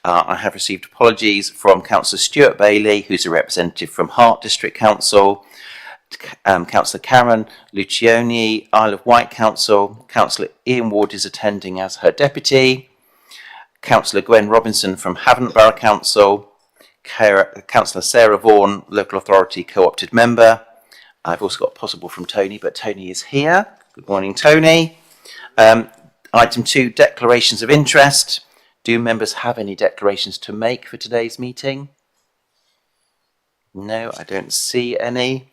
I have received apologies from Councillor Stuart Bailey, who's a representative from Hart District Council, Councillor Karen Lucioni, Isle of Wight Council, Councillor Ian Ward is attending as her deputy, Councillor Gwen Robinson from Havant Borough Council, Councillor Sarah Vaughan, Local Authority Co-opted member. I've also got possible from Tony, but Tony is here. Good morning, Tony. Item 2, declarations of interest. Do members have any declarations to make for today's meeting? No, I don't see any.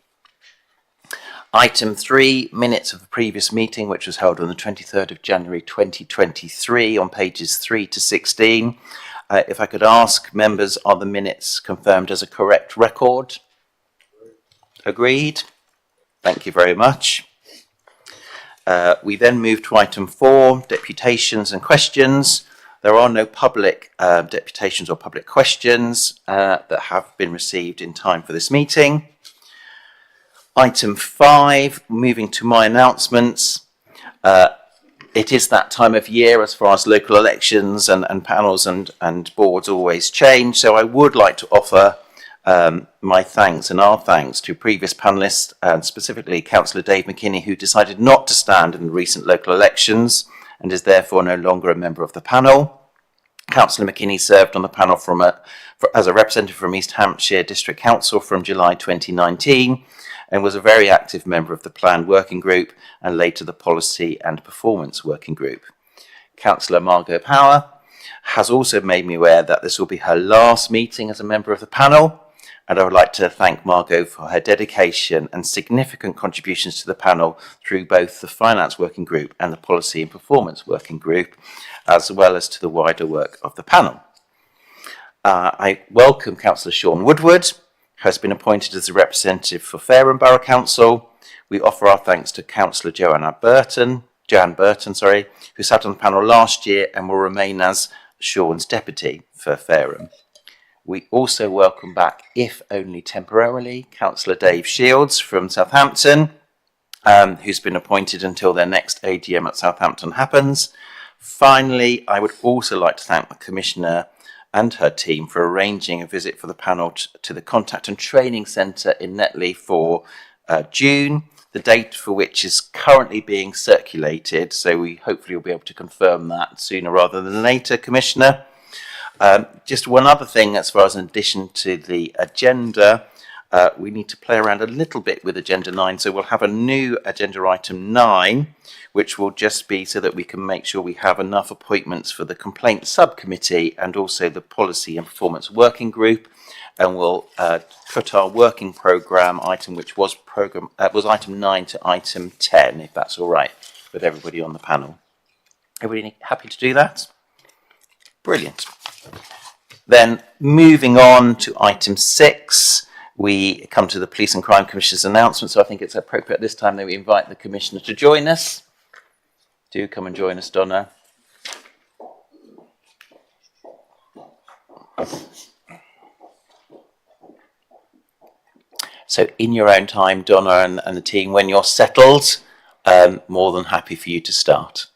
Item 3, minutes of the previous meeting, which was held on the 23rd of January 2023 on pages 3 to 16. If I could ask members, are the minutes confirmed as a correct record? Agreed. Thank you very much. We then move to item 4, deputations and questions. There are no public deputations or public questions that have been received in time for this meeting. Item 5, moving to my announcements. It is that time of year as far as local elections and panels and boards always change. So I would like to offer my thanks and our thanks to previous panellists, and specifically Councillor Dave McKinney, who decided not to stand in the recent local elections and is therefore no longer a member of the panel. Councillor McKinney served on the panel as a representative from East Hampshire District Council from July 2019 and was a very active member of the Plan Working Group and later the Policy and Performance Working Group. Councillor Margot Power has also made me aware that this will be her last meeting as a member of the panel, and I would like to thank Margot for her dedication and significant contributions to the panel through both the Finance Working Group and the Policy and Performance Working Group, as well as to the wider work of the panel. I welcome Councillor Sean Woodward, who has been appointed as the representative for Fareham Borough Council. We offer our thanks to Councillor Joanne Burton, who sat on the panel last year and will remain as Sean's deputy for Fareham. We also welcome back, if only temporarily, Councillor Dave Shields from Southampton, who's been appointed until their next AGM at Southampton happens. Finally, I would also like to thank the Commissioner and her team for arranging a visit for the panel to the Contact and Training Centre in Netley for June, the date for which is currently being circulated, so we hopefully will be able to confirm that sooner rather than later, Commissioner. Just one other thing, as far as in addition to the agenda, we need to play around a little bit with Agenda 9, so we'll have a new Agenda Item 9, which will just be so that we can make sure we have enough appointments for the Complaint Subcommittee and also the Policy and Performance Working Group, and we'll put our working programme item, which was Item 9 to Item 10, if that's all right with everybody on the panel. Everybody happy to do that? Brilliant. Then moving on to Item 6, we come to the Police and Crime Commissioner's announcement, so I think it's appropriate this time that we invite the Commissioner to join us. Do come and join us, Donna. So in your own time, Donna and the team, when you're settled, more than happy for you to start.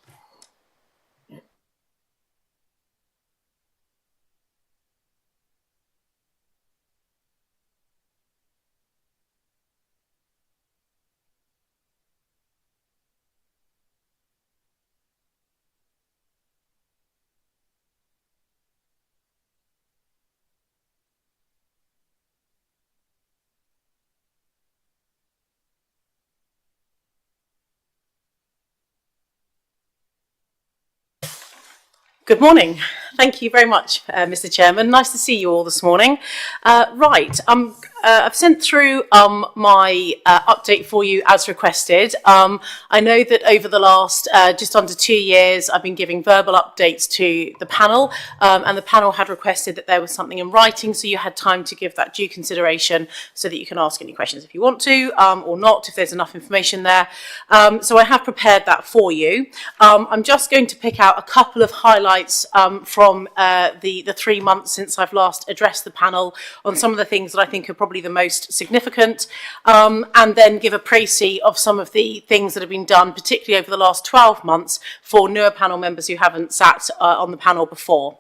Good morning. Thank you very much, Mr. Chairman. Nice to see you all this morning. I've sent through my update for you as requested. I know that over the last just under 2 years, I've been giving verbal updates to the panel, and the panel had requested that there was something in writing, so you had time to give that due consideration so that you can ask any questions if you want to, or not, if there's enough information there. So I have prepared that for you. I'm just going to pick out a couple of highlights from the 3 months since I've last addressed the panel on some of the things that I think are probably probably the most significant, and then give a précis of some of the things that have been done, particularly over the last 12 months for newer panel members who haven't sat on the panel before.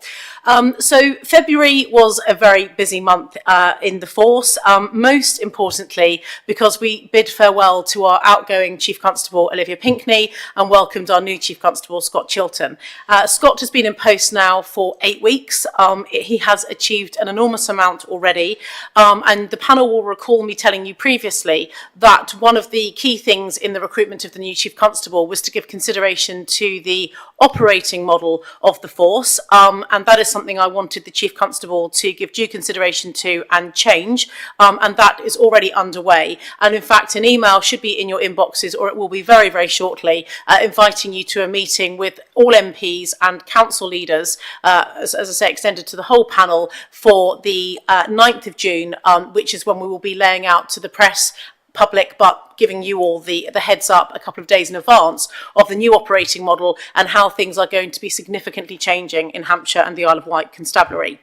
So February was a very busy month in the force, most importantly because we bid farewell to our outgoing Chief Constable Olivia Pinkney and welcomed our new Chief Constable Scott Chilton. Scott has been in post now for 8 weeks. He has achieved an enormous amount already, and the panel will recall me telling you previously that one of the key things in the recruitment of the new Chief Constable was to give consideration to the operating model of the force, and that is something I wanted the Chief Constable to give due consideration to and change, and that is already underway. And in fact, an email should be in your inboxes, or it will be very, very shortly, inviting you to a meeting with all MPs and council leaders, as I say, extended to the whole panel for the 9th of June, which is when we will be laying out to the press, public, but giving you all the heads up a couple of days in advance of the new operating model and how things are going to be significantly changing in Hampshire and the Isle of Wight Constabulary.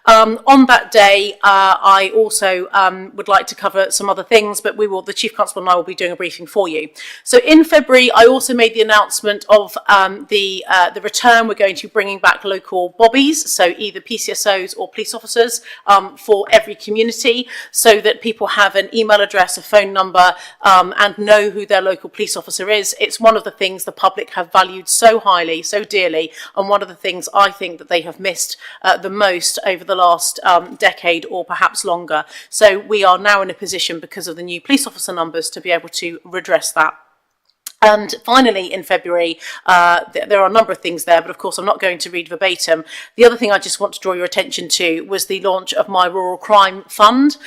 On that day, I also would like to cover some other things, but the Chief Constable and I will be doing a briefing for you. So in February, I also made the announcement of the return. We're going to be bringing back local bobbies, so either PCSOs or police officers for every community, so that people have an email address, a phone number, and know who their local police officer is. It's one of the things the public have valued so highly, so dearly, and one of the things I think that they have missed the most over the last decade or perhaps longer. So we are now in a position, because of the new police officer numbers, to be able to redress that. And finally, in February, there are a number of things there, but of course I'm not going to read verbatim. The other thing I just want to draw your attention to was the launch of my Rural Crime Fund,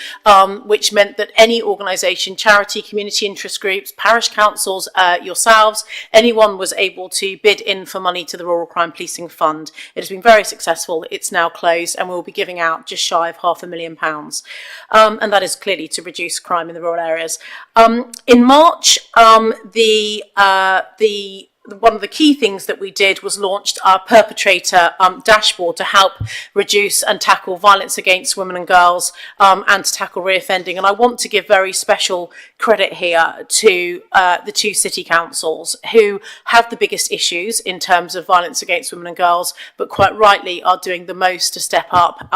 which meant that any organisation, charity, community interest groups, parish councils, yourselves, anyone was able to bid in for money to the Rural Crime Policing Fund. It has been very successful. It's now closed, and we'll be giving out just shy of £500,000. And that is clearly to reduce crime in the rural areas. In March, one of the key things that we did was launched our perpetrator dashboard to help reduce and tackle violence against women and girls, and to tackle reoffending. And I want to give very special credit here to the two city councils who have the biggest issues in terms of violence against women and girls, but quite rightly are doing the most to step up.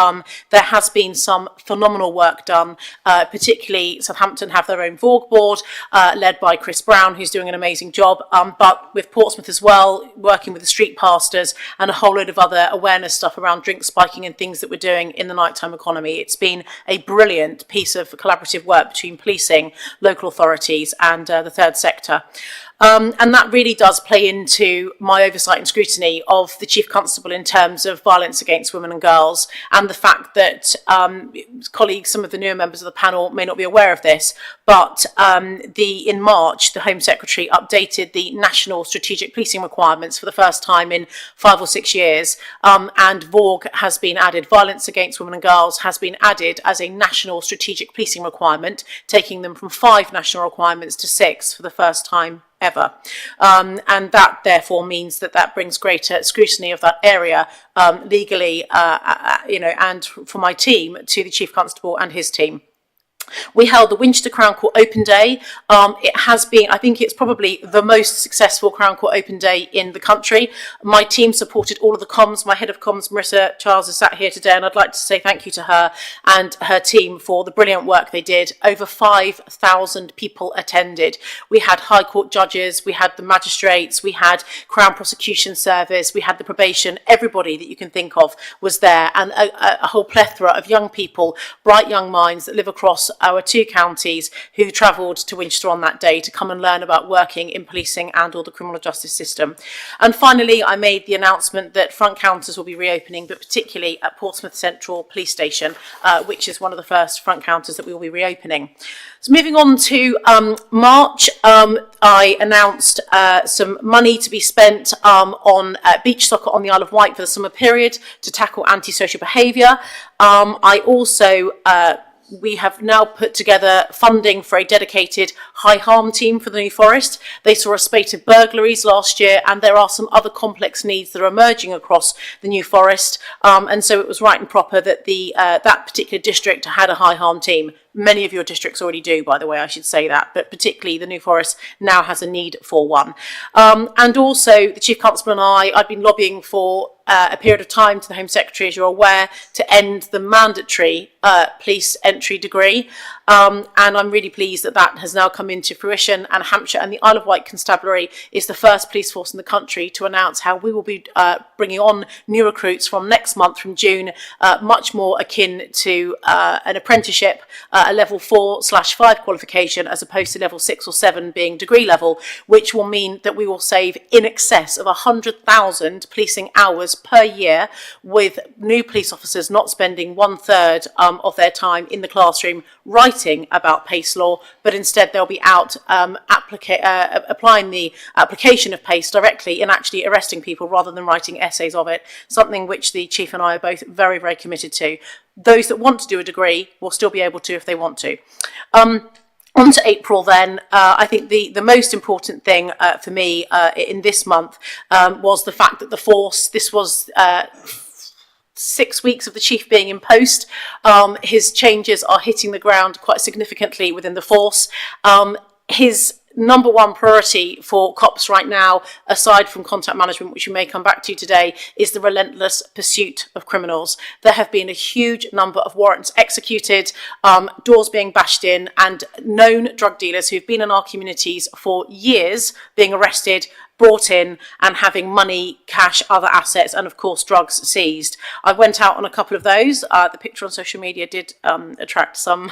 There has been some phenomenal work done, particularly Southampton have their own VORG board, led by Chris Brown, who's doing an amazing job, but with Portsmouth as well, working with the street pastors and a whole load of other awareness stuff around drink spiking and things that we're doing in the nighttime economy. It's been a brilliant piece of collaborative work between policing, local authorities and the third sector. And that really does play into my oversight and scrutiny of the Chief Constable in terms of violence against women and girls, and the fact that colleagues, some of the newer members of the panel may not be aware of this, but in March, the Home Secretary updated the national strategic policing requirements for the first time in 5 or 6 years, and VORG has been added, violence against women and girls has been added as a national strategic policing requirement, taking them from 5 national requirements to 6 for the first time ever. And that therefore means that brings greater scrutiny of that area legally, and for my team to the Chief Constable and his team. We held the Winchester Crown Court Open Day. It has been, I think it's probably the most successful Crown Court Open Day in the country. My team supported all of the comms. My head of comms, Marissa Charles, is sat here today, and I'd like to say thank you to her and her team for the brilliant work they did. Over 5,000 people attended. We had High Court judges, we had the magistrates, we had Crown Prosecution Service, we had the probation. Everybody that you can think of was there, and a whole plethora of young people, bright young minds that live across our 2 counties, who travelled to Winchester on that day to come and learn about working in policing and or the criminal justice system. And finally, I made the announcement that front counters will be reopening, but particularly at Portsmouth Central Police Station, which is one of the first front counters that we will be reopening. So moving on to March, I announced some money to be spent on beach soccer on the Isle of Wight for the summer period to tackle antisocial behaviour. We have now put together funding for a dedicated high harm team for the New Forest. They saw a spate of burglaries last year, and there are some other complex needs that are emerging across the New Forest. And so it was right and proper that that particular district had a high harm team. many of your districts already do, by the way, I should say that, but particularly the New Forest now has a need for one. And also the Chief Constable and I've been lobbying for a period of time to the Home Secretary, as you're aware, to end the mandatory police entry degree. And I'm really pleased that that has now come into fruition, and Hampshire and the Isle of Wight Constabulary is the first police force in the country to announce how we will be bringing on new recruits from next month, from June, much more akin to an apprenticeship, a level 4/5 qualification, as opposed to level 6 or 7 being degree level, which will mean that we will save in excess of 100,000 policing hours per year, with new police officers not spending 1/3 of their time in the classroom writing about PACE law, but instead they'll be out applying the application of PACE directly and actually arresting people rather than writing essays of it, something which the Chief and I are both very, very committed to. Those that want to do a degree will still be able to if they want to. On to April then. I think the most important thing for me in this month was the fact that the force, this was 6 weeks of the Chief being in post. His changes are hitting the ground quite significantly within the force. His number one priority for cops right now, aside from contact management, which we may come back to today, is the relentless pursuit of criminals. There have been a huge number of warrants executed, doors being bashed in, and known drug dealers who've been in our communities for years being arrested, brought in, and having money, cash, other assets, and of course drugs seized. I went out on a couple of those. The picture on social media did attract some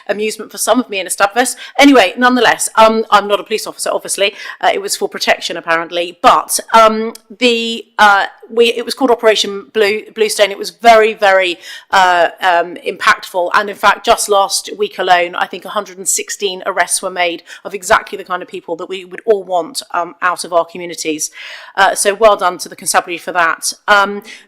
amusement for some of me in a Stabfest. Anyway, nonetheless, I'm not a police officer, obviously. It was for protection, apparently. But it was called Operation Bluestone. It was very, very impactful. And in fact, just last week alone, I think 116 arrests were made of exactly the kind of people that we would all want out of our communities. So well done to the constabulary for that.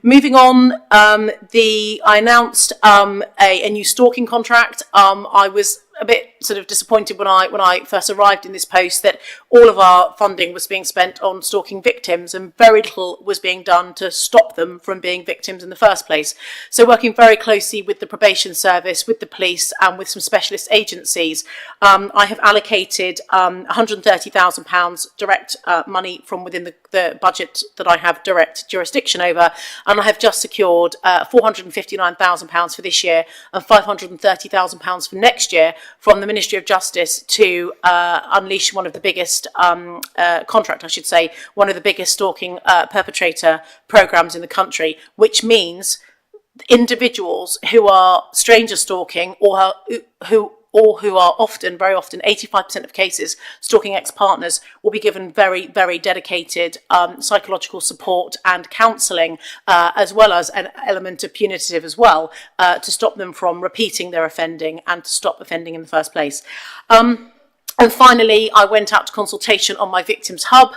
Moving on, I announced a new stalking contract. I was a bit sort of disappointed when I first arrived in this post that all of our funding was being spent on stalking victims and very little was being done to stop them from being victims in the first place. So working very closely with the probation service, with the police and with some specialist agencies, I have allocated £130,000 direct money from within the budget that I have direct jurisdiction over, and I have just secured £459,000 for this year and £530,000 for next year from the Ministry of Justice to unleash one of the biggest one of the biggest stalking perpetrator programs in the country, which means individuals who are stranger stalking or who are often, very often, 85% of cases, stalking ex-partners, will be given very, very dedicated psychological support and counselling, as well as an element of punitive as well, to stop them from repeating their offending and to stop offending in the first place. And finally, I went out to consultation on my Victims Hub.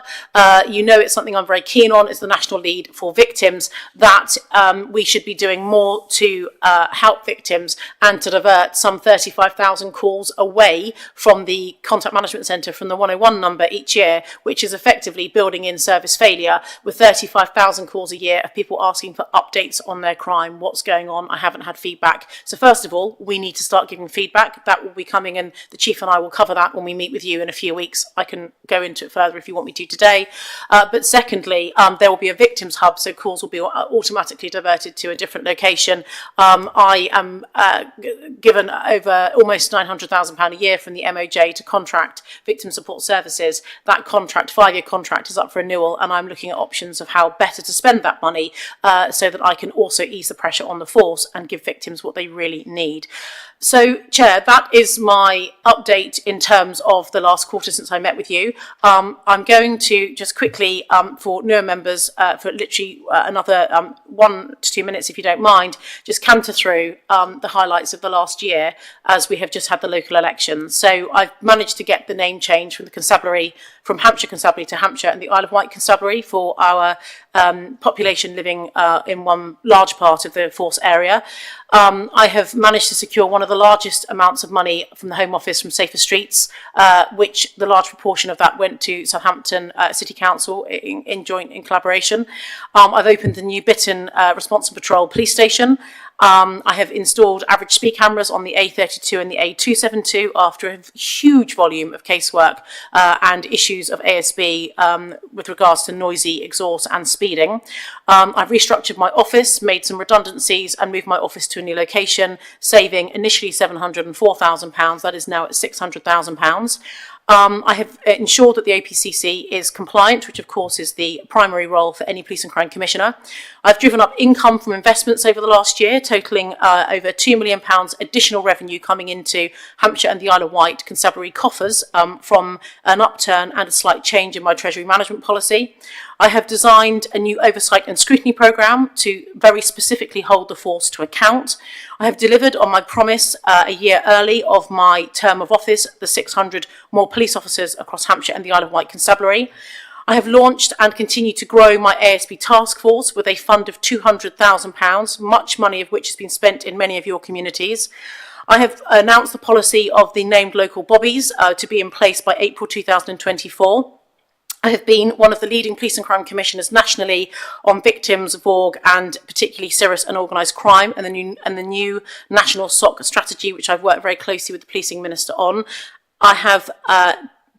You know it's something I'm very keen on. It's the national lead for victims, that we should be doing more to help victims and to divert some 35,000 calls away from the contact management centre, from the 101 number each year, which is effectively building in service failure, with 35,000 calls a year of people asking for updates on their crime. What's going on? I haven't had feedback. So first of all, we need to start giving feedback. That will be coming, and the Chief and I will cover that when we meet with you in a few weeks. I can go into it further if you want me to today. But secondly, there will be a victims hub, so calls will be automatically diverted to a different location. I am given over almost £900,000 a year from the MOJ to contract victim support services. That contract, 5-year contract, is up for renewal, and I'm looking at options of how better to spend that money so that I can also ease the pressure on the force and give victims what they really need. So, Chair, that is my update in terms of the last quarter since I met with you. I'm going to just quickly, for newer members, for literally another 1 to 2 minutes, if you don't mind, just canter through the highlights of the last year, as we have just had the local elections. So I've managed to get the name change from the constabulary, from Hampshire Constabulary to Hampshire and the Isle of Wight Constabulary for our population living in one large part of the force area. I have managed to secure one of the largest amounts of money from the Home Office from Safer Streets, which the large proportion of that went to Southampton City Council in collaboration. I've opened the new Bitton Response and Patrol Police Station. I have installed average speed cameras on the A32 and the A272 after a huge volume of casework and issues of ASB with regards to noisy exhaust and speeding. I've restructured my office, made some redundancies and moved my office to a new location, saving initially £704,000. That is now at £600,000. I have ensured that the APCC is compliant, which of course is the primary role for any Police and Crime Commissioner. I've driven up income from investments over the last year, totalling over £2 million additional revenue coming into Hampshire and the Isle of Wight constabulary coffers from an upturn and a slight change in my Treasury management policy. I have designed a new oversight and scrutiny programme to very specifically hold the force to account. I have delivered on my promise a year early of my term of office, the 600 more police officers across Hampshire and the Isle of Wight Constabulary. I have launched and continue to grow my ASB task force with a fund of £200,000, much money of which has been spent in many of your communities. I have announced the policy of the named local bobbies to be in place by April 2024. I have been one of the leading police and crime commissioners nationally on victims, VORG, and particularly serious and organised crime, and the new national SOC strategy, which I've worked very closely with the policing minister on. I have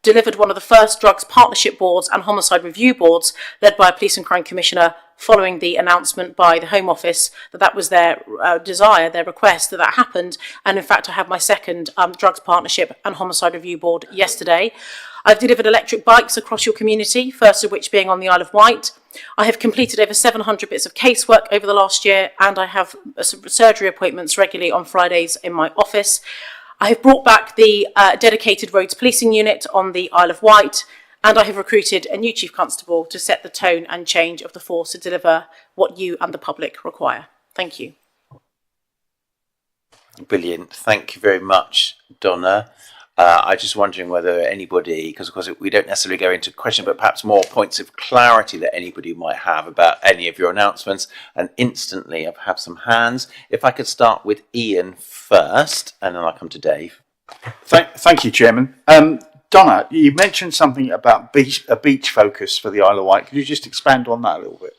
delivered one of the first drugs partnership boards and homicide review boards led by a police and crime commissioner following the announcement by the Home Office that was their desire, their request that happened. And in fact, I had my second drugs partnership and homicide review board yesterday. I've delivered electric bikes across your community, first of which being on the Isle of Wight. I have completed over 700 bits of casework over the last year, and I have surgery appointments regularly on Fridays in my office. I have brought back the dedicated roads policing unit on the Isle of Wight, and I have recruited a new Chief Constable to set the tone and change of the force to deliver what you and the public require. Thank you. Brilliant. Thank you very much, Donna. I'm just wondering whether anybody, because of course we don't necessarily go into question, but perhaps more points of clarity that anybody might have about any of your announcements, and instantly I have some hands. If I could start with Ian first, and then I'll come to Dave. Thank you, Chairman. Donna, you mentioned something about a beach focus for the Isle of Wight. Could you just expand on that a little bit?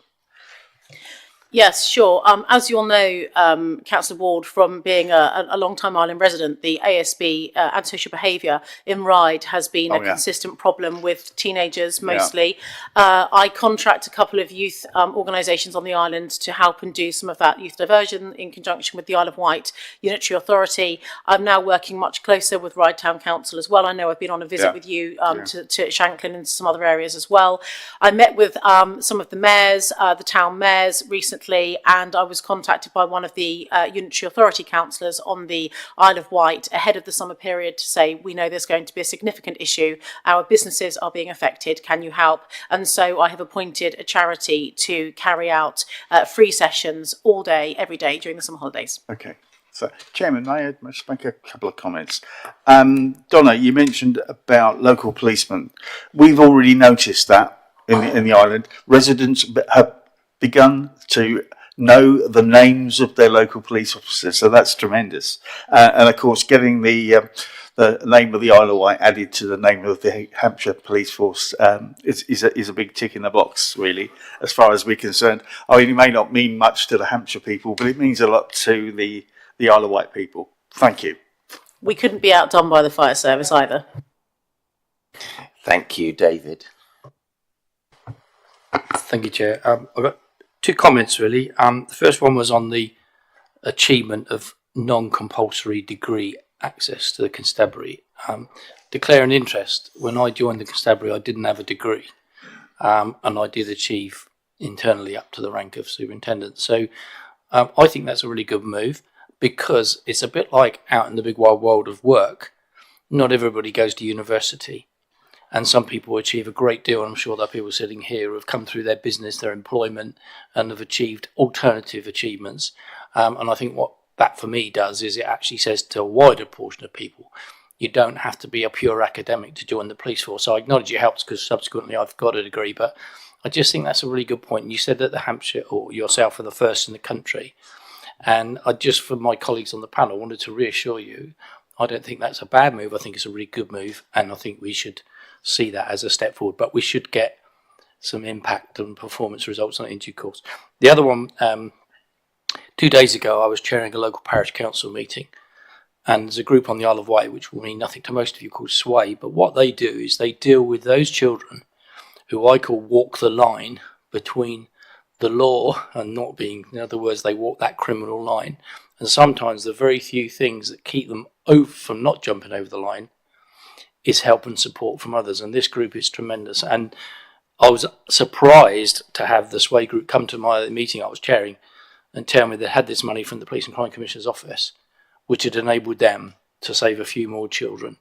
Yes, sure. As you all know, Councillor Ward, from being a long-time Island resident, the ASB antisocial behaviour in Ryde has been a consistent problem with teenagers mostly. Yeah. I contract a couple of youth organisations on the island to help and do some of that youth diversion in conjunction with the Isle of Wight Unitary Authority. I'm now working much closer with Ryde Town Council as well. I know I've been on a visit with you to Shanklin and some other areas as well. I met with some of the mayors, the town mayors recently, and I was contacted by one of the Unitary Authority councillors on the Isle of Wight ahead of the summer period to say, we know there's going to be a significant issue, our businesses are being affected, can you help? And so I have appointed a charity to carry out free sessions all day, every day during the summer holidays. Okay. So, Chairman, may I just make a couple of comments? Donna, you mentioned about local policemen. We've already noticed that in the island. Residents have begun to know the names of their local police officers, so that's tremendous. And of course, getting the name of the Isle of Wight added to the name of the Hampshire Police Force is a big tick in the box, really, as far as we're concerned. I mean, it may not mean much to the Hampshire people, but it means a lot to the Isle of Wight people. Thank you. We couldn't be outdone by the fire service either. Thank you, David. Thank you, Chair. I've got two comments, really. The first one was on the achievement of non-compulsory degree access to the constabulary. Declare an interest. When I joined the constabulary, I didn't have a degree, and I did achieve internally up to the rank of superintendent. So I think that's a really good move, because it's a bit like out in the big wide world of work. Not everybody goes to university. And some people achieve a great deal. I'm sure that people sitting here have come through their business, their employment, and have achieved alternative achievements. And I think what that for me does is it actually says to a wider portion of people, you don't have to be a pure academic to join the police force. So I acknowledge it helps because subsequently I've got a degree, but I just think that's a really good point. And you said that the Hampshire or yourself are the first in the country. And I just, for my colleagues on the panel, wanted to reassure you, I don't think that's a bad move. I think it's a really good move. And I think we should see that as a step forward, but we should get some impact and performance results on it in due course. The other one, 2 days ago, I was chairing a local parish council meeting, and there's a group on the Isle of Wight, which will mean nothing to most of you, called Sway. But what they do is they deal with those children who I call walk the line between the law and not being, in other words, they walk that criminal line. And sometimes the very few things that keep them from not jumping over the line is help and support from others. And this group is tremendous. And I was surprised to have the Sway group come to my meeting I was chairing and tell me they had this money from the Police and Crime Commissioner's office, which had enabled them to save a few more children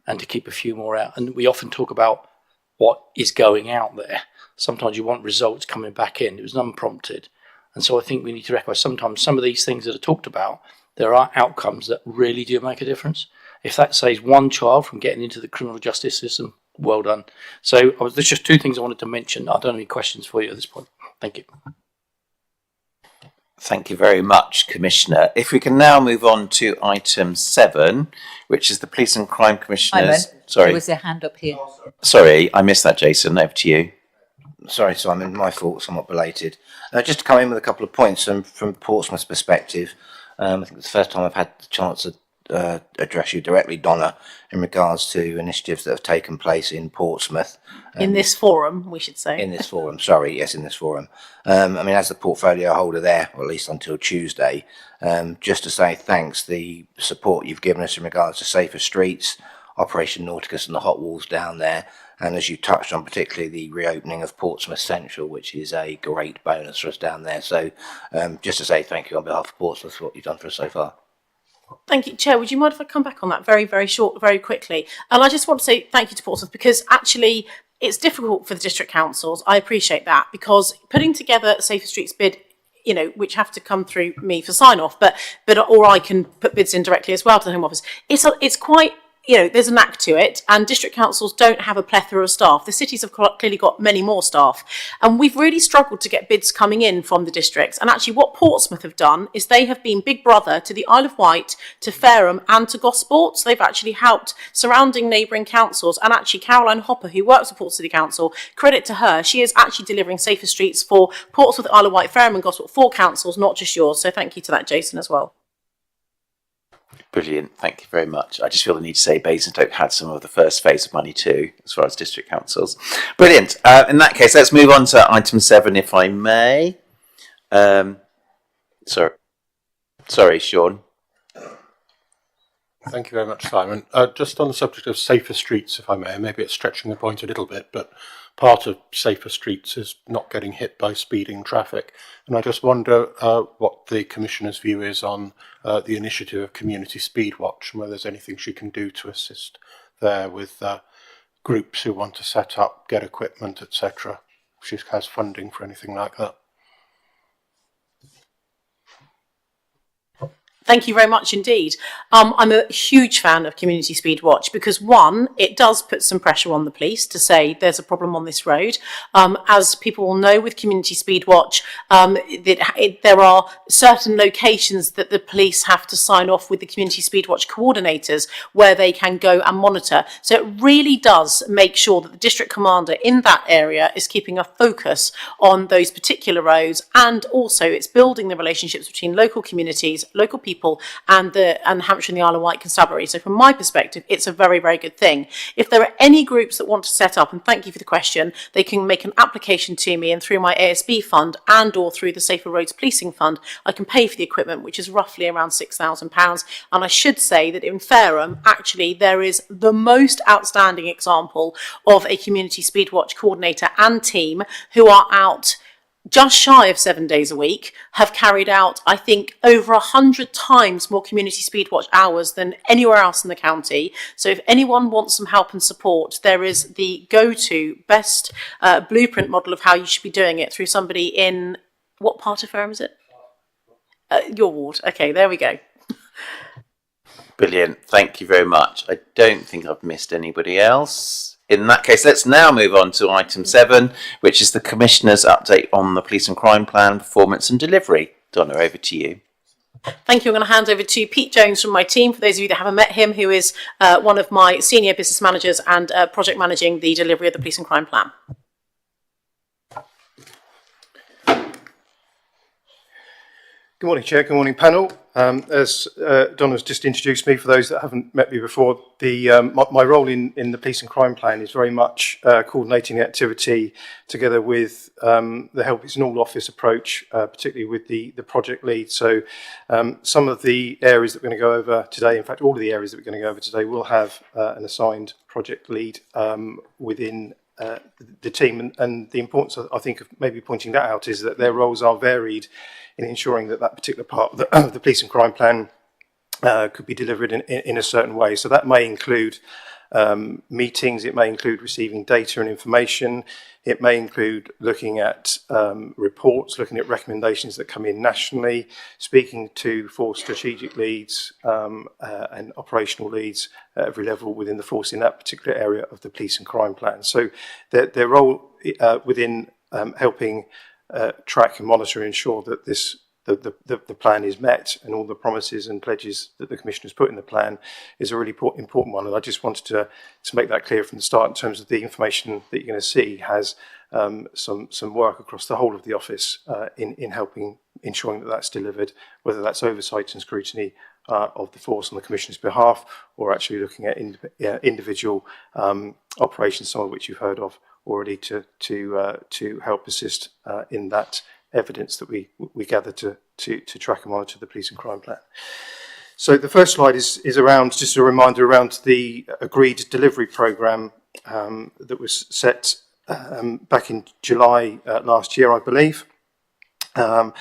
and to keep a few more out. And we often talk about what is going out there. Sometimes you want results coming back in. It was unprompted. And so I think we need to recognise sometimes some of these things that are talked about, there are outcomes that really do make a difference. If that saves one child from getting into the criminal justice system, well done. So there's just 2 things I wanted to mention. I don't have any questions for you at this point. Thank you. Thank you very much, Commissioner. If we can now move on to item 7, which is the Police and Crime Commissioner's... Sorry. There was a hand up here. Sorry, I missed that, Jason. Over to you. Sorry, Simon, my fault, somewhat belated. Just to come in with a couple of points from Portsmouth's perspective, I think it's the first time I've had the chance to address you directly, Donna, in regards to initiatives that have taken place in Portsmouth. In this forum, we should say. In this forum, sorry, yes, in this forum. I mean, as the portfolio holder there, or at least until Tuesday, just to say thanks, the support you've given us in regards to safer streets, Operation Nauticus and the hot walls down there, and as you touched on, particularly the reopening of Portsmouth Central, which is a great bonus for us down there. So just to say thank you on behalf of Portsmouth for what you've done for us so far. Thank you, Chair. Would you mind if I come back on that very quickly? And I just want to say thank you to Portsmouth, because actually it's difficult for the district councils. I appreciate that, because putting together a Safer Streets bid, you know, which have to come through me for sign off, but or I can put bids in directly as well to the Home Office. It's quite, you know, there's a knack to it, and district councils don't have a plethora of staff. The cities have clearly got many more staff, and we've really struggled to get bids coming in from the districts. And actually what Portsmouth have done is they have been big brother to the Isle of Wight, to Fareham and to Gosport. So they've actually helped surrounding neighbouring councils, and actually Caroline Hopper, who works for Portsmouth City Council, credit to her, she is actually delivering safer streets for Portsmouth, Isle of Wight, Fareham and Gosport, 4 councils, not just yours. So thank you to that, Jason, as well. Brilliant. Thank you very much. I just feel the need to say Basingstoke had some of the first phase of money too, as far as district councils. Brilliant. In that case, let's move on to item 7, if I may. Sorry, Sean. Thank you very much, Simon. Just on the subject of safer streets, if I may, maybe it's stretching the point a little bit, but part of safer streets is not getting hit by speeding traffic. And I just wonder what the Commissioner's view is on the initiative of Community Speed Watch, and whether there's anything she can do to assist there with groups who want to set up, get equipment, etc. If she has funding for anything like that. Thank you very much indeed. I'm a huge fan of Community Speed Watch because, one, it does put some pressure on the police to say there's a problem on this road. As people will know with Community Speed Watch, there are certain locations that the police have to sign off with the Community Speed Watch coordinators where they can go and monitor. So it really does make sure that the district commander in that area is keeping a focus on those particular roads, and also it's building the relationships between local communities, local people, and Hampshire and the Isle of Wight Constabulary. So from my perspective, it's a very, very good thing. If there are any groups that want to set up, and thank you for the question, they can make an application to me, and through my ASB fund and or through the Safer Roads Policing Fund, I can pay for the equipment, which is roughly around £6,000. And I should say that in Fareham, actually, there is the most outstanding example of a Community Speed Watch coordinator and team who are out just shy of 7 days a week, have carried out, I think, over 100 times more Community Speed Watch hours than anywhere else in the county. So if anyone wants some help and support, there is the go-to best blueprint model of how you should be doing it through somebody in, what part of Fareham is it? Your ward. Okay, there we go. Brilliant. Thank you very much. I don't think I've missed anybody else. In that case, let's now move on to item 7, which is the Commissioner's update on the Police and Crime Plan, performance and delivery. Donna, over to you. Thank you. I'm going to hand over to Pete Jones from my team, for those of you that haven't met him, who is one of my senior business managers and project managing the delivery of the Police and Crime Plan. Good morning, Chair. Good morning, panel. As Donna's just introduced me, for those that haven't met me before, my role in the Police and Crime Plan is very much coordinating the activity together with the Help It's an All Office approach, particularly with the project lead. So some of the areas that we're going to go over today, in fact, all of the areas that we're going to go over today will have an assigned project lead within the team. And the importance, I think, of maybe pointing that out is that their roles are varied in ensuring that that particular part of the Police and Crime Plan could be delivered in a certain way. So that may include meetings, it may include receiving data and information, it may include looking at reports, looking at recommendations that come in nationally, speaking to force strategic leads and operational leads at every level within the force in that particular area of the Police and Crime Plan. So their role within helping track and monitor and ensure that the plan is met and all the promises and pledges that the Commissioner's put in the plan is a really important one. And I just wanted to make that clear from the start in terms of the information that you're going to see has some work across the whole of the office in helping ensuring that that's delivered, whether that's oversight and scrutiny of the force on the Commissioner's behalf or actually looking at individual operations, some of which you've heard of already to help assist in that evidence that we gather to track and monitor the Police and Crime Plan. So the first slide is around just a reminder around the agreed delivery programme that was set back in July last year, I believe. I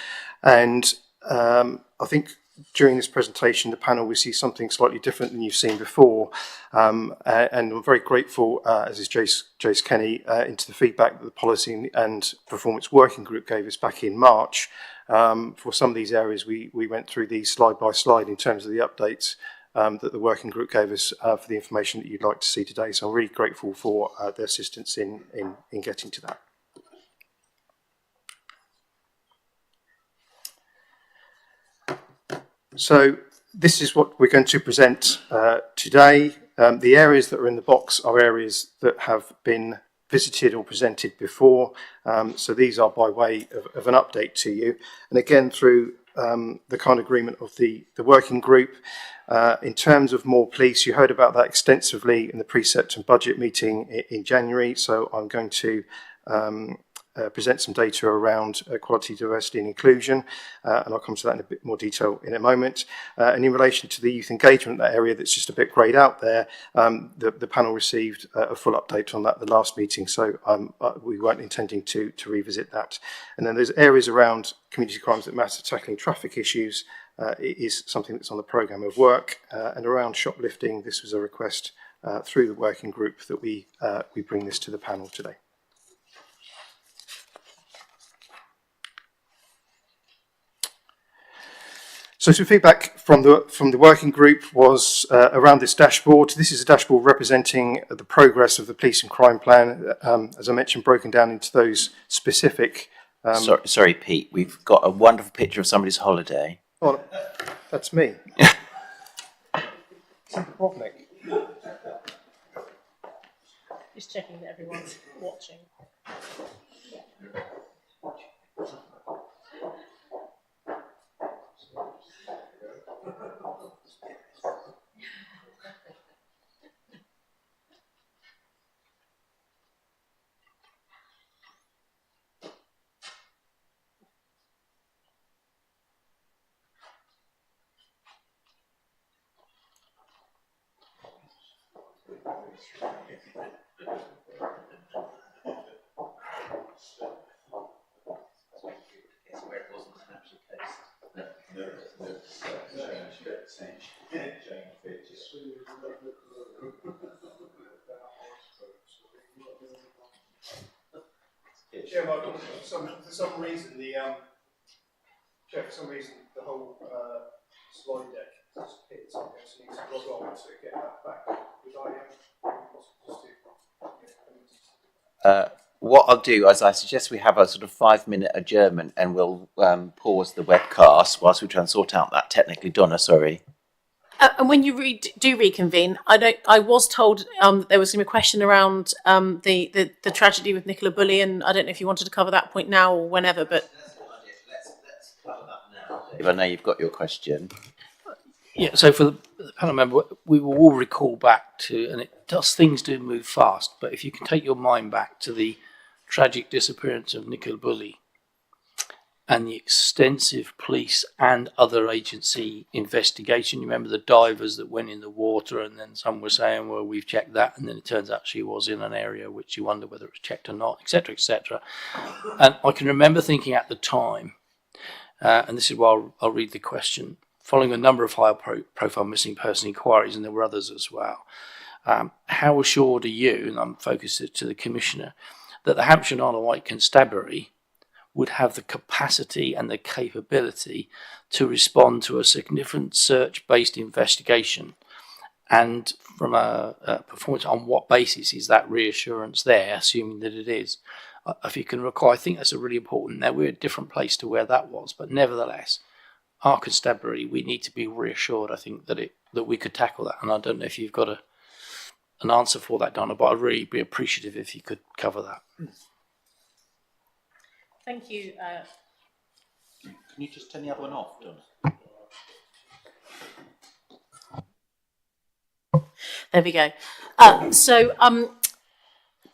think during this presentation, the panel will see something slightly different than you've seen before. And I'm very grateful, as is Jace Kenny, into the feedback that the Policy and Performance Working Group gave us back in March. For some of these areas, we went through these slide by slide in terms of the updates that the working group gave us for the information that you'd like to see today. So I'm really grateful for their assistance in getting to that. So this is what we're going to present today. The areas that are in the box are areas that have been visited or presented before. So these are by way of an update to you. And again, through the kind of agreement of the working group. In terms of more police, you heard about that extensively in the precept and budget meeting in January. So I'm going to present some data around equality, diversity and inclusion, and I'll come to that in a bit more detail in a moment. And in relation to the youth engagement, that area that's just a bit greyed out there, the panel received a full update on that at the last meeting, so we weren't intending to revisit that. And then there's areas around community crimes that matter, tackling traffic issues is something that's on the programme of work, and around shoplifting, this was a request through the working group that we bring this to the panel today. So some feedback from the working group was around this dashboard. This is a dashboard representing the progress of the Police and Crime Plan, as I mentioned, broken down into those specific. Sorry, Pete. We've got a wonderful picture of somebody's holiday. Oh, that's me. Just checking that everyone's watching. For some reason the whole slide deck disappeared, so I'm going to need to log on to get that back. Would I just do? What I'll do is I suggest we have a sort of 5-minute adjournment and we'll pause the webcast whilst we try and sort out that technically. Donna, sorry. And when you do reconvene, I was told that there was going to be a question around the tragedy with Nicola Bulley, and I don't know if you wanted to cover that point now or whenever, but. Let's cover that now. Dave, I know you've got your question. Yeah, so for the panel member, we will all recall back to, and things do move fast, but if you can take your mind back to the tragic disappearance of Nicola Bulley and the extensive police and other agency investigation. You remember the divers that went in the water, and then some were saying, well, we've checked that, and then it turns out she was in an area which you wonder whether it was checked or not, etc., etc. And I can remember thinking at the time, and this is why I'll read the question, following a number of high-profile missing person inquiries, and there were others as well, how assured are you, and I'm focused to the Commissioner, that the Hampshire and Isle of Wight Constabulary would have the capacity and the capability to respond to a significant search-based investigation? And from a performance, on what basis is that reassurance there, assuming that it is? If you can recall, I think that's a really important. Now, we're a different place to where that was, but nevertheless, our constabulary, we need to be reassured, I think, that we could tackle that. And I don't know if you've got an answer for that, Donna, but I'd really be appreciative if you could cover that. Thank you. Can you just turn the other one off, Donna? There we go.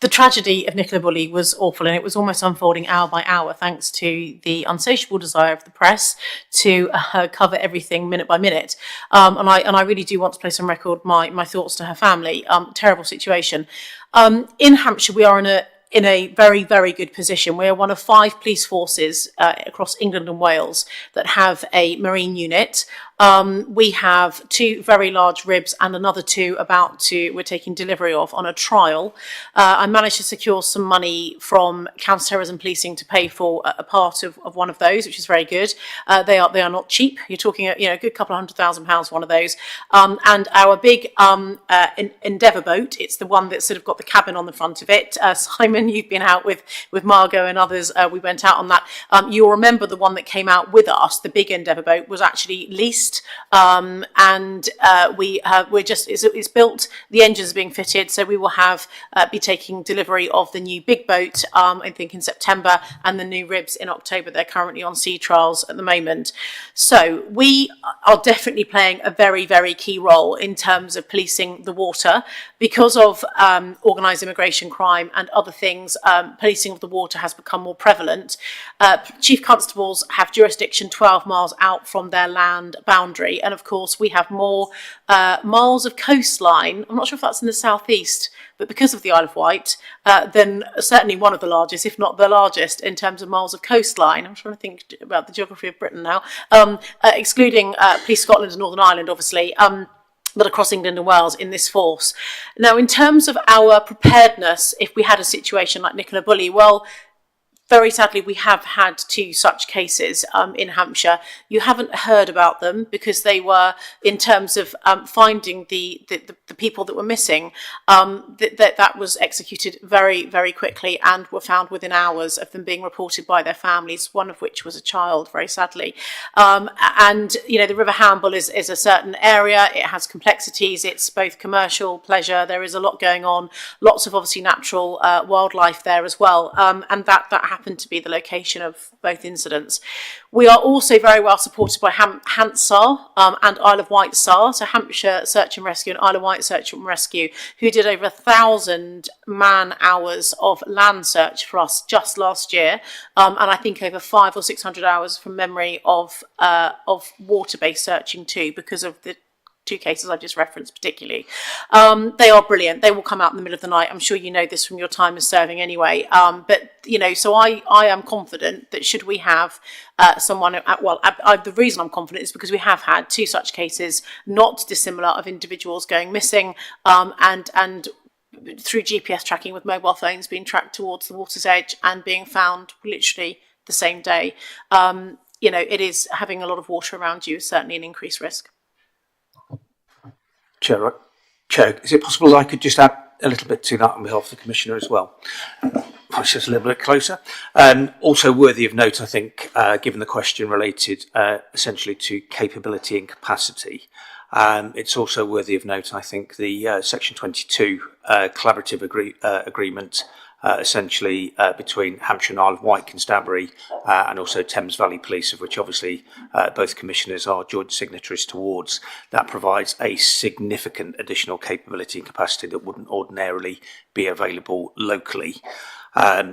The tragedy of Nicola Bulley was awful, and it was almost unfolding hour by hour, thanks to the unsatiable desire of the press to cover everything minute by minute. And I really do want to place on record my thoughts to her family. Terrible situation. In Hampshire, we are in a very, very good position. We are one of 5 police forces across England and Wales that have a marine unit. We have 2 very large ribs and another 2 we're taking delivery of on a trial. I managed to secure some money from counter-terrorism policing to pay for a part of one of those, which is very good. They are not cheap. You're talking a good couple of £100,000 for one of those. And our big Endeavour boat, it's the one that's sort of got the cabin on the front of it. Simon, you've been out with Margot and others. We went out on that. You'll remember the one that came out with us, the big Endeavour boat, was actually leased. It's built, the engines are being fitted, so we will be taking delivery of the new big boat, I think in September, and the new ribs in October. They're currently on sea trials at the moment. So we are definitely playing a very, very key role in terms of policing the water. Because of organised immigration crime and other things, policing of the water has become more prevalent. Chief constables have jurisdiction 12 miles out from their land boundary, and of course we have more miles of coastline. I'm not sure if that's in the southeast, but because of the Isle of Wight, then certainly one of the largest, if not the largest, in terms of miles of coastline. I'm trying to think about the geography of Britain now, excluding Police Scotland and Northern Ireland, obviously. But across England and Wales in this force. Now, in terms of our preparedness, if we had a situation like Nicola Bulley, well, very sadly, we have had 2 such cases in Hampshire. You haven't heard about them because they were, in terms of finding the people that were missing, that was executed very, very quickly and were found within hours of them being reported by their families, one of which was a child, very sadly. And, the River Hamble is a certain area. It has complexities. It's both commercial, pleasure. There is a lot going on. Lots of, obviously, natural wildlife there as well. And that happened to be the location of both incidents. We are also very well supported by HANSAR and Isle of Wight SAR, so Hampshire Search and Rescue and Isle of Wight Search and Rescue, who did over 1,000 man-hours of land search for us just last year, and I think over 500 or 600 hours from memory of water-based searching too, because of the 2 cases I've just referenced particularly. They are brilliant. They will come out in the middle of the night. I'm sure you know this from your time as serving anyway. So I am confident that should we have someone, the reason I'm confident is because we have had 2 such cases, not dissimilar, of individuals going missing, and through GPS tracking with mobile phones being tracked towards the water's edge and being found literally the same day. It is, having a lot of water around you is certainly an increased risk. Chair, is it possible I could just add a little bit to that on behalf of the Commissioner as well? Push this a little bit closer. Also worthy of note, I think, given the question related essentially to capability and capacity, it's also worthy of note, I think, the Section 22 collaborative agreement essentially between Hampshire and Isle of Wight Constabulary and also Thames Valley Police, of which obviously both commissioners are joint signatories towards. That provides a significant additional capability and capacity that wouldn't ordinarily be available locally.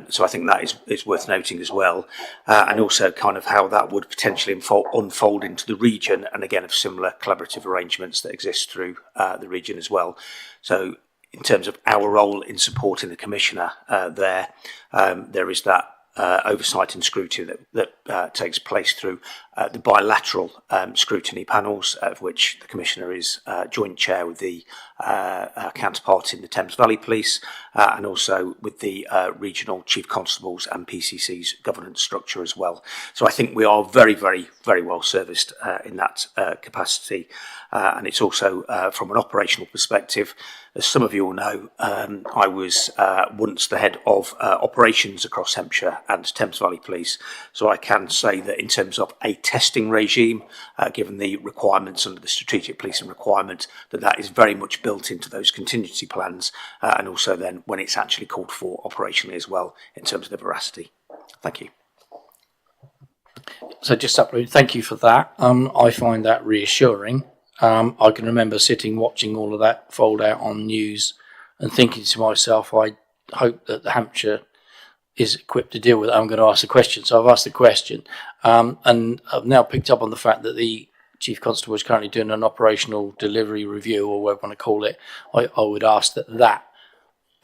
So I think that is worth noting as well, and also kind of how that would potentially unfold into the region, and again of similar collaborative arrangements that exist through the region as well. So in terms of our role in supporting the Commissioner there is that oversight and scrutiny that takes place through the bilateral scrutiny panels, of which the Commissioner is joint chair with the counterpart in the Thames Valley Police, and also with the regional chief constables and PCC's governance structure as well. So I think we are very, very, very well serviced in that capacity. And it's also from an operational perspective, as some of you will know, I was once the head of operations across Hampshire and Thames Valley Police. So I can say that in terms of a testing regime, given the requirements under the strategic policing requirement, that is very much built into those contingency plans, and also then when it's actually called for operationally as well in terms of the veracity. Thank you. So just supplement, thank you for that. I find that reassuring. I can remember sitting watching all of that fold out on news and thinking to myself, I hope that the Hampshire is equipped to deal with it. I'm going to ask the question. So I've asked the question, and I've now picked up on the fact that the Chief Constable is currently doing an operational delivery review, or whatever you want to call it. I would ask that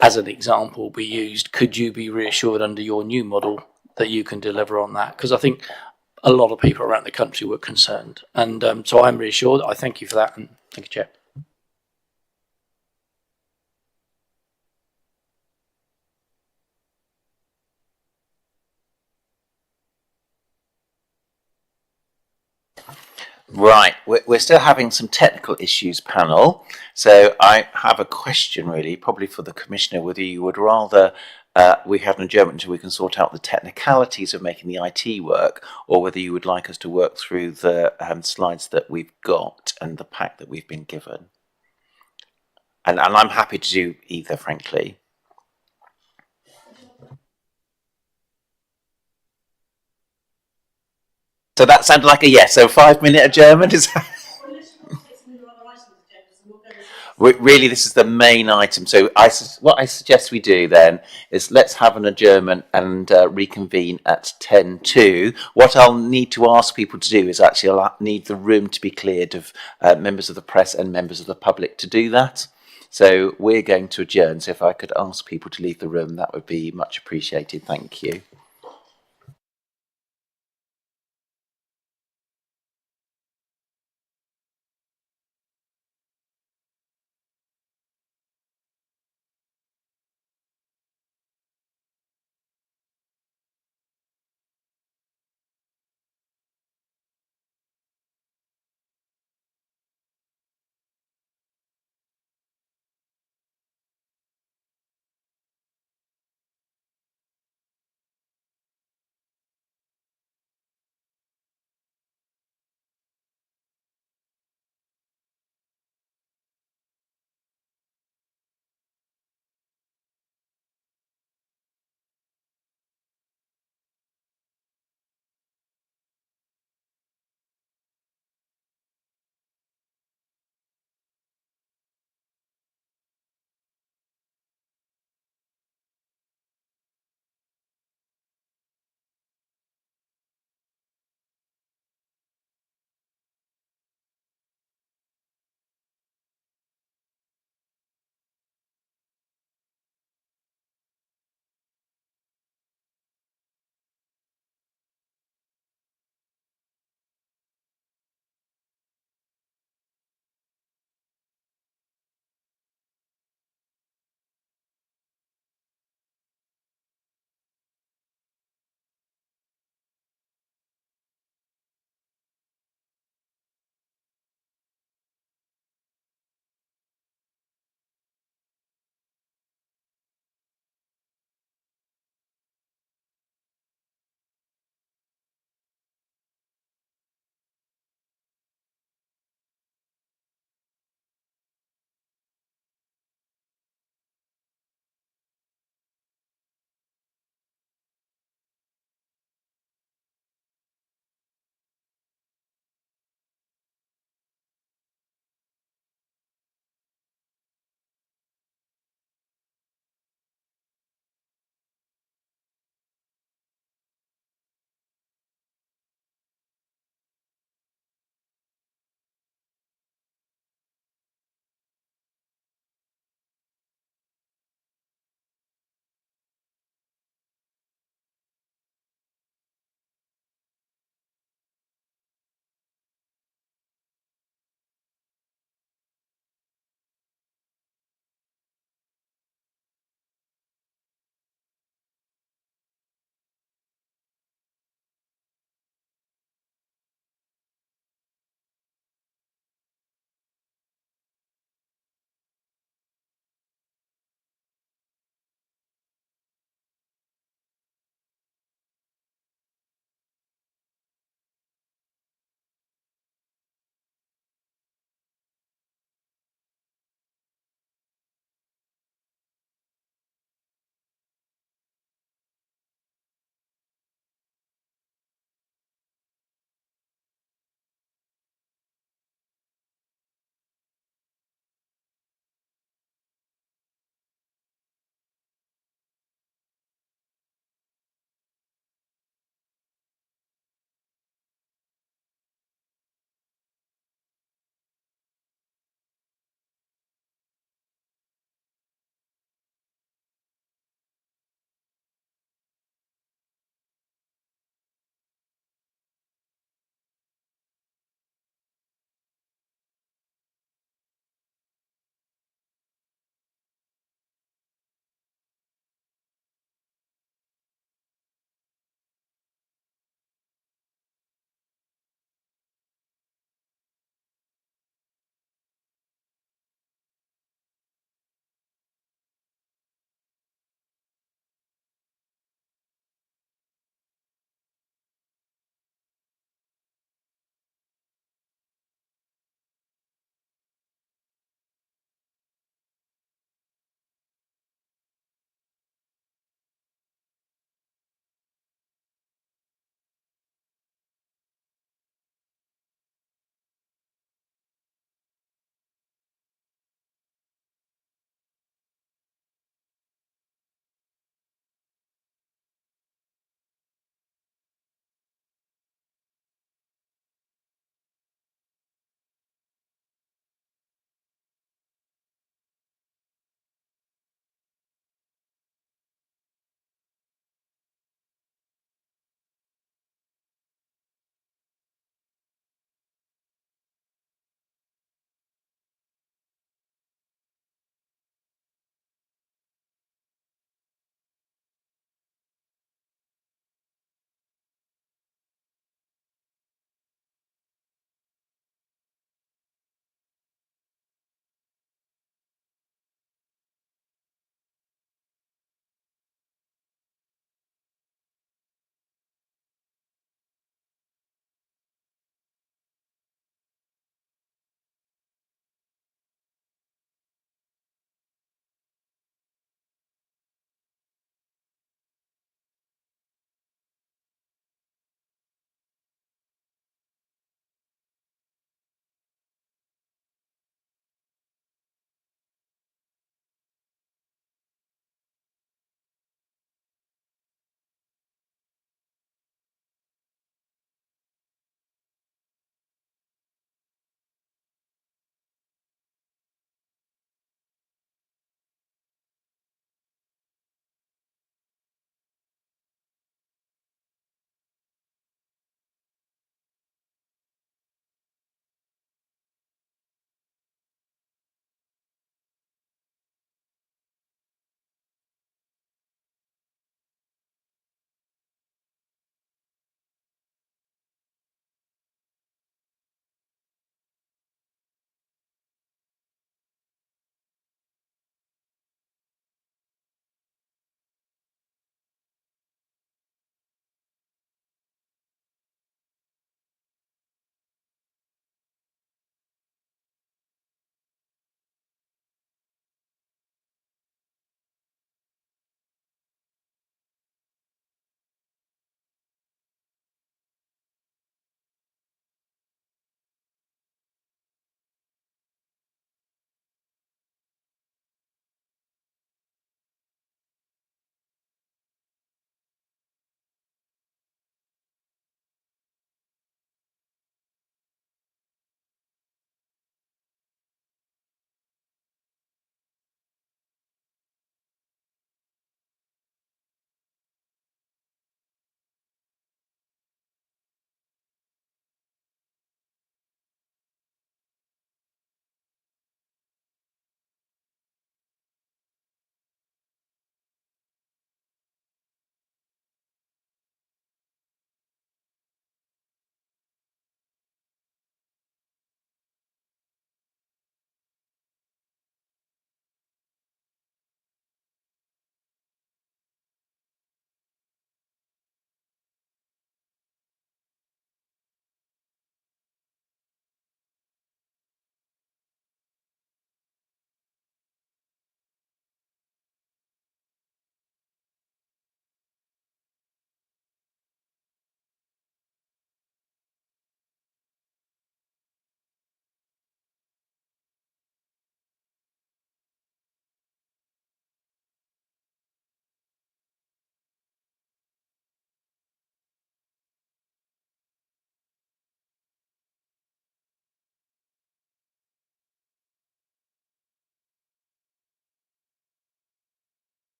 as an example be used. Could you be reassured under your new model that you can deliver on that? Because I think a lot of people around the country were concerned, and so I'm reassured. I thank you for that, and thank you, Chair. Right, we're still having some technical issues, panel. So I have a question, really, probably for the Commissioner, whether you would rather we have an adjournment until we can sort out the technicalities of making the IT work, or whether you would like us to work through the slides that we've got and the pack that we've been given. And I'm happy to do either, frankly. So that sounded like a yes. So 5-minute adjournment is. Really, this is the main item. So what I suggest we do then is let's have an adjournment and reconvene at 10:02. What I'll need to ask people to do is actually I'll need the room to be cleared of members of the press and members of the public to do that. So we're going to adjourn. So if I could ask people to leave the room, that would be much appreciated. Thank you.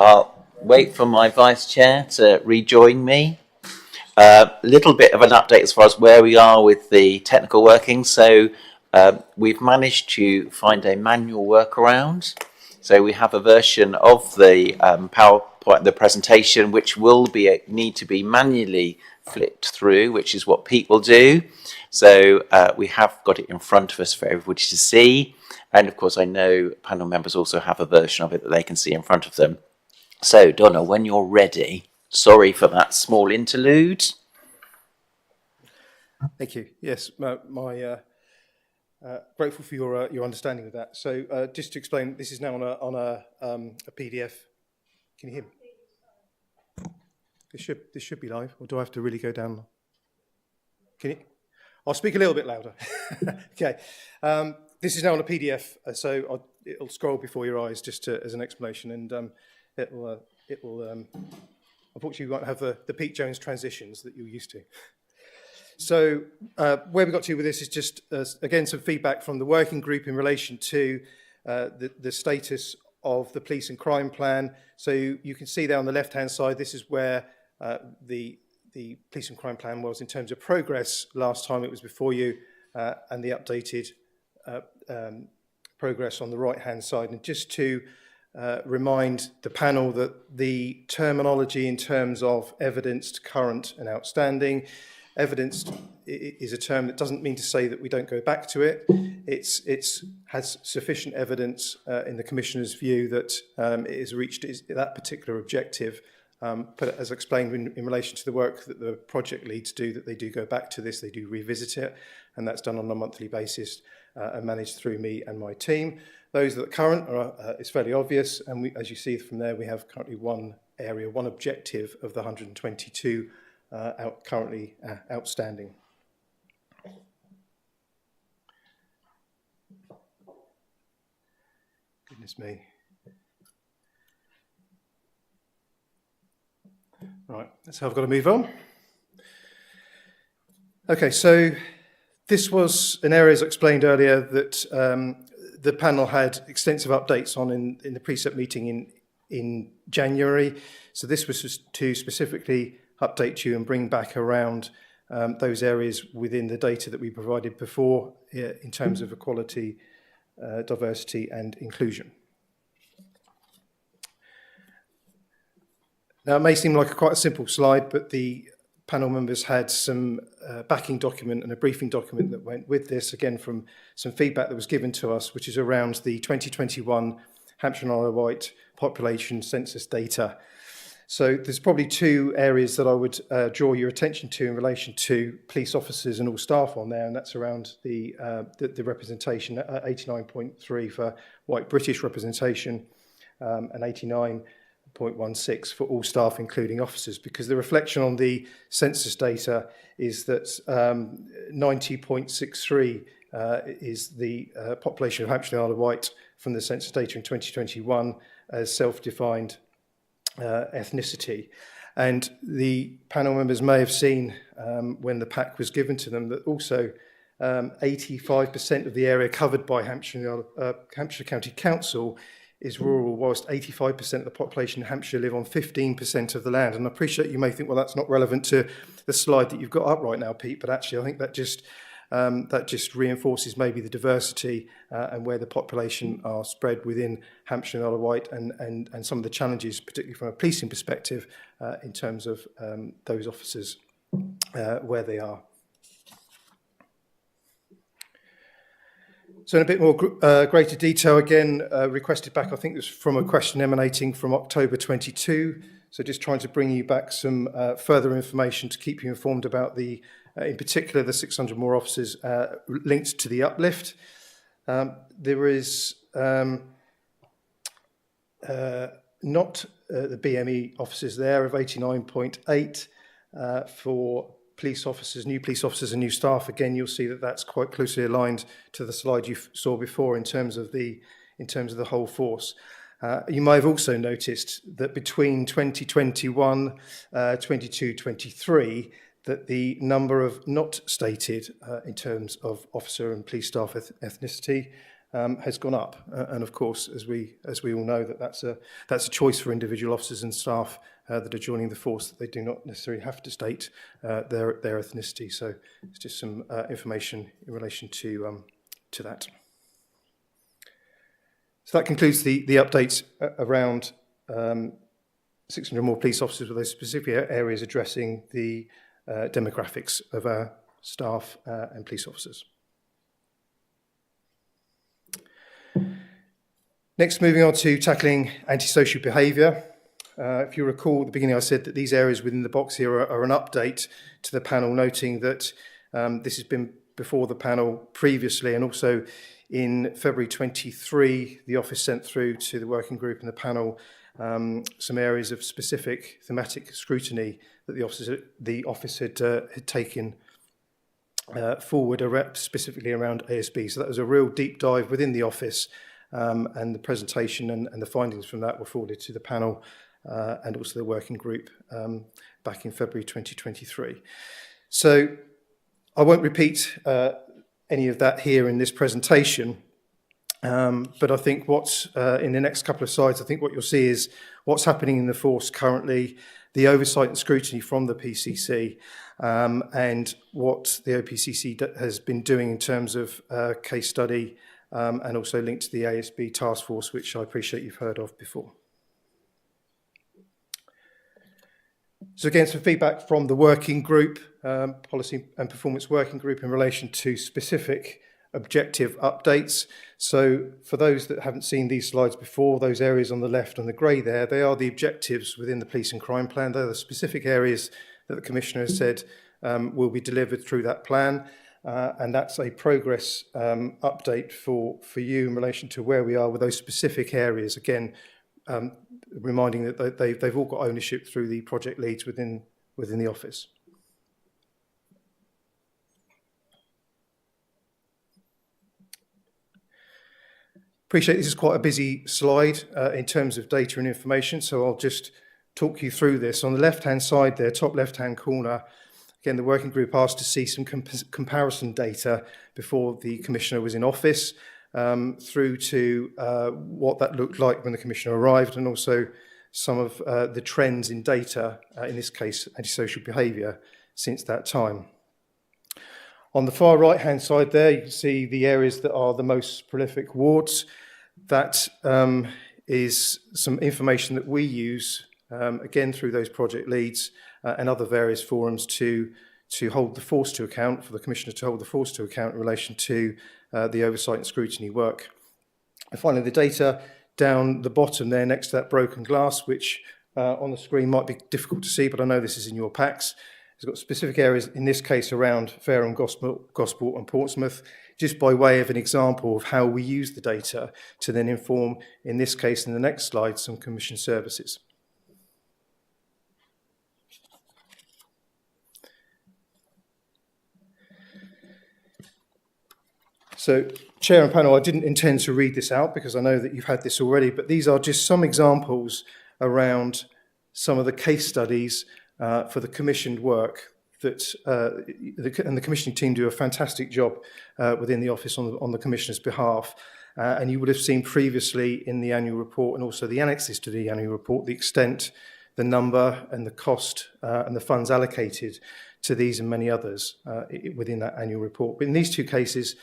I'll wait for my vice chair to rejoin me. Little bit of an update as far as where we are with the technical working. So we've managed to find a manual workaround. So we have a version of the PowerPoint, the presentation, which will need to be manually flipped through, which is what Pete will do. So we have got it in front of us for everybody to see. And of course, I know panel members also have a version of it that they can see in front of them. So Donna, when you're ready, sorry for that small interlude. Thank you. Yes, grateful for your understanding of that. So just to explain, this is now on a PDF. Can you hear me? This should be live, or do I have to really go down? Can you? I'll speak a little bit louder. Okay. This is now on a PDF, so it'll scroll before your eyes just as an explanation, and it will. Unfortunately, we won't have the Pete Jones transitions that you're used to. So where we got to with this is just, again, some feedback from the working group in relation to the status of the police and crime plan. So you can see there on the left-hand side, this is where the police and crime plan was in terms of progress last time it was before you, and the updated progress on the right-hand side. And just to remind the panel that the terminology in terms of evidenced, current and outstanding, evidenced is a term that doesn't mean to say that we don't go back to it. It has sufficient evidence in the Commissioner's view that it has reached that particular objective. But as explained in relation to the work that the project leads do, that they do go back to this, they do revisit it, and that's done on a monthly basis and managed through me and my team. Those that are current is fairly obvious, and as you see from there, we have currently one area, one objective of the 122 currently outstanding. Goodness me. Right, that's how I've got to move on. Okay, so this was an area, as explained earlier, that the panel had extensive updates on in the precept meeting in January. So this was just to specifically update you and bring back around those areas within the data that we provided before in terms of equality, diversity and inclusion. Now, it may seem like quite a simple slide, but the panel members had some backing document and a briefing document that went with this, again, from some feedback that was given to us, which is around the 2021 Hampshire and Isle of Wight population census data. So there's probably two areas that I would draw your attention to in relation to police officers and all staff on there, and that's around the representation, 89.3 for white British representation and 89.16 for all staff, including officers, because the reflection on the census data is that 90.63 is the population of Hampshire and Isle of Wight from the census data in 2021 as self-defined ethnicity. And the panel members may have seen when the pack was given to them that also 85% of the area covered by Hampshire County Council is rural, whilst 85% of the population in Hampshire live on 15% of the land. And I appreciate you may think, well, that's not relevant to the slide that you've got up right now, Pete, but actually I think that just reinforces maybe the diversity and where the population are spread within Hampshire and Isle of Wight, and some of the challenges, particularly from a policing perspective, in terms of those officers where they are. So in a bit more greater detail, again, requested back, I think it was from a question emanating from October 22. So just trying to bring you back some further information to keep you informed about the, in particular, the 600 more officers linked to the uplift. There is not the BME officers there of 89.8 for police officers, new police officers and new staff. Again, you'll see that that's quite closely aligned to the slide you saw before in terms of the whole force. You may have also noticed that between 2021, 22, 23, that the number of not stated in terms of officer and police staff ethnicity has gone up. And of course, as we all know, that's a choice for individual officers and staff that are joining the force, that they do not necessarily have to state their ethnicity. So it's just some information in relation to that. So that concludes the updates around 600 more police officers with those specific areas addressing the demographics of our staff and police officers. Next, moving on to tackling antisocial behaviour. If you recall, at the beginning I said that these areas within the box here are an update to the panel, noting that this has been before the panel previously, and also in February 23, the office sent through to the working group and the panel some areas of specific thematic scrutiny that the office had taken forward, specifically around ASB. So that was a real deep dive within the office, and the presentation and the findings from that were forwarded to the panel and also the working group back in February 2023. So I won't repeat any of that here in this presentation, but I think what's in the next couple of slides, I think what you'll see is what's happening in the force currently, the oversight and scrutiny from the PCC, and what the OPCC has been doing in terms of case study, and also linked to the ASB task force, which I appreciate you've heard of before. So again, some feedback from the working group, policy and performance working group, in relation to specific objective updates. So for those that haven't seen these slides before, those areas on the left on the grey there, they are the objectives within the police and crime plan. They're the specific areas that the Commissioner has said will be delivered through that plan. And that's a progress update for you in relation to where we are with those specific areas. Again, reminding that they've all got ownership through the project leads within the office. Appreciate this is quite a busy slide in terms of data and information, so I'll just talk you through this. On the left-hand side there, top left-hand corner, again, the working group asked to see some comparison data before the Commissioner was in office, through to what that looked like when the Commissioner arrived, and also some of the trends in data, in this case, antisocial behaviour, since that time. On the far right-hand side there, you can see the areas that are the most prolific wards. That is some information that we use, again, through those project leads and other various forums to hold the force to account, for the Commissioner to hold the force to account in relation to the oversight and scrutiny work. And finally, the data down the bottom there next to that broken glass, which on the screen might be difficult to see, but I know this is in your packs. It's got specific areas, in this case, around Fareham, Gosport and Portsmouth, just by way of an example of how we use the data to then inform, in this case, in the next slide, some commission services. So, Chair and panel, I didn't intend to read this out because I know that you've had this already, but these are just some examples around some of the case studies for the commissioned work that and the commissioning team do a fantastic job within the office on the Commissioner's behalf. And you would have seen previously in the annual report and also the annexes to the annual report the extent, the number and the cost and the funds allocated to these and many others within that annual report. But in these two cases,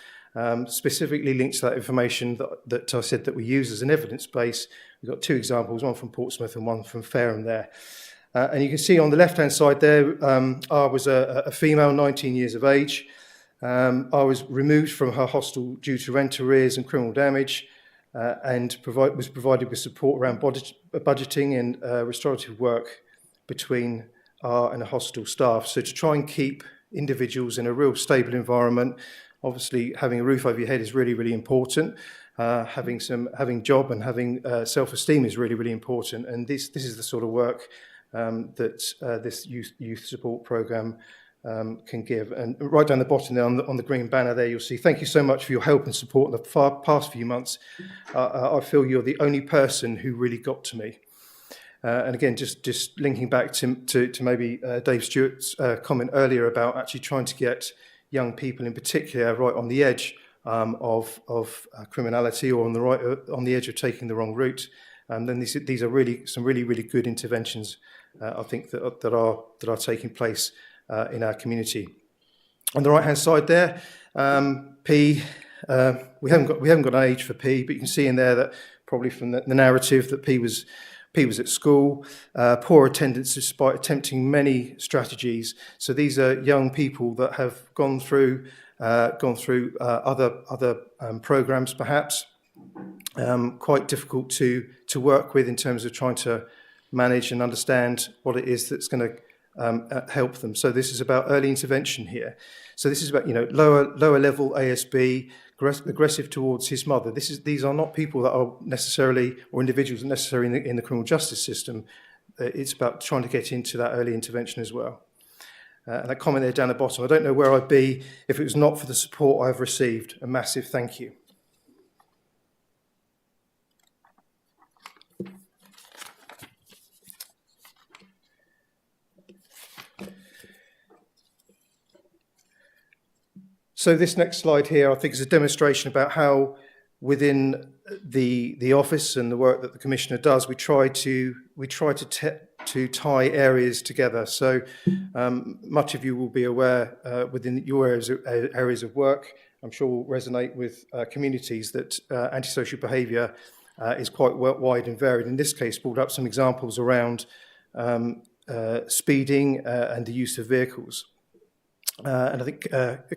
specifically linked to that information that I said that we use as an evidence base, we've got two examples, one from Portsmouth and one from Fareham there. And you can see on the left-hand side there, I was a female, 19 years of age. I was removed from her hostel due to rent arrears and criminal damage, and was provided with support around budgeting and restorative work between our and the hostel staff. So to try and keep individuals in a real stable environment, obviously having a roof over your head is really, really important. Having job and having self-esteem is really, really important. And this is the sort of work that this youth support programme can give. And right down the bottom there on the green banner there, you'll see, thank you so much for your help and support in the past few months. I feel you're the only person who really got to me. And again, just linking back to maybe Dave Stewart's comment earlier about actually trying to get young people in particular right on the edge of criminality or on the edge of taking the wrong route. And then these are some really good interventions, I think, that are taking place in our community. On the right hand side there, P. We haven't got an age for P, but you can see in there that probably from the narrative that P was at school, poor attendance despite attempting many strategies. So these are young people that have gone through other programs, perhaps quite difficult to work with in terms of trying to manage and understand what it is that's going to help them. So this is about early intervention here. So this is about lower level ASB, aggressive towards his mother. These are not people that are necessarily, or individuals necessarily in the criminal justice system. It's about trying to get into that early intervention as well. And that comment there down the bottom, I don't know where I'd be if it was not for the support I've received. A massive thank you. So this next slide here, I think, is a demonstration about how within the office and the work that the Commissioner does, we try to tie areas together. So much of you will be aware within your areas of work, I'm sure will resonate with communities, that antisocial behaviour is quite wide and varied. In this case, brought up some examples around speeding and the use of vehicles. And I think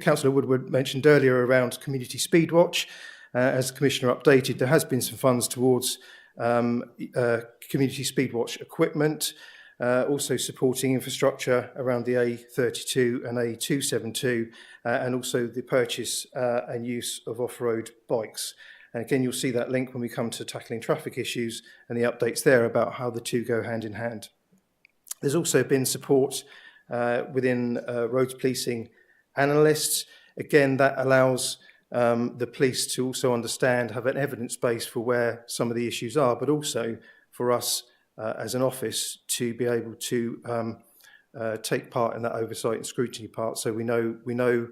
Councillor Woodward mentioned earlier around Community Speed Watch. As the Commissioner updated, there has been some funds towards Community Speed Watch equipment, also supporting infrastructure around the A32 and A272, and also the purchase and use of off-road bikes. And again, you'll see that link when we come to tackling traffic issues and the updates there about how the two go hand in hand. There's also been support within roads policing analysts. Again, that allows the police to also understand, have an evidence base for where some of the issues are, but also for us as an office to be able to take part in that oversight and scrutiny part. So we know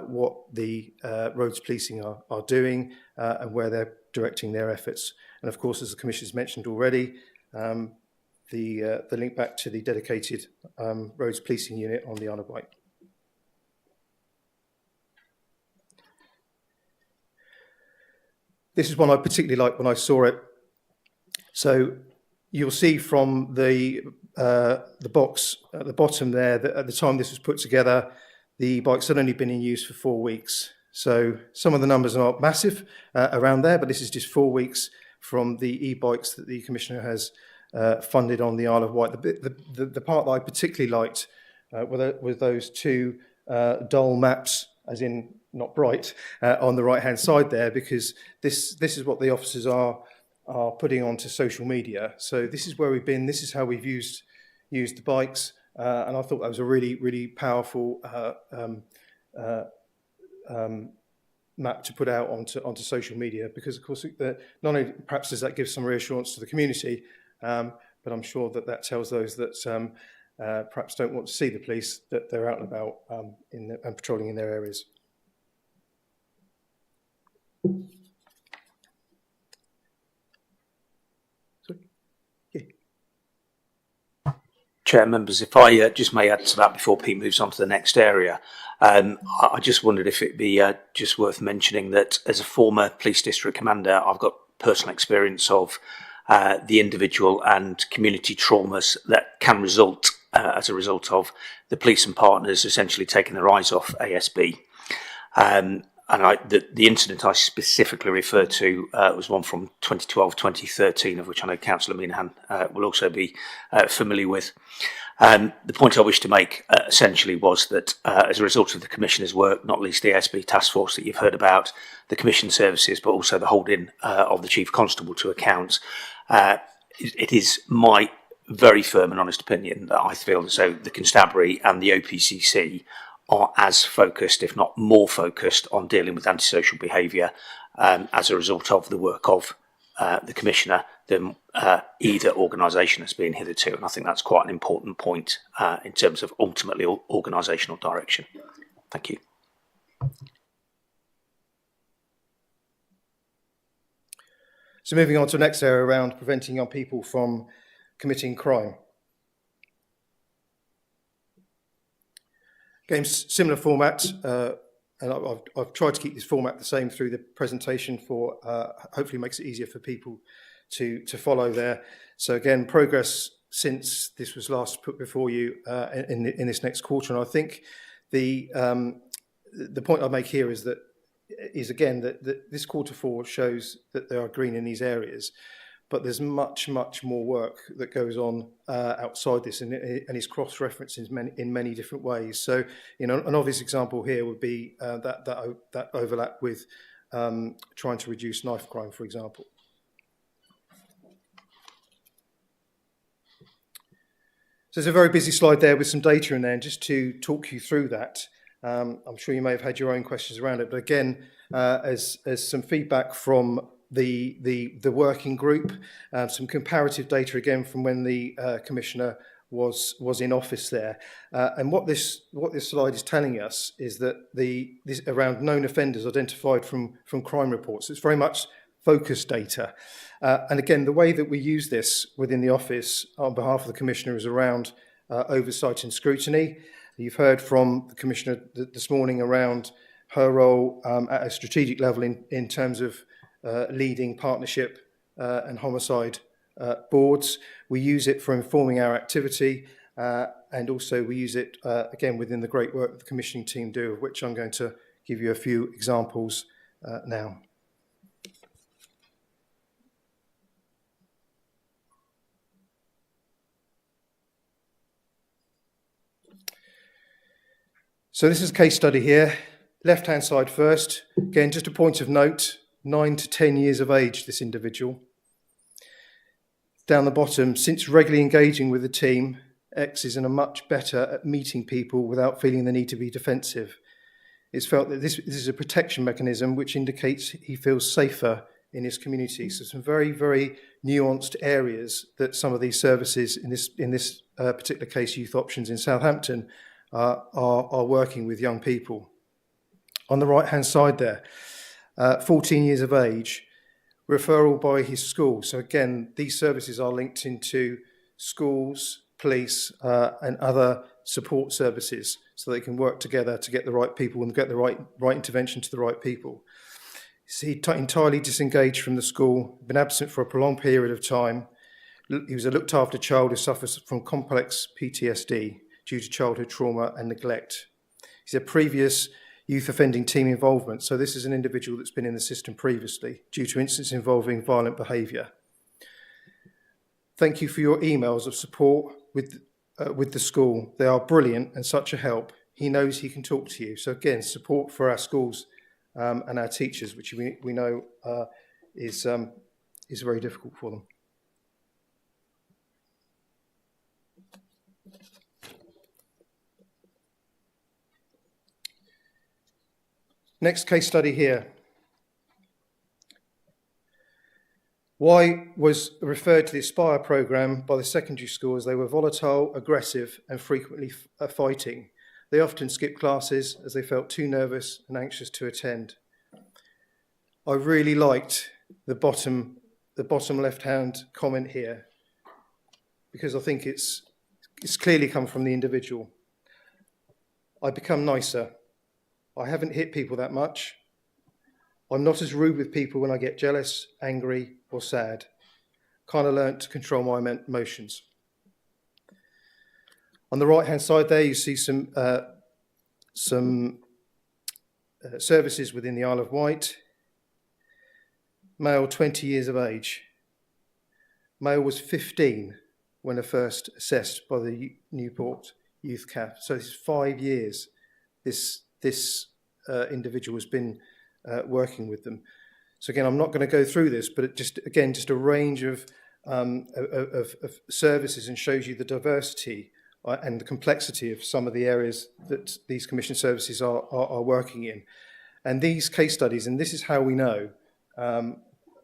what the roads policing are doing and where they're directing their efforts. And of course, as the Commissioner's mentioned already, the link back to the dedicated roads policing unit on the Isle of Wight. This is one I particularly liked when I saw it. So you'll see from the box at the bottom there that at the time this was put together, the bikes had only been in use for 4 weeks. So some of the numbers are not massive around there, but this is just 4 weeks from the e-bikes that the Commissioner has funded on the Isle of Wight. The part that I particularly liked were those two dull maps, as in not bright, on the right-hand side there, because this is what the officers are putting onto social media. So this is where we've been. This is how we've used the bikes, and I thought that was a really powerful map to put out onto social media, because of course not only perhaps does that give some reassurance to the community, but I'm sure that tells those that perhaps don't want to see the police that they're out and about and patrolling in their areas. Chair, members, if I just may add to that before Pete moves on to the next area, I just wondered if it'd be just worth mentioning that as a former police district commander, I've got personal experience of the individual and community traumas that can result as a result of the police and partners essentially taking their eyes off ASB. And the incident I specifically referred to was one from 2012-2013, of which I know Councillor Minahan will also be familiar with. The point I wish to make essentially was that as a result of the Commissioner's work, not least the ASB task force that you've heard about, the Commission services, but also the holding of the Chief Constable to account, it is my very firm and honest opinion that I feel as though the Constabulary and the OPCC are as focused, if not more focused, on dealing with antisocial behaviour as a result of the work of the Commissioner than either organisation has been hitherto. And I think that's quite an important point in terms of ultimately organisational direction. Thank you. So moving on to the next area around preventing young people from committing crime. Again, similar format, and I've tried to keep this format the same through the presentation for hopefully makes it easier for people to follow there. So again, progress since this was last put before you in this next quarter, and I think the point I make here is that this quarter four shows that there are green in these areas, but there's much more work that goes on outside this, and is cross-referenced in many different ways. So, an obvious example here would be that overlap with trying to reduce knife crime, for example. So there's a very busy slide there with some data in there, and just to talk you through that. I'm sure you may have had your own questions around it, but again, as some feedback from the working group, some comparative data again from when the Commissioner was in office there, and what this slide is telling us is that this around known offenders identified from crime reports. It's very much focus data, and again, the way that we use this within the office on behalf of the Commissioner is around oversight and scrutiny. You've heard from the Commissioner this morning around her role at a strategic level in terms of leading partnership and homicide boards. We use it for informing our activity, and also we use it again within the great work that the commissioning team do, of which I'm going to give you a few examples now. So this is a case study here. Left-hand side first. Again, just a point of note, 9 to 10 years of age, this individual. Down the bottom, since regularly engaging with the team, X is much better at meeting people without feeling the need to be defensive. It's felt that this is a protection mechanism which indicates he feels safer in his community. So some very, very nuanced areas that some of these services, in this particular case, Youth Options in Southampton, are working with young people. On the right-hand side there, 14 years of age, referral by his school. So again, these services are linked into schools, police, and other support services, so they can work together to get the right people and get the right intervention to the right people. He entirely disengaged from the school, been absent for a prolonged period of time. He was a looked after child who suffers from complex PTSD due to childhood trauma and neglect. He's a previous youth offending team involvement, so this is an individual that's been in the system previously due to incidents involving violent behaviour. Thank you for your emails of support with the school. They are brilliant and such a help. He knows he can talk to you. So again, support for our schools and our teachers, which we know is very difficult for them. Next case study here. Y was referred to the Aspire programme by the secondary school as they were volatile, aggressive and frequently fighting. They often skipped classes as they felt too nervous and anxious to attend. I really liked the bottom left-hand comment here, because I think it's clearly come from the individual. I become nicer. I haven't hit people that much. I'm not as rude with people when I get jealous, angry or sad. Kind of learnt to control my emotions. On the right-hand side there, you see some services within the Isle of Wight. Male, 20 years of age. Male was 15 when first assessed by the Newport Youth CAF. So this is 5 years. This individual has been working with them. So again, I'm not going to go through this, but just a range of services, and shows you the diversity and the complexity of some of the areas that these commission services are working in. And these case studies, and this is how we know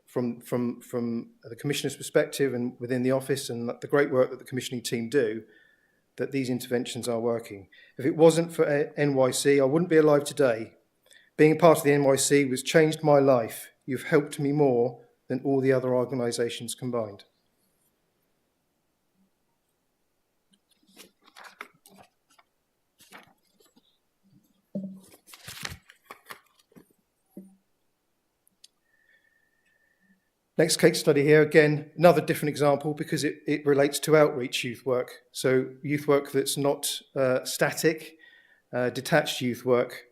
from the Commissioner's perspective and within the office and the great work that the commissioning team do, that these interventions are working. If it wasn't for NYC, I wouldn't be alive today. Being part of the NYC has changed my life. You've helped me more than all the other organisations combined. Next case study here, again, another different example because it relates to outreach youth work. So youth work that's not static, detached youth work.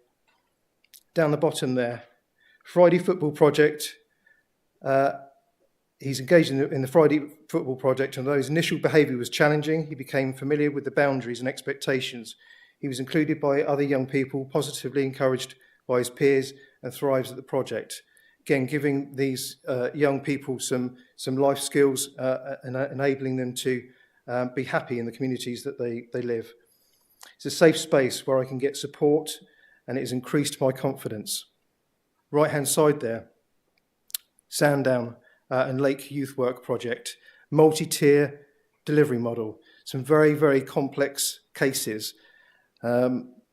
Down the bottom there, Friday Football Project. He's engaged in the Friday Football Project, and though his initial behaviour was challenging, he became familiar with the boundaries and expectations. He was included by other young people, positively encouraged by his peers, and thrives at the project. Again, giving these young people some life skills and enabling them to be happy in the communities that they live. It's a safe space where I can get support, and it has increased my confidence. Right-hand side there, Sandown and Lake Youth Work Project, multi-tier delivery model, some very, very complex cases.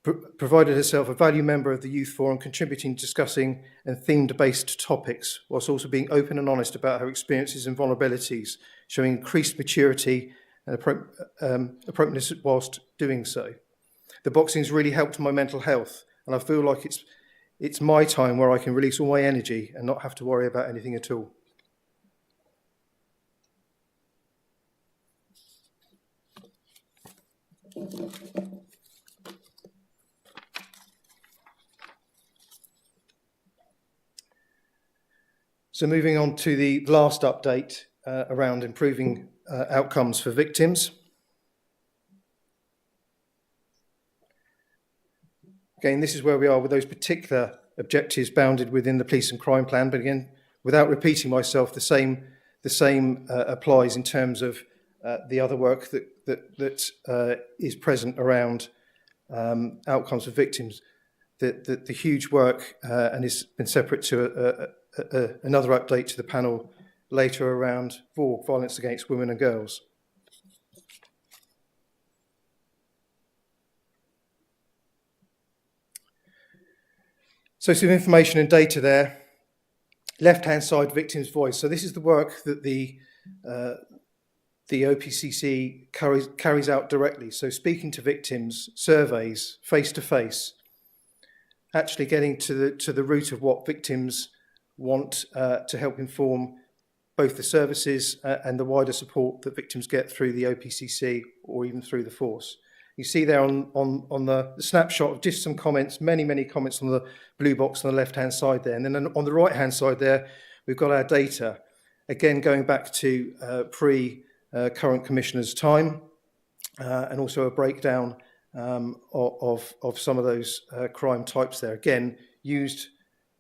Provided herself a value member of the Youth Forum, contributing, discussing and themed-based topics, whilst also being open and honest about her experiences and vulnerabilities, showing increased maturity and appropriateness whilst doing so. The boxing's really helped my mental health, and I feel like it's my time where I can release all my energy and not have to worry about anything at all. So moving on to the last update around improving outcomes for victims. Again, this is where we are with those particular objectives bounded within the police and crime plan, but again, without repeating myself, the same applies in terms of the other work that is present around outcomes for victims. The huge work and has been separate to another update to the panel later around VAWG, violence against women and girls. So some information and data there. Left-hand side, victim's voice. So this is the work that the OPCC carries out directly. So speaking to victims, surveys, face-to-face, actually getting to the root of what victims want to help inform both the services and the wider support that victims get through the OPCC or even through the force. You see there on the snapshot of just some comments, many comments on the blue box on the left-hand side there. And then on the right-hand side there, we've got our data. Again, going back to pre-current Commissioner's time, and also a breakdown of some of those crime types there. Again, used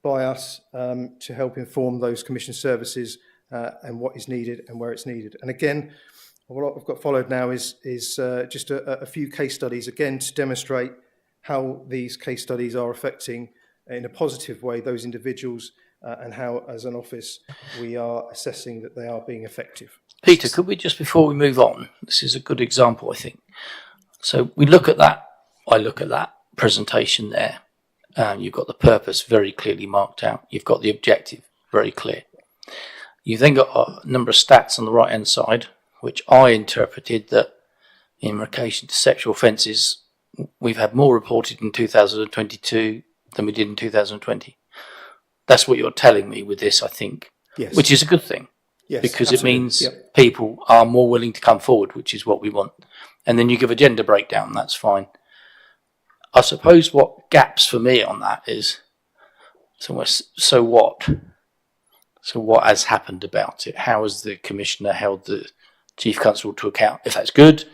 by us to help inform those Commission services and what is needed and where it's needed. And again, what I've got followed now is just a few case studies, again, to demonstrate how these case studies are affecting, in a positive way, those individuals and how, as an office, we are assessing that they are being effective. Peter, could we just, before we move on, this is a good example, I think. So we look at that, I look at that presentation there. You've got the purpose very clearly marked out. You've got the objective very clear. You've then got a number of stats on the right-hand side, which I interpreted that in relation to sexual offences, we've had more reported in 2022 than we did in 2020. That's what you're telling me with this, I think, Yes. which is a good thing. Yes, because absolutely. It means Yep. people are more willing to come forward, which is what we want. And then you give a gender breakdown, that's fine. I suppose what gaps for me on that is, so what? So what has happened about it? How has the Commissioner held the Chief Constable to account? If that's good,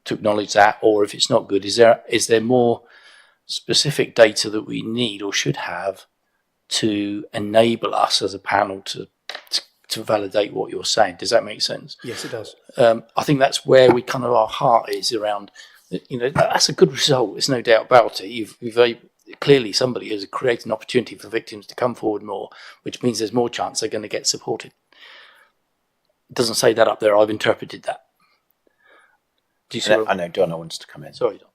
to acknowledge that, or if it's not good, is there more specific data that we need or should have to enable us as a panel to validate what you're saying? Does that make sense? Yes, it does. I think that's where we kind of, our heart is around, that's a good result. There's no doubt about it. You've clearly somebody has created an opportunity for victims to come forward more, which means there's more chance they're going to get supported. It doesn't say that up there. I've interpreted that. Do you see? I know Donna wants to come in. Sorry, Don.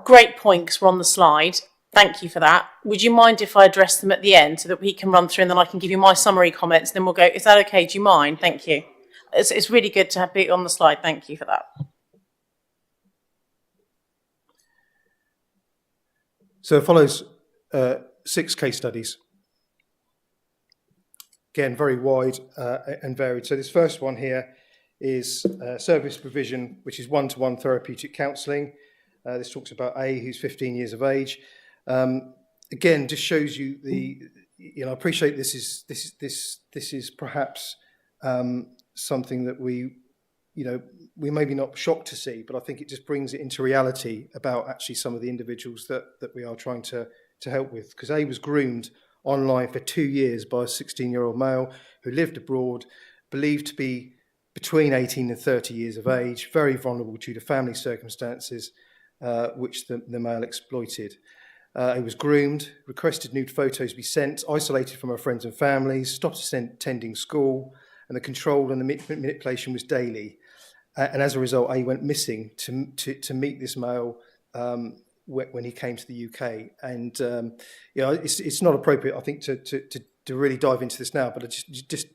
Great point, because we're on the slide. Thank you for that. Would you mind if I address them at the end so that we can run through and then I can give you my summary comments, then we'll go, is that okay? Do you mind? Thank you. It's really good to have it on the slide. Thank you for that. So it follows 6 case studies. Again, very wide and varied. So this first one here is service provision, which is one-to-one therapeutic counselling. This talks about A, who's 15 years of age. Again, just shows you I appreciate this is perhaps something that we may be not shocked to see, but I think it just brings it into reality about actually some of the individuals that we are trying to help with. Because A was groomed online for 2 years by a 16-year-old male who lived abroad, believed to be between 18 and 30 years of age, very vulnerable due to family circumstances, which the male exploited. He was groomed, requested nude photos be sent, isolated from her friends and families, stopped attending school, and the control and the manipulation was daily. And as a result, A went missing to meet this male when he came to the UK. And it's not appropriate, I think, to really dive into this now. But just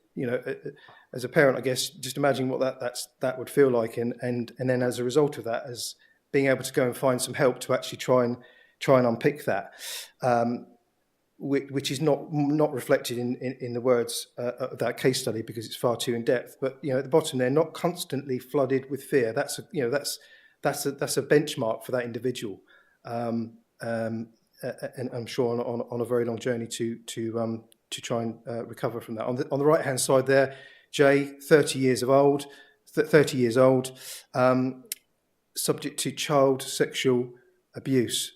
as a parent, I guess, just imagine what that would feel like, and then as a result of that, as being able to go and find some help to actually try and unpick that, which is not reflected in the words of that case study because it's far too in depth. But at the bottom, they're not constantly flooded with fear. That's a benchmark for that individual, and I'm sure on a very long journey to try and recover from that. On the right hand side there, Jay, 30 years old, subject to child sexual abuse.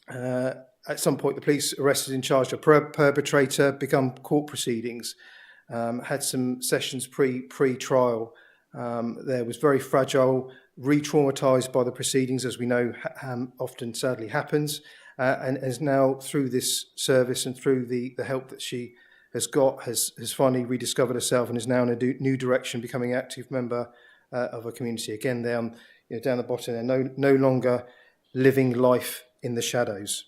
At some point, the police arrested and charged a perpetrator, begun court proceedings, had some sessions pre-trial. There was very fragile, re-traumatised by the proceedings, as we know often sadly happens, and is now through this service and through the help that she has got, has finally rediscovered herself and is now in a new direction, becoming an active member of a community. Again, down the bottom there, no longer living life in the shadows.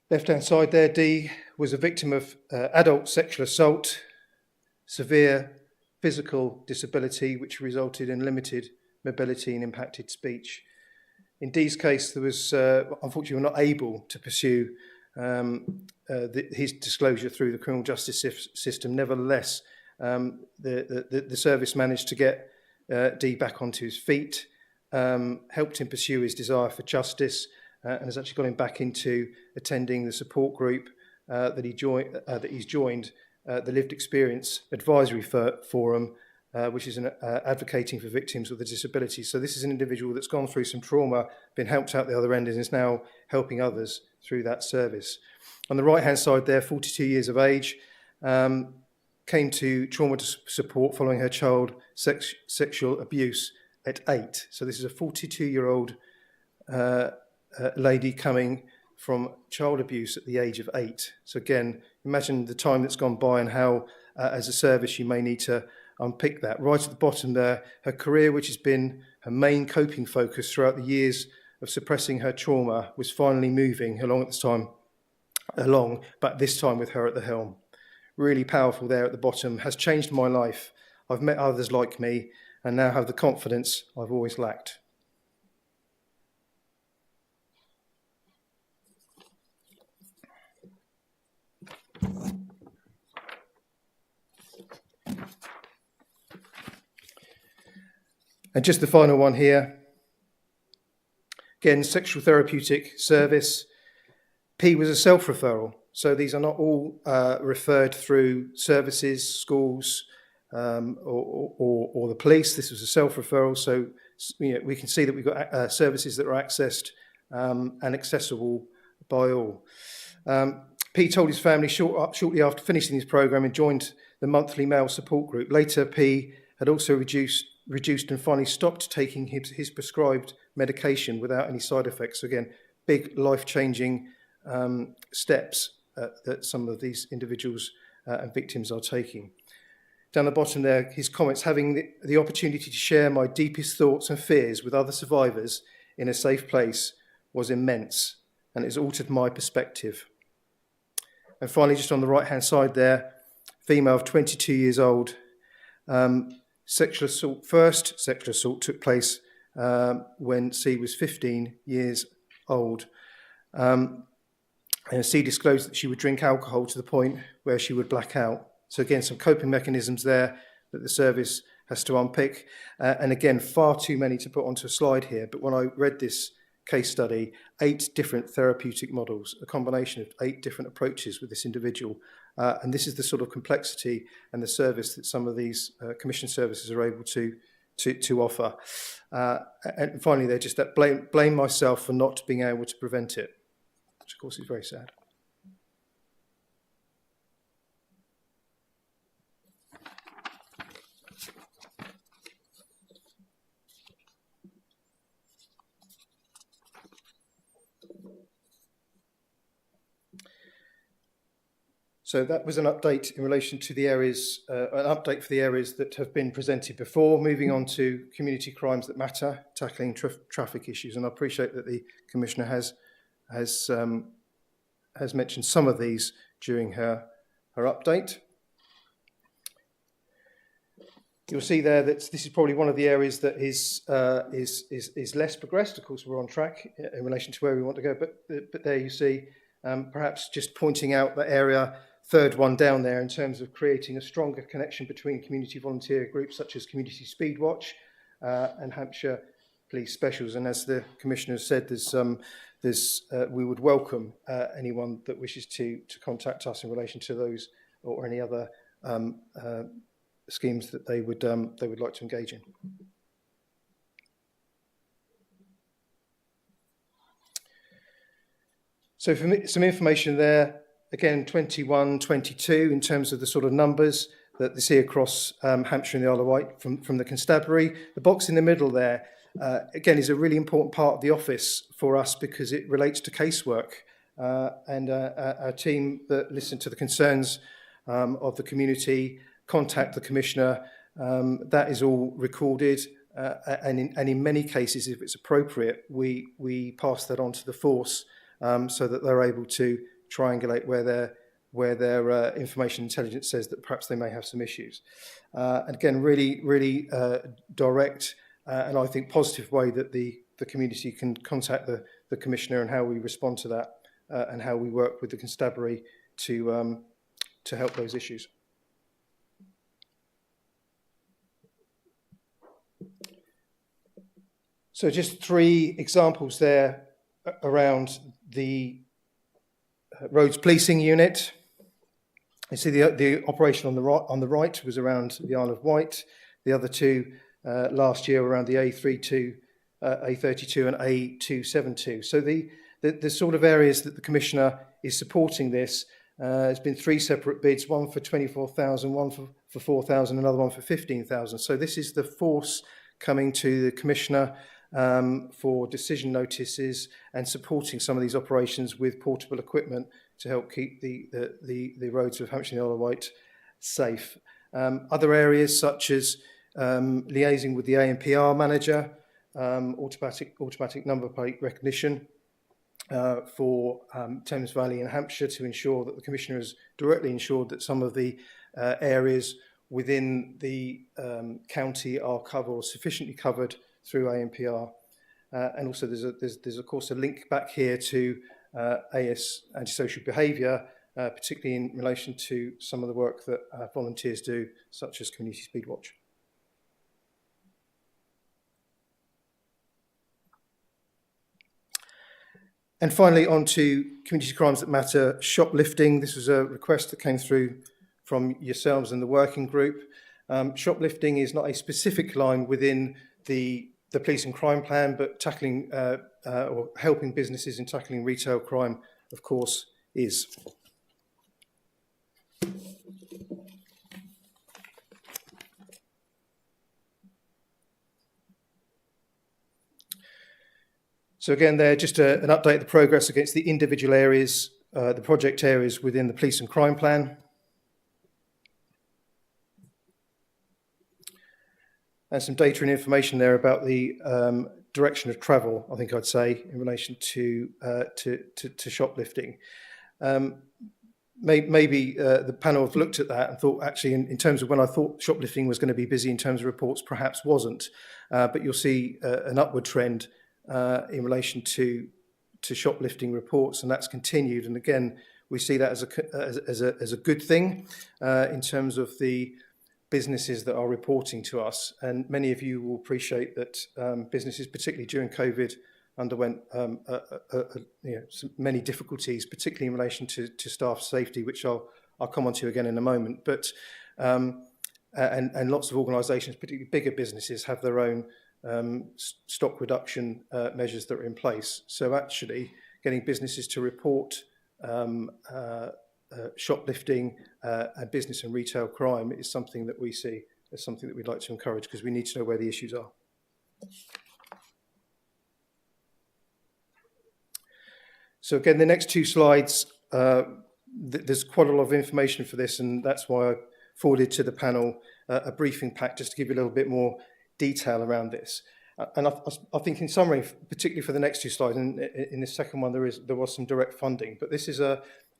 Left-hand side there, D was a victim of adult sexual assault, severe physical disability, which resulted in limited mobility and impacted speech. In D's case, there was, unfortunately, we're not able to pursue his disclosure through the criminal justice system. Nevertheless, the service managed to get D back onto his feet, helped him pursue his desire for justice, and has actually got him back into attending the support group that he's joined, the Lived Experience Advisory Forum, which is advocating for victims with a disability. So this is an individual that's gone through some trauma, been helped out the other end, and is now helping others through that service. On the right-hand side there, 42 years of age, came to trauma support following her child sexual abuse at 8. So this is a 42-year-old lady coming from child abuse at the age of 8. So again, imagine the time that's gone by and how, as a service, you may need to unpick that. Right at the bottom there, her career, which has been her main coping focus throughout the years of suppressing her trauma, was finally moving along, but this time with her at the helm. Really powerful there at the bottom. Has changed my life. I've met others like me and now have the confidence I've always lacked. And just the final one here. Again, sexual therapeutic service. P was a self-referral. So these are not all referred through services, schools, or the police. This was a self-referral. So we can see that we've got services that are accessed and accessible by all. P told his family shortly after finishing his programme and joined the monthly male support group. Later, P had also reduced and finally stopped taking his prescribed medication without any side effects. So again, big life-changing steps that some of these individuals and victims are taking. Down the bottom there, his comments, having the opportunity to share my deepest thoughts and fears with other survivors in a safe place was immense, and it's altered my perspective. And finally, just on the right-hand side there, female of 22 years old, first sexual assault took place when C was 15 years old. And C disclosed that she would drink alcohol to the point where she would black out. So again, some coping mechanisms there that the service has to unpick. And again, far too many to put onto a slide here. But when I read this case study, 8 different therapeutic models, a combination of 8 different approaches with this individual. And this is the sort of complexity and the service that some of these commission services are able to offer. And finally, they're just that blame myself for not being able to prevent it, which of course is very sad. So that was an update in relation to the areas, an update for the areas that have been presented before. Moving on to community crimes that matter, tackling traffic issues, and I appreciate that the Commissioner has mentioned some of these during her update. You'll see there that this is probably one of the areas that is less progressed. Of course, we're on track in relation to where we want to go, but there you see, perhaps just pointing out that area. Third one down there in terms of creating a stronger connection between community volunteer groups such as Community Speed Watch and Hampshire Police Specials. And as the Commissioner said, we would welcome anyone that wishes to contact us in relation to those or any other schemes that they would like to engage in. So for me, some information there. Again, 21, 22 in terms of the sort of numbers that they see across Hampshire and the Isle of Wight from the constabulary. The box in the middle there, again, is a really important part of the office for us because it relates to casework and our team that listen to the concerns of the community, contact the Commissioner. That is all recorded. And in many cases, if it's appropriate, we pass that on to the force so that they're able to triangulate where their information intelligence says that perhaps they may have some issues. And again, really direct and I think positive way that the community can contact the Commissioner and how we respond to that and how we work with the constabulary to help those issues. So just 3 examples there around the Roads Policing Unit. You see the operation on the right was around the Isle of Wight. The other 2 last year around the A32, A32 and A272. So the sort of areas that the Commissioner is supporting this, there's been 3 separate bids, one for 24,000, one for 4,000, another one for 15,000. So this is the force coming to the Commissioner for decision notices and supporting some of these operations with portable equipment to help keep the roads of Hampshire and the Isle of Wight safe. Other areas such as liaising with the ANPR manager, automatic number plate recognition for Thames Valley and Hampshire to ensure that the Commissioner has directly ensured that some of the areas within the county are covered or sufficiently covered through ANPR. And also there's of course a link back here to AS antisocial behaviour, particularly in relation to some of the work that volunteers do, such as Community Speed Watch. And finally, on to community crimes that matter, shoplifting. This was a request that came through from yourselves and the working group. Shoplifting is not a specific line within the police and crime plan, but tackling or helping businesses in tackling retail crime, of course, is. So again, there just an update of the progress against the individual areas, the project areas within the police and crime plan. And some data and information there about the direction of travel, I think I'd say, in relation to shoplifting. Maybe the panel have looked at that and thought, actually, in terms of when I thought shoplifting was going to be busy in terms of reports, perhaps wasn't. But you'll see an upward trend in relation to shoplifting reports, and that's continued. And again, we see that as a good thing in terms of the businesses that are reporting to us. And many of you will appreciate that businesses, particularly during COVID, underwent many difficulties, particularly in relation to staff safety, which I'll come on to again in a moment. But and lots of organisations, particularly bigger businesses, have their own stock reduction measures that are in place. So actually, getting businesses to report shoplifting and business and retail crime is something that we see as something that we'd like to encourage, because we need to know where the issues are. So again, the next two slides, there's quite a lot of information for this, and that's why I forwarded to the panel a briefing pack just to give you a little bit more detail around this. And I think in summary, particularly for the next two slides, and in the second one there was some direct funding, but this is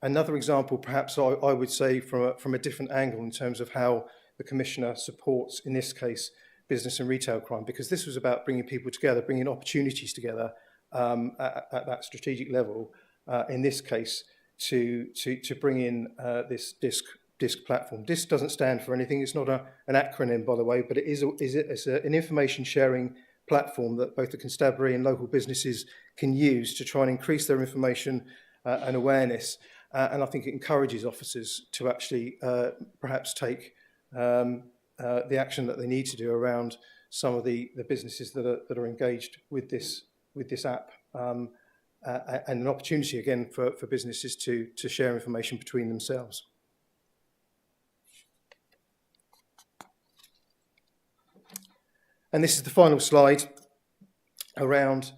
another example, perhaps I would say from a different angle in terms of how the Commissioner supports, in this case, business and retail crime, because this was about bringing people together, bringing opportunities together at that strategic level, in this case, to bring in this DISC platform. DISC doesn't stand for anything. It's not an acronym, by the way, but it's an information sharing platform that both the constabulary and local businesses can use to try and increase their information and awareness. And I think it encourages officers to actually perhaps take the action that they need to do around some of the businesses that are engaged with this app, and an opportunity again for businesses to share information between themselves. And this is the final slide around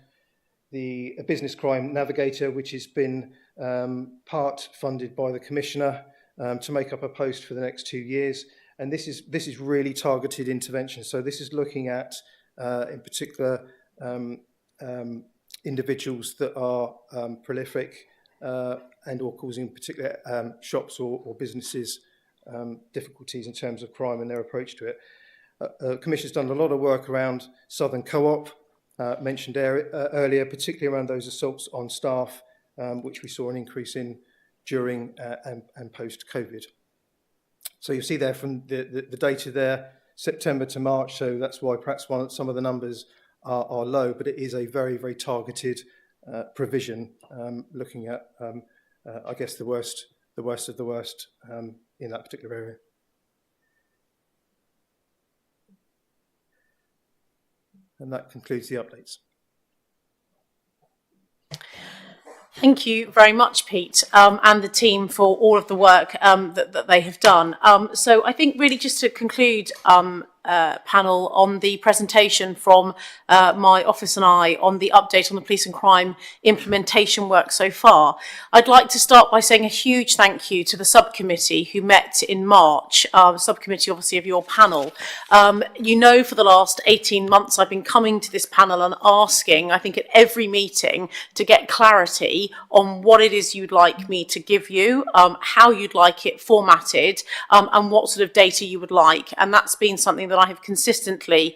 the Business Crime Navigator, which has been part funded by the Commissioner to make up a post for the next 2 years. And this is really targeted intervention. So this is looking at, in particular, individuals that are prolific and or causing particular shops or businesses difficulties in terms of crime and their approach to it. The Commission's done a lot of work around Southern Co-op, mentioned earlier, particularly around those assaults on staff, which we saw an increase in during and post-COVID. So you'll see there from the data there, September to March, so that's why perhaps some of the numbers are low, but it is a very, very targeted provision, looking at, I guess, the worst of the worst in that particular area. And that concludes the updates. Thank you very much, Pete, and the team for all of the work that they have done. So I think really just to conclude, panel, on the presentation from my office and I on the update on the police and crime implementation work so far, I'd like to start by saying a huge thank you to the subcommittee who met in March, subcommittee obviously of your panel. You know, for the last 18 months I've been coming to this panel and asking, I think at every meeting, to get clarity on what it is you'd like me to give you, how you'd like it formatted, and what sort of data you would like. And that's been something that I have consistently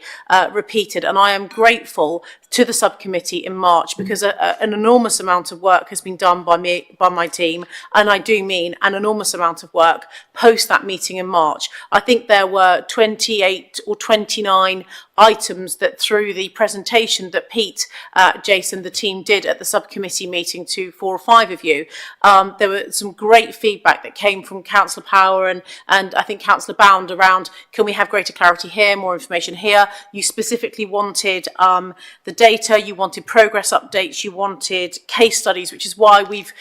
repeated, and I am grateful to the subcommittee in March, because an enormous amount of work has been done by my team, and I do mean an enormous amount of work post that meeting in March. I think there were 28 or 29 items that through the presentation that Pete, Jason, the team did at the subcommittee meeting to 4 or 5 of you, there were some great feedback that came from Councillor Power and I think Councillor Bound around, can we have greater clarity here, more information here? You specifically wanted the data, you wanted progress updates, you wanted case studies, which is why we've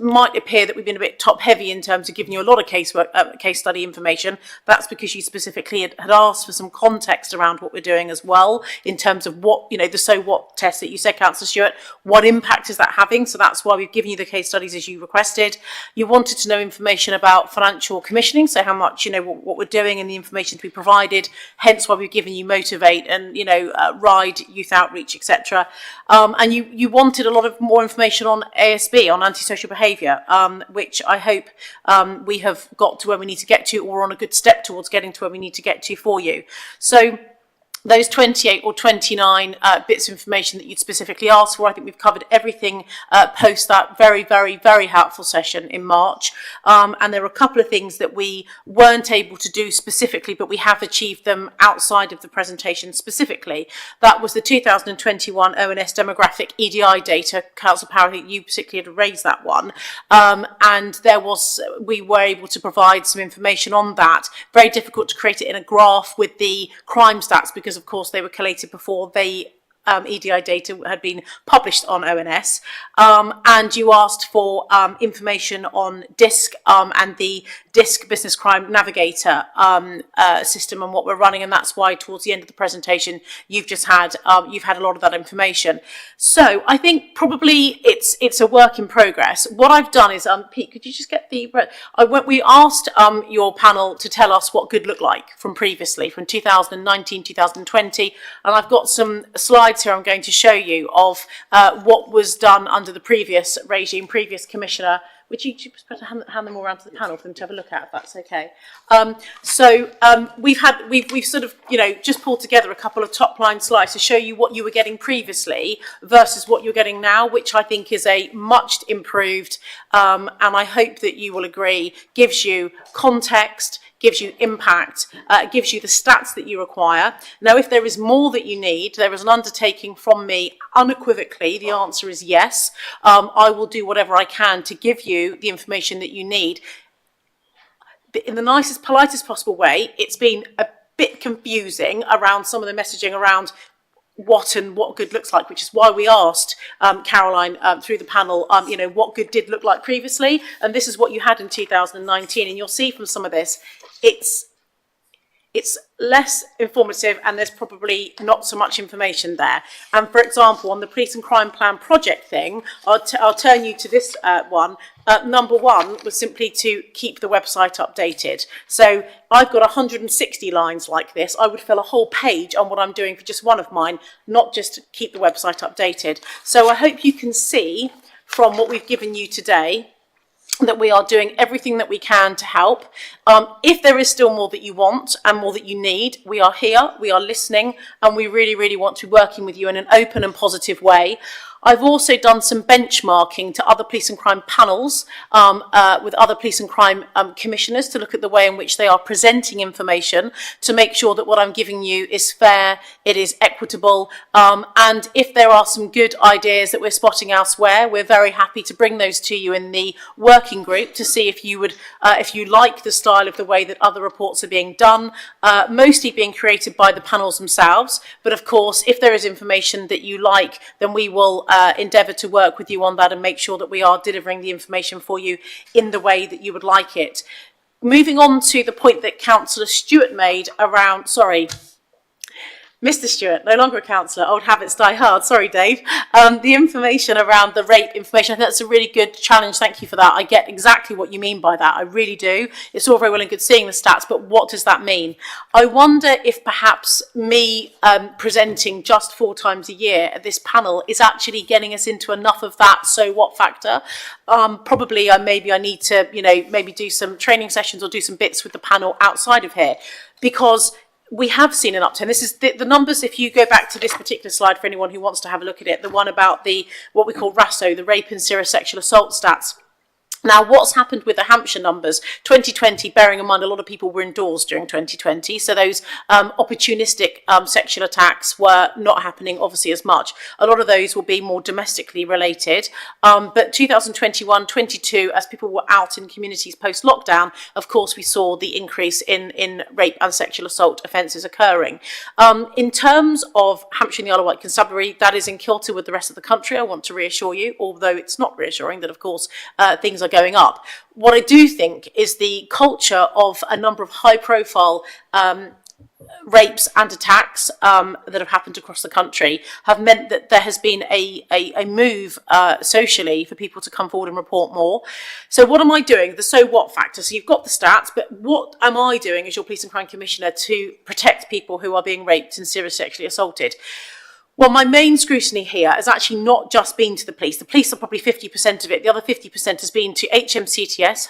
might appear that we've been a bit top heavy in terms of giving you a lot of case study information. That's because you specifically had asked for some context around what we're doing as well, in terms of what, the so what test that you said, Councillor Stewart, what impact is that having? So that's why we've given you the case studies as you requested. You wanted to know information about financial commissioning, so how much, what we're doing and the information to be provided, hence why we've given you Motivate and, RIDE, youth outreach, etc. And you wanted a lot of more information on ASB, on antisocial behaviour, which I hope we have got to where we need to get to, or on a good step towards getting to where we need to get to for you. So those 28 or 29 bits of information that you'd specifically asked for, I think we've covered everything post that very, very, very helpful session in March. And there are a couple of things that we weren't able to do specifically, but we have achieved them outside of the presentation specifically. That was the 2021 ONS demographic EDI data. Councillor Power, I think you particularly had raised that one. And we were able to provide some information on that. Very difficult to create it in a graph with the crime stats, because of course they were collated before they EDI data had been published on ONS, and you asked for information on DISC and the DISC Business Crime Navigator system and what we're running, and that's why towards the end of the presentation you've had a lot of that information. So I think probably it's a work in progress. What I've done is, Pete, could you just get we asked your panel to tell us what good looked like from previously, from 2019, 2020, and I've got some slides here I'm going to show you of what was done under the previous regime, previous commissioner. Would you just hand them all around to the panel for them to have a look at, if that's okay? We've sort of, just pulled together a couple of top line slides to show you what you were getting previously versus what you're getting now, which I think is a much improved, and I hope that you will agree, gives you context, gives you impact, gives you the stats that you require. Now, if there is more that you need, there is an undertaking from me unequivocally. The answer is yes. I will do whatever I can to give you the information that you need. In the nicest, politest possible way, it's been a bit confusing around some of the messaging around what good looks like, which is why we asked Caroline through the panel, what good did look like previously, and this is what you had in 2019, and you'll see from some of this, it's less informative and there's probably not so much information there. And for example, on the police and crime plan project thing, I'll turn you to this one. Number one was simply to keep the website updated. So I've got 160 lines like this. I would fill a whole page on what I'm doing for just one of mine, not just to keep the website updated. So I hope you can see from what we've given you today that we are doing everything that we can to help. If there is still more that you want and more that you need, we are here, we are listening, and we really, really want to be working with you in an open and positive way. I've also done some benchmarking to other police and crime panels with other police and crime commissioners to look at the way in which they are presenting information to make sure that what I'm giving you is fair, it is equitable, and if there are some good ideas that we're spotting elsewhere, we're very happy to bring those to you in the working group to see if you like the style of the way that other reports are being done, mostly being created by the panels themselves. But of course, if there is information that you like, then we will endeavour to work with you on that and make sure that we are delivering the information for you in the way that you would like it. Moving on to the point that Councillor Stewart made around, Mr. Stewart, no longer a councillor, old habits die hard, sorry Dave, the information around the rape information, I think that's a really good challenge, thank you for that. I get exactly what you mean by that, I really do. It's all very well and good seeing the stats, but what does that mean? I wonder if perhaps me presenting just 4 times a year at this panel is actually getting us into enough of that so what factor. Probably maybe I need to, maybe do some training sessions or do some bits with the panel outside of here, because we have seen an upturn. This is the numbers, if you go back to this particular slide for anyone who wants to have a look at it, the one about what we call RASO, the rape and serious sexual assault stats. Now, what's happened with the Hampshire numbers? 2020, bearing in mind a lot of people were indoors during 2020, so those opportunistic sexual attacks were not happening obviously as much. A lot of those will be more domestically related, but 2021, 22, as people were out in communities post-lockdown, of course we saw the increase in rape and sexual assault offences occurring. In terms of Hampshire and the Isle of Wight Constabulary, that is in kilter with the rest of the country, I want to reassure you, although it's not reassuring that of course things are going up. What I do think is the culture of a number of high-profile rapes and attacks that have happened across the country have meant that there has been a move socially for people to come forward and report more. So what am I doing? The so what factor. So you've got the stats, but what am I doing as your Police and Crime Commissioner to protect people who are being raped and seriously sexually assaulted? Well, my main scrutiny here has actually not just been to the police. The police are probably 50% of it. The other 50% has been to HMCTS,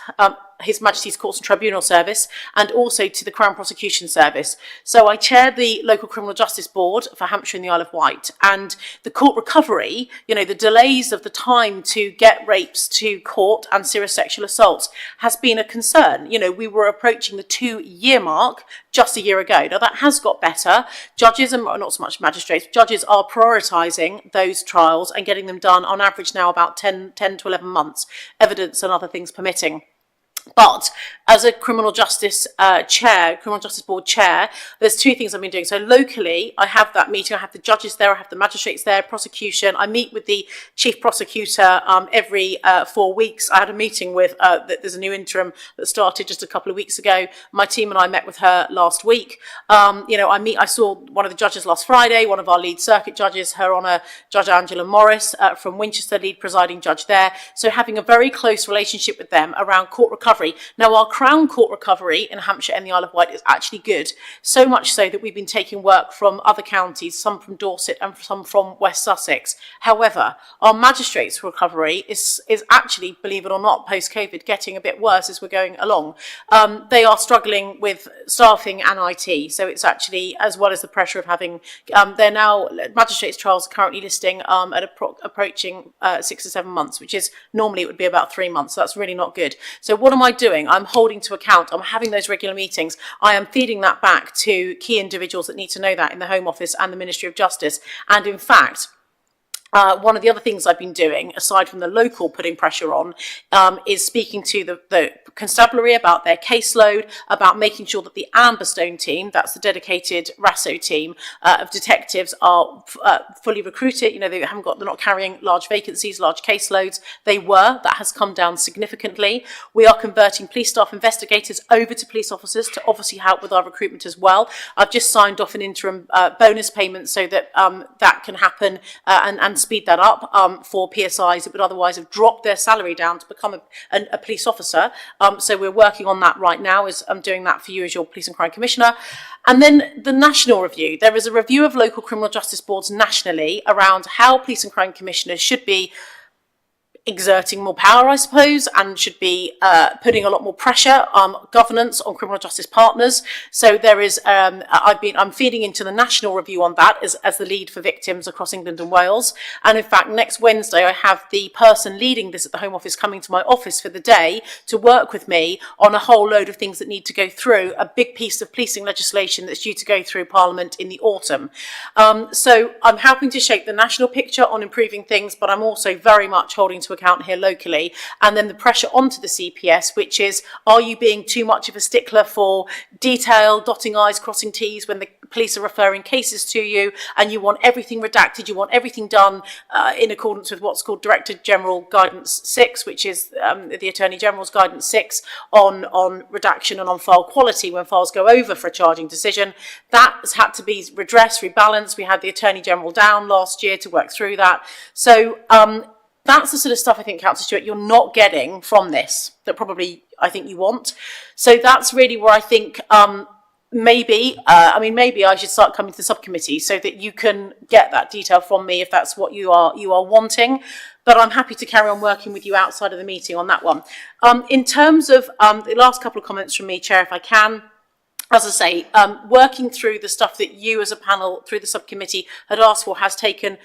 His Majesty's Courts and Tribunal Service, and also to the Crown Prosecution Service. So I chair the Local Criminal Justice Board for Hampshire and the Isle of Wight, and the court recovery, the delays of the time to get rapes to court and serious sexual assaults has been a concern. We were approaching the 2-year mark just a year ago. Now that has got better. Judges, and not so much magistrates, judges are prioritising those trials and getting them done on average now about 10 to 11 months, evidence and other things permitting. But as a criminal justice board chair, there's two things I've been doing. So locally, I have that meeting. I have the judges there. I have the magistrates there, prosecution. I meet with the chief prosecutor every 4 weeks. I had a meeting with, there's a new interim that started just a couple of weeks ago. My team and I met with her last week. I saw one of the judges last Friday, one of our lead circuit judges, Her Honour Judge Angela Morris from Winchester, lead presiding judge there. So having a very close relationship with them around court recovery. Now, our Crown Court recovery in Hampshire and the Isle of Wight is actually good, so much so that we've been taking work from other counties, some from Dorset and some from West Sussex. However, our magistrates' recovery is actually, believe it or not, post-COVID, getting a bit worse as we're going along. They are struggling with staffing and IT, so it's actually, as well as the pressure of having, they're now, magistrates' trials are currently listing at approaching 6 or 7 months, which is, normally it would be about 3 months, so that's really not good. So what am I doing? I'm holding to account. I'm having those regular meetings. I am feeding that back to key individuals that need to know that in the Home Office and the Ministry of Justice. And in fact, one of the other things I've been doing, aside from the local putting pressure on, is speaking to the constabulary about their caseload, about making sure that the Amberstone team, that's the dedicated RASO team of detectives, are fully recruited. They're not carrying large vacancies, large caseloads. They were. That has come down significantly. We are converting police staff investigators over to police officers to obviously help with our recruitment as well. I've just signed off an interim bonus payment so that that can happen and speed that up for PSIs that would otherwise have dropped their salary down to become a police officer. So we're working on that right now. I'm doing that for you as your Police and Crime Commissioner. And then the national review. There is a review of local criminal justice boards nationally around how Police and Crime Commissioners should be exerting more power, I suppose, and should be putting a lot more pressure on governance on criminal justice partners. So there is, I'm feeding into the national review on that as the lead for victims across England and Wales. And in fact, next Wednesday, I have the person leading this at the Home Office coming to my office for the day to work with me on a whole load of things that need to go through a big piece of policing legislation that's due to go through Parliament in the autumn. So I'm helping to shape the national picture on improving things, but I'm also very much holding to account here locally, and then the pressure onto the CPS, which is, are you being too much of a stickler for detail, dotting I's, crossing T's when the police are referring cases to you, and you want everything redacted, you want everything done in accordance with what's called Director General Guidance 6, which is the Attorney General's Guidance 6 on redaction and on file quality when files go over for a charging decision. That has had to be redressed, rebalanced. We had the Attorney General down last year to work through that. So that's the sort of stuff I think, Councillor Stewart, you're not getting from this that probably I think you want. So that's really where I think maybe I should start coming to the subcommittee so that you can get that detail from me if that's what you are wanting. But I'm happy to carry on working with you outside of the meeting on that one. In terms of the last couple of comments from me, Chair, if I can. As I say, working through the stuff that you as a panel through the subcommittee had asked for has taken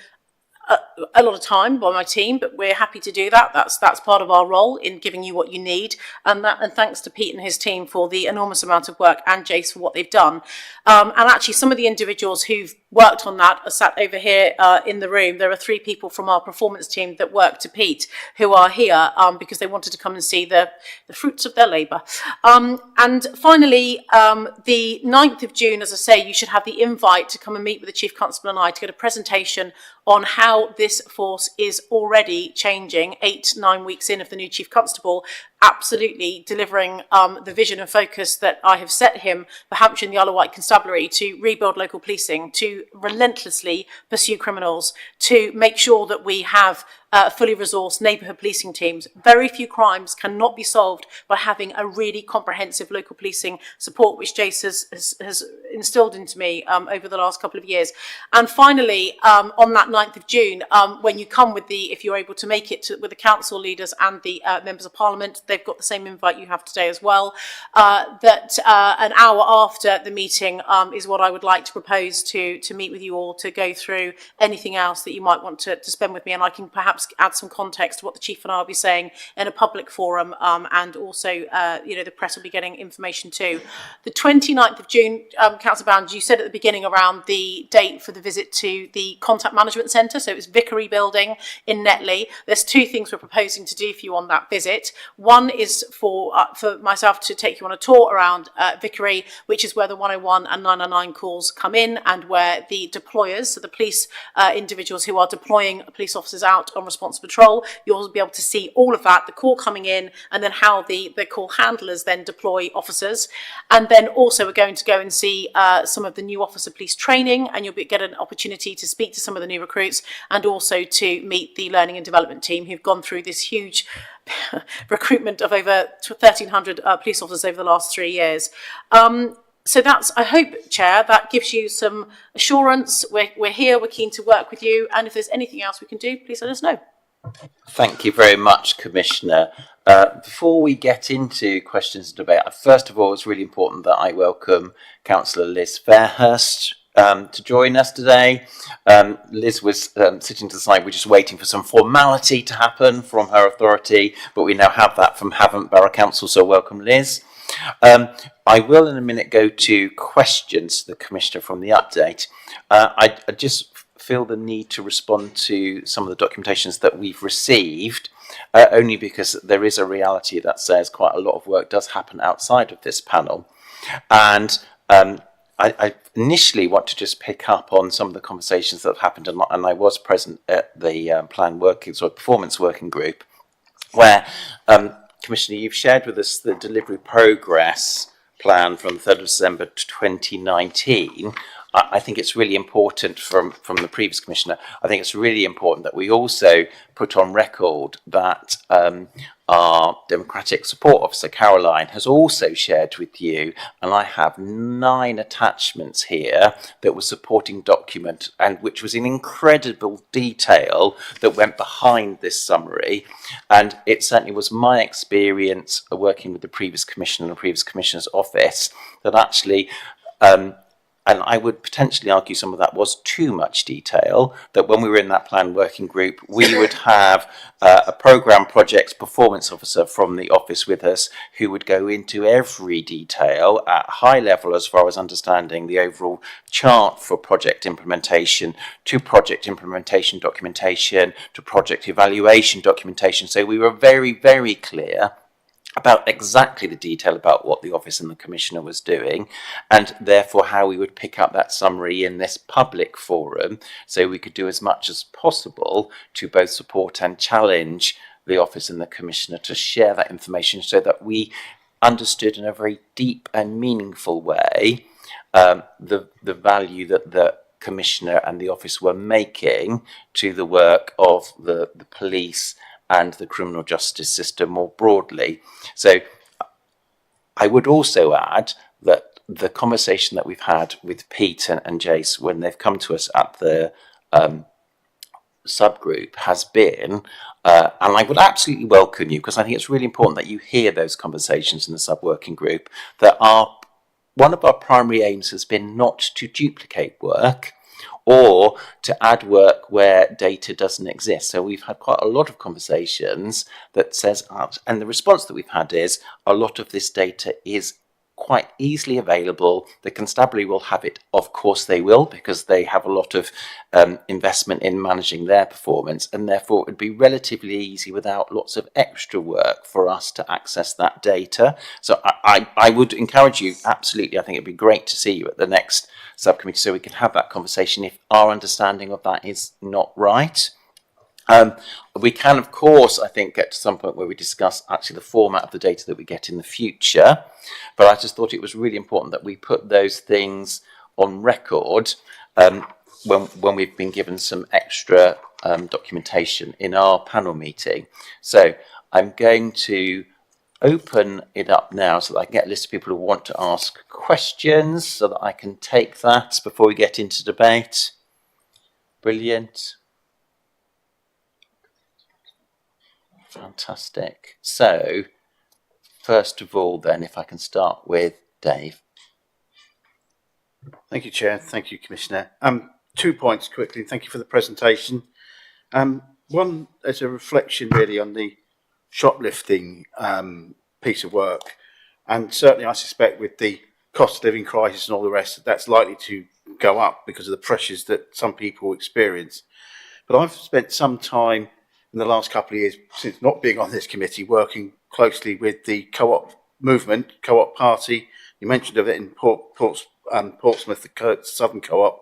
a lot of time by my team, but we're happy to do that. That's part of our role in giving you what you need, and thanks to Pete and his team for the enormous amount of work, and Jace for what they've done. And actually, some of the individuals who've worked on that are sat over here in the room. There are 3 people from our performance team that work to Pete who are here because they wanted to come and see the fruits of their labour. And finally, the 9th of June, as I say, you should have the invite to come and meet with the Chief Constable and I to get a presentation on how this force is already changing 8-9 weeks in of the new Chief Constable, absolutely delivering the vision and focus that I have set him for Hampshire and the Isle of Wight Constabulary to rebuild local policing, to relentlessly pursue criminals, to make sure that we have fully resourced neighbourhood policing teams. Very few crimes cannot be solved by having a really comprehensive local policing support, which Jace has instilled into me over the last couple of years. And finally, on that 9th of June, when you come with if you're able to make it with the council leaders and the members of Parliament, they've got the same invite you have today as well, that an hour after the meeting is what I would like to propose to meet with you all to go through anything else that you might want to spend with me, and I can perhaps add some context to what the Chief and I will be saying in a public forum, and also the press will be getting information too. The 29th of June, Councillor Bound, you said at the beginning around the date for the visit to the Contact Management Centre, so it's Vickery Building in Netley. There's 2 things we're proposing to do for you on that visit. One is for myself to take you on a tour around Vickery, which is where the 101 and 999 calls come in, and where the deployers, so the police individuals who are deploying police officers out on response patrol, you'll be able to see all of that, the call coming in, and then how the call handlers then deploy officers. And then also we're going to go and see some of the new officer police training, and you'll get an opportunity to speak to some of the new recruits, and also to meet the learning and development team who've gone through this huge recruitment of over 1,300 police officers over the last 3 years. So that's, I hope, Chair, that gives you some assurance. We're here, we're keen to work with you, and if there's anything else we can do, please let us know. Thank you very much, Commissioner. Before we get into questions and debate, first of all, it's really important that I welcome Councillor Liz Fairhurst to join us today. Liz was sitting to the side, we're just waiting for some formality to happen from her authority, but we now have that from Havant Borough Council, so welcome, Liz. I will in a minute go to questions to the Commissioner from the update. I just feel the need to respond to some of the documentations that we've received, only because there is a reality that says quite a lot of work does happen outside of this panel. And I initially want to just pick up on some of the conversations that have happened, and I was present at the performance working group, where Commissioner, you've shared with us the delivery progress plan from 3rd of December 2019. I think it's really important from the previous Commissioner, I think it's really important that we also put on record that our Democratic Support Officer, Caroline, has also shared with you, and I have 9 attachments here that was supporting document, and which was in incredible detail that went behind this summary. And it certainly was my experience working with the previous Commissioner and the previous Commissioner's office that actually, and I would potentially argue some of that was too much detail, that when we were in that plan working group, we would have a programme project performance officer from the office with us who would go into every detail at high level as far as understanding the overall chart for project implementation, to project implementation documentation, to project evaluation documentation. So we were very, very clear about exactly the detail about what the office and the Commissioner was doing, and therefore how we would pick up that summary in this public forum, so we could do as much as possible to both support and challenge the office and the Commissioner to share that information, so that we understood in a very deep and meaningful way the value that the Commissioner and the office were making to the work of the police and the criminal justice system more broadly. So I would also add that the conversation that we've had with Pete and Jace when they've come to us at the subgroup has been, and I would absolutely welcome you, because I think it's really important that you hear those conversations in the sub-working group, that one of our primary aims has been not to duplicate work or to add work where data doesn't exist. So we've had quite a lot of conversations that says, and the response that we've had is a lot of this data is quite easily available. The constabulary will have it, of course they will, because they have a lot of investment in managing their performance, and therefore it would be relatively easy without lots of extra work for us to access that data. So I would encourage you, absolutely, I think it'd be great to see you at the next subcommittee so we can have that conversation if our understanding of that is not right. We can, of course, I think, get to some point where we discuss actually the format of the data that we get in the future. But I just thought it was really important that we put those things on record when we've been given some extra documentation in our panel meeting. So I'm going to open it up now so that I can get a list of people who want to ask questions so that I can take that before we get into debate. Brilliant. Fantastic. So, first of all, then, if I can start with Dave. Thank you, Chair. Thank you, Commissioner. 2 points quickly. Thank you for the presentation. One, as a reflection really on the shoplifting piece of work, and certainly I suspect with the cost of living crisis and all the rest, that's likely to go up because of the pressures that some people experience. But I've spent some time in the last couple of years, since not being on this committee, working closely with the co-op movement, co-op party. You mentioned of it in Portsmouth, the Southern Co-op,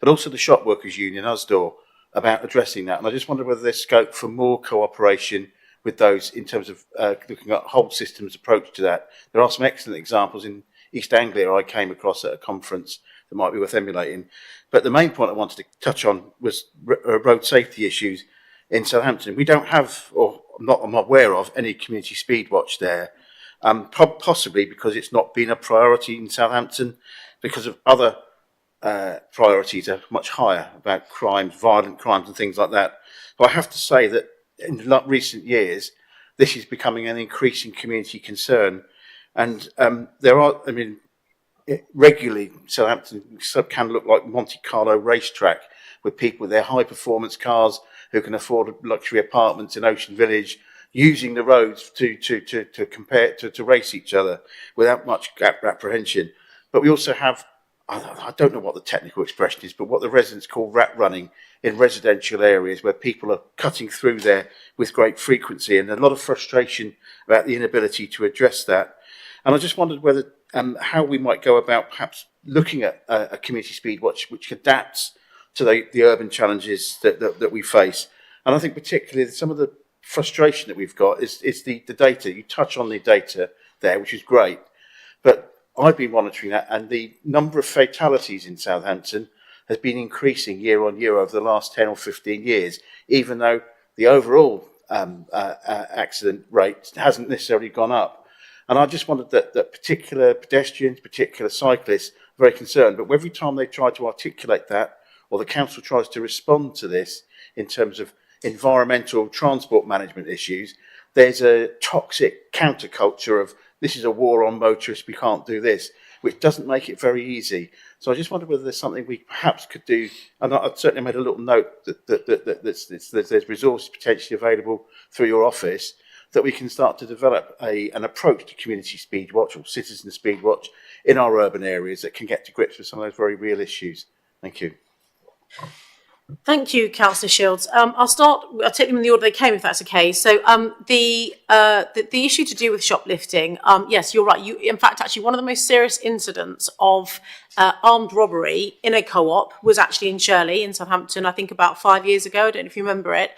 but also the Shop Workers Union, USDOR, about addressing that. And I just wonder whether there's scope for more cooperation with those in terms of looking at whole systems approach to that. There are some excellent examples in East Anglia I came across at a conference that might be worth emulating. But the main point I wanted to touch on was road safety issues in Southampton. We don't have, or I'm not aware of, any community speed watch there, possibly because it's not been a priority in Southampton because of other priorities are much higher about crimes, violent crimes and things like that. But I have to say that in recent years, this is becoming an increasing community concern. And there are, I mean, regularly Southampton can look like Monte Carlo racetrack with people with their high performance cars who can afford luxury apartments in Ocean Village, using the roads to compare to race each other without much apprehension. But we also have, I don't know what the technical expression is, but what the residents call rat running in residential areas where people are cutting through there with great frequency, and a lot of frustration about the inability to address that. And I just wondered whether how we might go about perhaps looking at a community speed watch which adapts to the urban challenges that we face. And I think particularly some of the frustration that we've got is the data. You touch on the data there, which is great, but I've been monitoring that, and the number of fatalities in Southampton has been increasing year on year over the last 10 or 15 years, even though the overall accident rate hasn't necessarily gone up. And I just wondered that particular pedestrians, particular cyclists, are very concerned, but every time they try to articulate that, or the council tries to respond to this in terms of environmental transport management issues, there's a toxic counterculture of this is a war on motorists, we can't do this, which doesn't make it very easy. So I just wonder whether there's something we perhaps could do, and I've certainly made a little note that there's resources potentially available through your office, that we can start to develop an approach to community speed watch or citizen speed watch in our urban areas that can get to grips with some of those very real issues. Thank you. Thank you, Councillor Shields. I'll take them in the order they came, if that's okay. So the issue to do with shoplifting, yes, you're right. In fact, actually, one of the most serious incidents of armed robbery in a co-op was actually in Shirley in Southampton, I think about 5 years ago. I don't know if you remember it,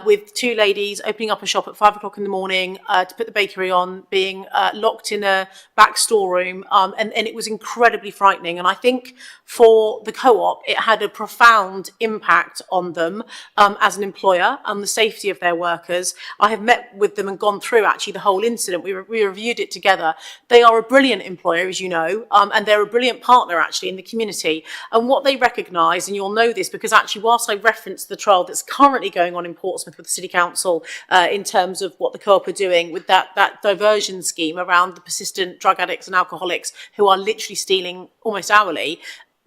with two ladies opening up a shop at 5 o'clock in the morning to put the bakery on, being locked in a back storeroom, and it was incredibly frightening. And I think for the co-op, it had a profound impact on them as an employer and the safety of their workers. I have met with them and gone through actually the whole incident. We reviewed it together. They are a brilliant employer, as you know, and they're a brilliant partner actually in the community. And what they recognise, and you'll know this because actually whilst I referenced the trial that's currently going on in Portsmouth with the City Council in terms of what the co-op are doing with that diversion scheme around the persistent drug addicts and alcoholics who are literally stealing almost hourly,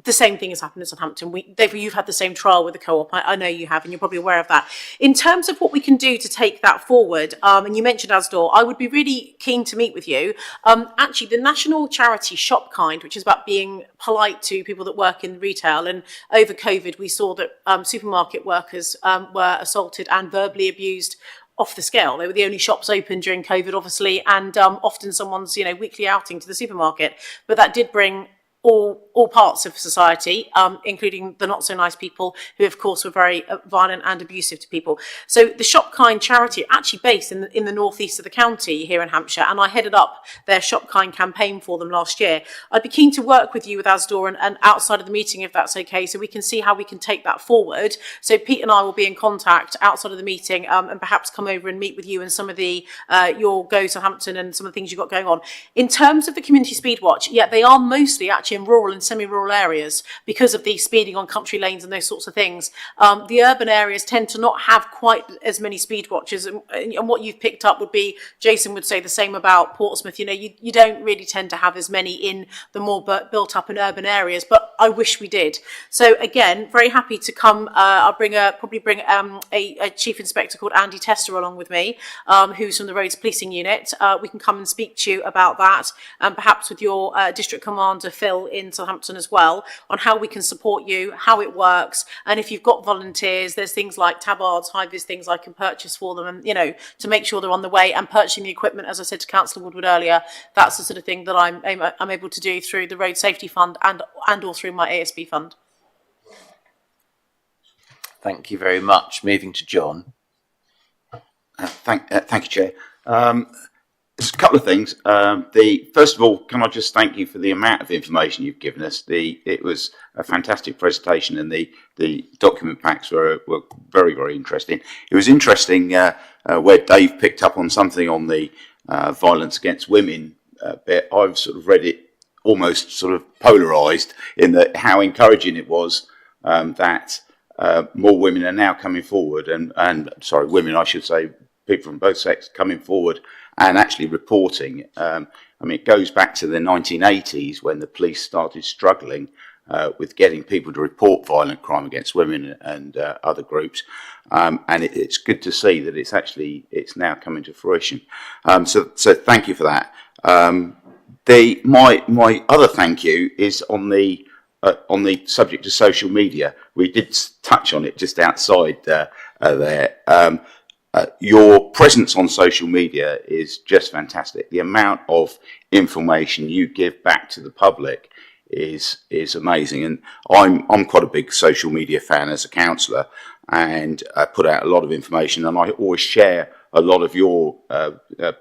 the same thing has happened in Southampton. You've had the same trial with the co-op. I know you have, and you're probably aware of that. In terms of what we can do to take that forward, and you mentioned Asdor, I would be really keen to meet with you. Actually, the national charity Shop Kind, which is about being polite to people that work in retail, and over COVID, we saw that supermarket workers were assaulted and verbally abused off the scale. They were the only shops open during COVID, obviously, and often someone's weekly outing to the supermarket. But that did bring all parts of society, including the not so nice people who, of course, were very violent and abusive to people. So the Shop Kind charity, actually based in the northeast of the county here in Hampshire, and I headed up their Shop Kind campaign for them last year. I'd be keen to work with you with Asdor and outside of the meeting, if that's okay, so we can see how we can take that forward. So Pete and I will be in contact outside of the meeting, and perhaps come over and meet with you and some of the your Go Southampton and some of the things you've got going on. In terms of the Community Speed Watch, yeah, they are mostly actually in rural and semi-rural areas because of the speeding on country lanes and those sorts of things. The urban areas tend to not have quite as many speed watches, and what you've picked up would be, Jason would say the same about Portsmouth, you don't really tend to have as many in the more built up and urban areas, but I wish we did. So again, very happy to come. I'll probably bring a chief inspector called Andy Tester along with me, who's from the Roads Policing Unit. We can come and speak to you about that, and perhaps with your district commander Phil in Southampton as well, on how we can support you, how it works, and if you've got volunteers, there's things like tabards, high-vis things I can purchase for them, and to make sure they're on the way, and purchasing the equipment, as I said to Councillor Woodward earlier, that's the sort of thing that I'm able to do through the Road Safety Fund and or through my ASB fund. Thank you very much. Moving to John. Thank you, Chair. There's a couple of things. First of all, can I just thank you for the amount of information you've given us? It was a fantastic presentation, and the document packs were very, very interesting. It was interesting where Dave picked up on something on the violence against women bit. I've sort of read it almost sort of polarised in that how encouraging it was that more women are now coming forward, and sorry, women, I should say, people from both sexes coming forward and actually reporting. It goes back to the 1980s when the police started struggling with getting people to report violent crime against women and other groups. And it's good to see that it's now coming to fruition. So thank you for that. My other thank you is on the subject of social media. We did touch on it just outside there. Your presence on social media is just fantastic. The amount of information you give back to the public is amazing, and I'm quite a big social media fan as a councillor, and I put out a lot of information, and I always share a lot of your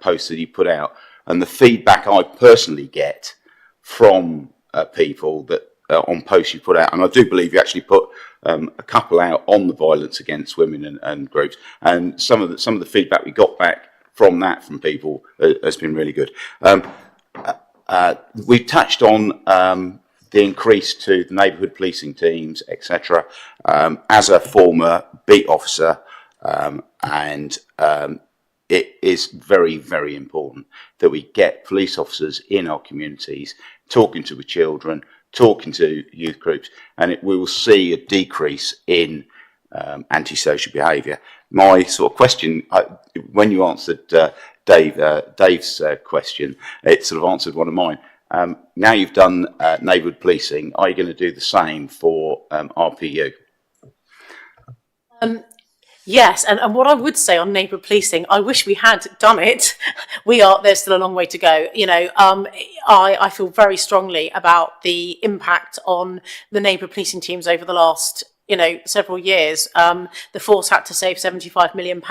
posts that you put out, and the feedback I personally get from people that on posts you put out, and I do believe you actually put a couple out on the violence against women and groups, and some of the feedback we got back from people has been really good. We touched on the increase to the neighbourhood policing teams, etc. As a former beat officer, and it is very, very important that we get police officers in our communities talking to the children, talking to youth groups, and we will see a decrease in antisocial behaviour. My sort of question, when you answered Dave's question, it sort of answered one of mine. Now you've done neighbourhood policing, are you going to do the same for RPU? Yes, and what I would say on neighbourhood policing, I wish we had done it. There's still a long way to go. I feel very strongly about the impact on the neighbourhood policing teams over the last several years. The force had to save £75 million.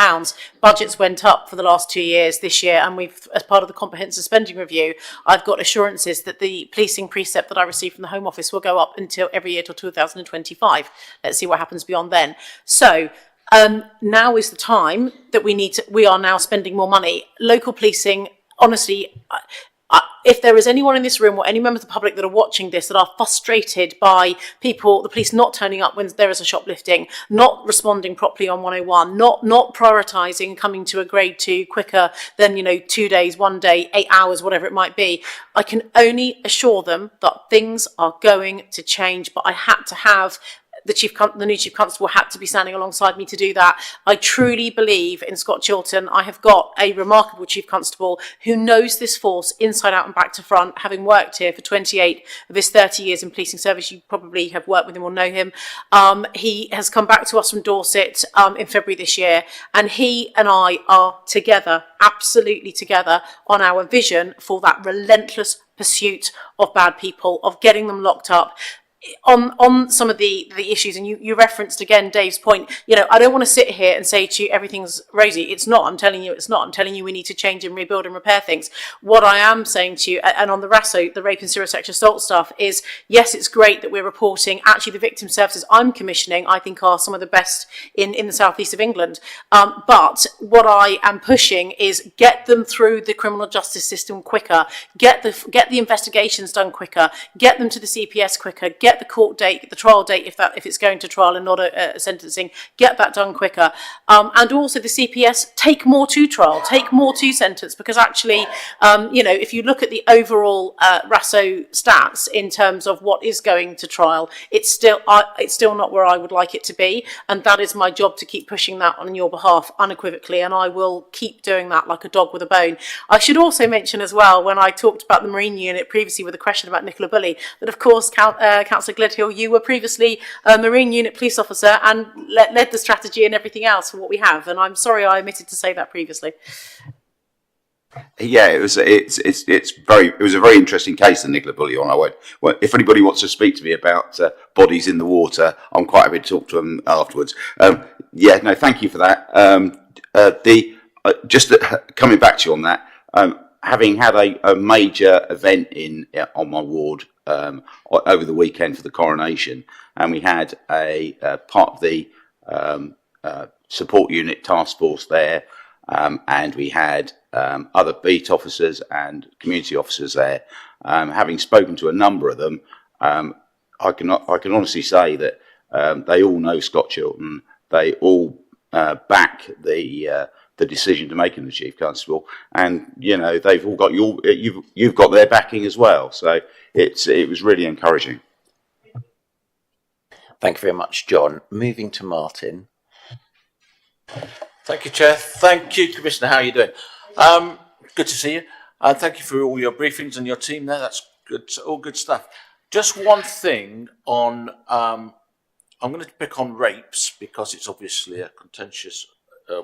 Budgets went up for the last 2 years this year, and we've, as part of the comprehensive spending review, I've got assurances that the policing precept that I received from the Home Office will go up until every year till 2025. Let's see what happens beyond then. So now is the time that we are now spending more money. Local policing, honestly, if there is anyone in this room or any member of the public that are watching this that are frustrated by the police not turning up when there is a shoplifting, not responding properly on 101, not prioritising coming to a grade 2 quicker than 2 days, 1 day, 8 hours, whatever it might be, I can only assure them that things are going to change. But I had to have the new Chief Constable had to be standing alongside me to do that. I truly believe in Scott Chilton. I have got a remarkable Chief Constable who knows this force inside out and back to front, having worked here for 28 of his 30 years in policing service. You probably have worked with him or know him. He has come back to us from Dorset in February this year, and he and I are together, absolutely together, on our vision for that relentless pursuit of bad people, of getting them locked up. On some of the issues, and you referenced again Dave's point, I don't want to sit here and say to you everything's rosy. It's not. I'm telling you it's not. I'm telling you we need to change and rebuild and repair things. What I am saying to you, and on the RASO, the rape and serious sexual assault stuff, is yes, it's great that we're reporting. Actually, the victim services I'm commissioning, I think, are some of the best in the southeast of England. But what I am pushing is get them through the criminal justice system quicker, get the investigations done quicker, get them to the CPS quicker, get the court date, the trial date, if it's going to trial and not a sentencing, get that done quicker. And also the CPS, take more to trial, take more to sentence, because actually, if you look at the overall RASO stats in terms of what is going to trial, it's still not where I would like it to be, and that is my job to keep pushing that on your behalf unequivocally, and I will keep doing that like a dog with a bone. I should also mention as well, when I talked about the Marine Unit previously with a question about Nicola Bully, that of course Councillor Gledhill, you were previously a Marine Unit police officer and led the strategy and everything else for what we have, and I'm sorry I omitted to say that previously. Yeah, it was a very interesting case, the Nicola Bully one. If anybody wants to speak to me about bodies in the water, I'm quite happy to talk to them afterwards. Thank you for that. Coming back to you on that, having had a major event on my ward over the weekend for the coronation, and we had a part of the support unit task force there, and we had other beat officers and community officers there. Having spoken to a number of them, I can honestly say that they all know Scott Chilton. They all back the decision to make him the Chief Constable, and they've all got you've got their backing as well. So it was really encouraging. Thank you very much, John. Moving to Martin. Thank you, Chair. Thank you, Commissioner. How are you doing? Good to see you. Thank you for all your briefings and your team there. That's good. All good stuff. Just one thing on. I'm going to pick on rapes because it's obviously a contentious,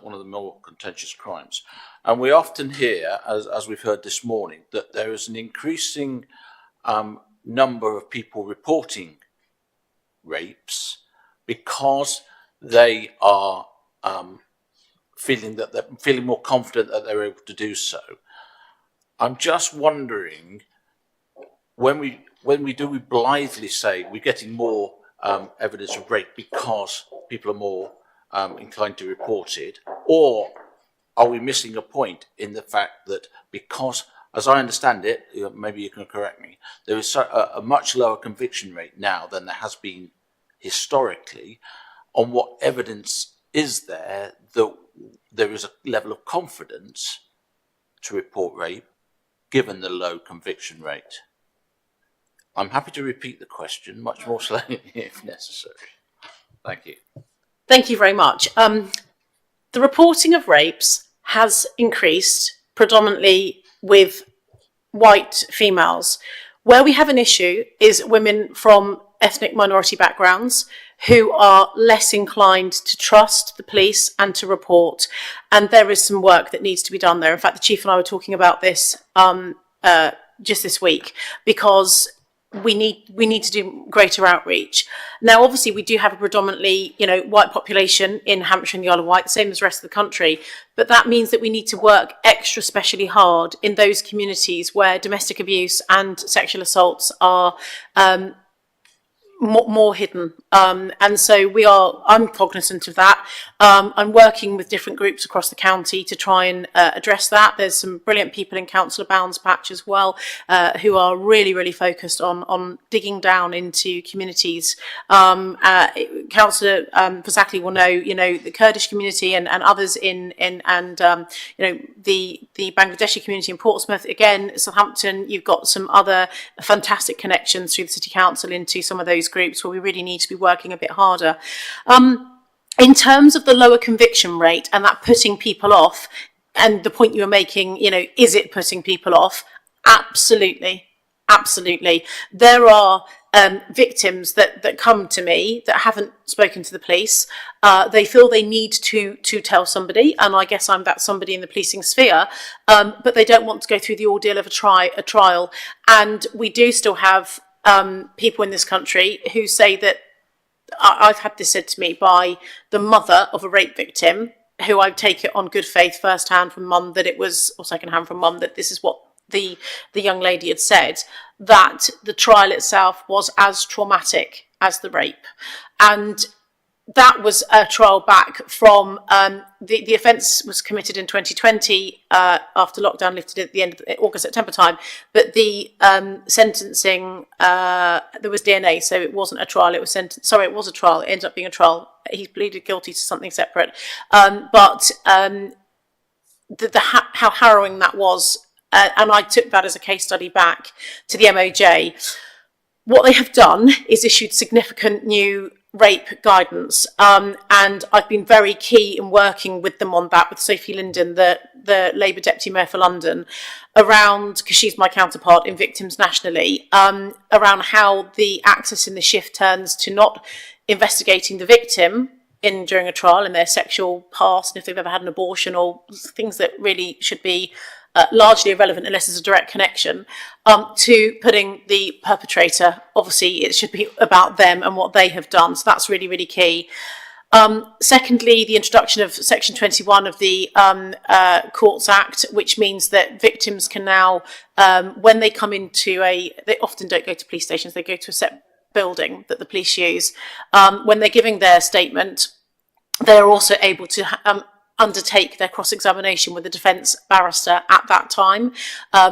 one of the more contentious crimes, and we often hear, as we've heard this morning, that there is an increasing number of people reporting rapes because they are feeling more confident that they're able to do so. I'm just wondering, when we blithely say we're getting more evidence of rape because people are more inclined to report it, or are we missing a point in the fact that because, as I understand it, maybe you can correct me, there is a much lower conviction rate now than there has been historically, on what evidence is there that there is a level of confidence to report rape given the low conviction rate? I'm happy to repeat the question much more slowly if necessary. Thank you. Thank you very much. The reporting of rapes has increased predominantly with white females. Where we have an issue is women from ethnic minority backgrounds who are less inclined to trust the police and to report. And there is some work that needs to be done there. In fact, the Chief and I were talking about this just this week, because we need to do greater outreach. Now, obviously, we do have a predominantly, white population in Hampshire and the Isle of Wight, the same as the rest of the country. But that means that we need to work extra specially hard in those communities where domestic abuse and sexual assaults are more hidden. And so I'm cognizant of that. I'm working with different groups across the county to try and address that. There's some brilliant people in Councillor Bound's patch as well, who are really, really focused on digging down into communities. Councillor Fasakli will know, the Kurdish community and others the Bangladeshi community in Portsmouth. Again, Southampton, you've got some other fantastic connections through the City Council into some of those groups where we really need to be working a bit harder. In terms of the lower conviction rate and that putting people off, and the point you were making, is it putting people off? Absolutely. Absolutely. There are victims that come to me that haven't spoken to the police. They feel they need to tell somebody, and I guess I'm that somebody in the policing sphere, but they don't want to go through the ordeal of a trial. And we do still have people in this country who say that, I've had this said to me by the mother of a rape victim, who I take it on good faith first hand from mum that it was, or second hand from mum, that this is what the young lady had said, that the trial itself was as traumatic as the rape. And that was a trial back from the offence was committed in 2020 after lockdown lifted at the end of August, September time. But the sentencing, there was DNA, so it wasn't a trial. It was it was a trial. It ended up being a trial. He pleaded guilty to something separate. How harrowing that was, and I took that as a case study back to the MOJ. What they have done is issued significant new rape guidance, and I've been very key in working with them on that, with Sophie Linden, the Labour Deputy Mayor for London, around, because she's my counterpart in Victims nationally, around how the access in the shift turns to not investigating the victim during a trial and their sexual past, and if they've ever had an abortion, or things that really should be largely irrelevant unless there's a direct connection, to putting the perpetrator. Obviously, it should be about them and what they have done. So that's really, really key. Secondly, the introduction of Section 21 of the Courts Act, which means that victims can now, when they come into they often don't go to police stations, they go to a set building that the police use. When they're giving their statement, they're also able to undertake their cross-examination with the defence barrister at that time,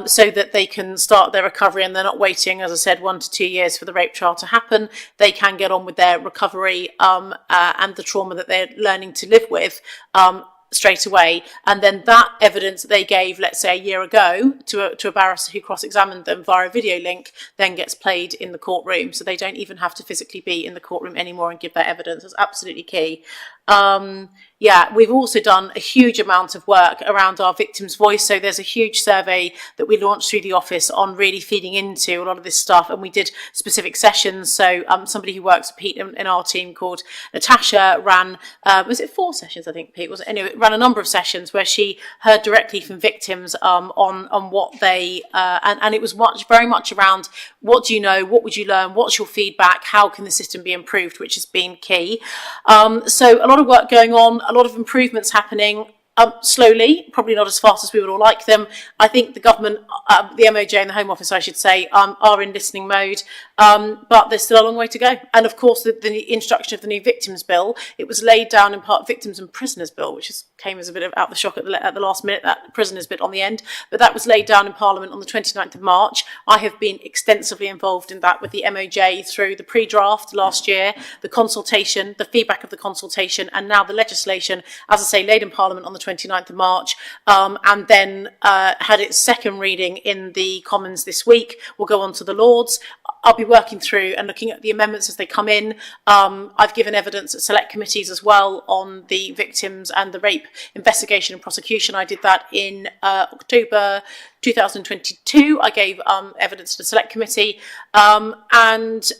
so that they can start their recovery and they're not waiting, as I said, 1 to 2 years for the rape trial to happen. They can get on with their recovery and the trauma that they're learning to live with straight away. And then that evidence that they gave, let's say, a year ago to a barrister who cross-examined them via a video link, then gets played in the courtroom. So they don't even have to physically be in the courtroom anymore and give that evidence. That's absolutely key. We've also done a huge amount of work around our victim's voice. So there's a huge survey that we launched through the office on really feeding into a lot of this stuff. And we did specific sessions. So somebody who works with Pete in our team called Natasha ran, was it 4 sessions, I think, Pete? Was it? Anyway, ran a number of sessions where she heard directly from victims on what they, and it was very much around, what do you know? What would you learn? What's your feedback? How can the system be improved? Which has been key. So a lot of work going on, a lot of improvements happening, slowly, probably not as fast as we would all like them. I think the government, the MOJ and the Home Office, I should say, are in listening mode, but there's still a long way to go. And of course, the introduction of the new Victims Bill, it was laid down in part Victims and Prisoners Bill, which came as a bit of out the shock at the last minute, that prisoners bit on the end, but that was laid down in Parliament on the 29th of March. I have been extensively involved in that with the MOJ through the pre-draft last year, the consultation, the feedback of the consultation, and now the legislation, as I say, laid in Parliament on the 29th of March, and then had its second reading in the Commons this week. We'll go on to the Lords. I'll be working through and looking at the amendments as they come in. I've given evidence at select committees as well on the victims and the rape investigation and prosecution. I did that in October 2022. I gave evidence to the select committee, and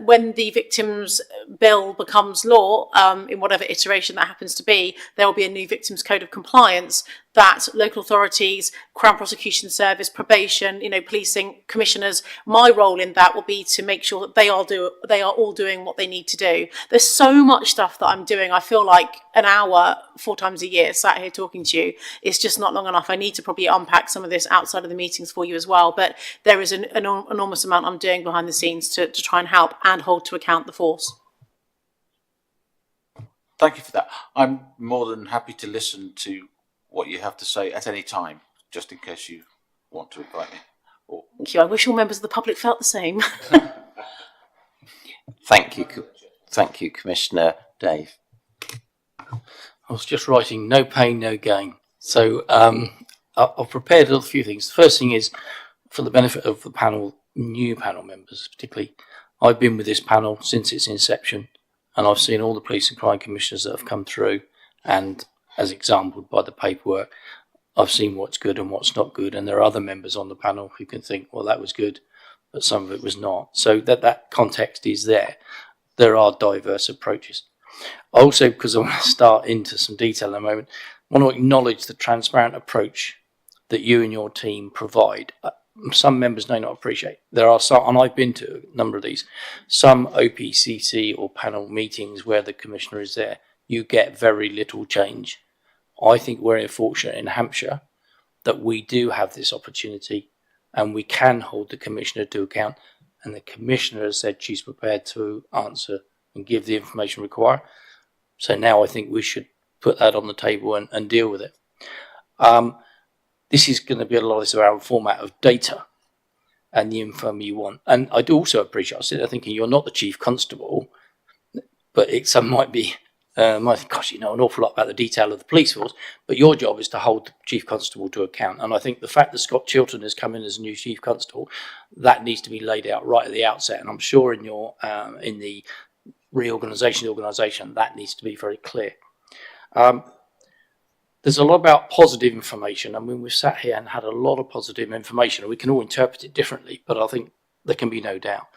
when the Victims Bill becomes law, in whatever iteration that happens to be, there will be a new Victims Code of Compliance that local authorities, Crown Prosecution Service, probation, policing commissioners, my role in that will be to make sure that they are all doing what they need to do. There's so much stuff that I'm doing. I feel like an hour 4 times a year sat here talking to you is just not long enough. I need to probably unpack some of this outside of the meetings for you as well. But there is an enormous amount I'm doing behind the scenes to try and help and hold to account the force. Thank you for that. I'm more than happy to listen to what you have to say at any time, just in case you want to invite me. Thank you. I wish all members of the public felt the same. Thank you, Commissioner Dave. I was just writing no pain, no gain. So I've prepared a few things. The first thing is, for the benefit of the panel, new panel members particularly, I've been with this panel since its inception, and I've seen all the police and crime commissioners that have come through, and as exampled by the paperwork, I've seen what's good and what's not good, and there are other members on the panel who can think, well, that was good, but some of it was not. So that context is there. There are diverse approaches. Also, because I want to start into some detail in a moment, I want to acknowledge the transparent approach that you and your team provide. Some members may not appreciate. There are some, and I've been to a number of these, some OPCC or panel meetings where the commissioner is there. You get very little change. I think we're fortunate in Hampshire that we do have this opportunity and we can hold the commissioner to account, and the commissioner has said she's prepared to answer and give the information required. So now I think we should put that on the table and deal with it. This is going to be a lot of this around format of data and the info you want. And I do also appreciate, I was sitting there thinking, you're not the chief constable, but some might be, might think, gosh, you know an awful lot about the detail of the police force, but your job is to hold the chief constable to account. And I think the fact that Scott Chilton has come in as a new chief constable, that needs to be laid out right at the outset. And I'm sure in your in the organisation, that needs to be very clear. There's a lot about positive information. I mean, we've sat here and had a lot of positive information, and we can all interpret it differently, but I think there can be no doubt.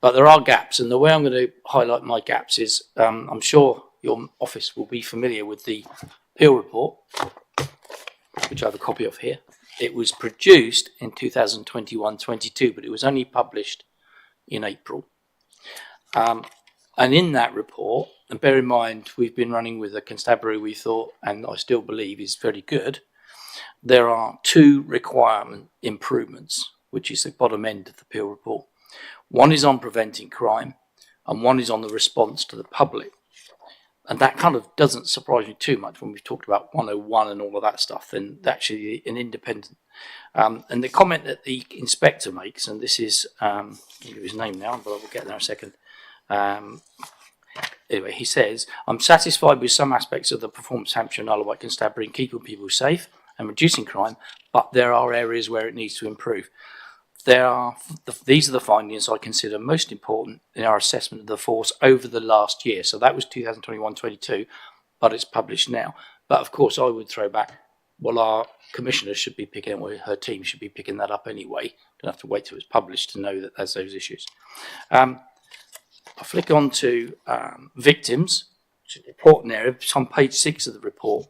But there are gaps, and the way I'm going to highlight my gaps is, I'm sure your office will be familiar with the Peel report, which I have a copy of here. It was produced in 2021-22, but it was only published in April. And in that report, and bear in mind, we've been running with a constabulary we thought, and I still believe is very good. There are 2 requirement improvements, which is the bottom end of the Peel report. One is on preventing crime, and one is on the response to the public. And that kind of doesn't surprise me too much when we've talked about 101 and all of that stuff, and actually an independent. And the comment that the inspector makes, and this is, I'll give his name now, but I will get there in a second. Anyway, he says, I'm satisfied with some aspects of the performance Hampshire and Isle of Wight Constabulary in keeping people safe and reducing crime, but there are areas where it needs to improve. These are the findings I consider most important in our assessment of the force over the last year. So that was 2021-22, but it's published now. But of course, I would throw back, well, our commissioner should be picking, or her team should be picking that up anyway. Don't have to wait till it's published to know that there's those issues. I'll flick on to victims, which is an important area. It's on page 6 of the report.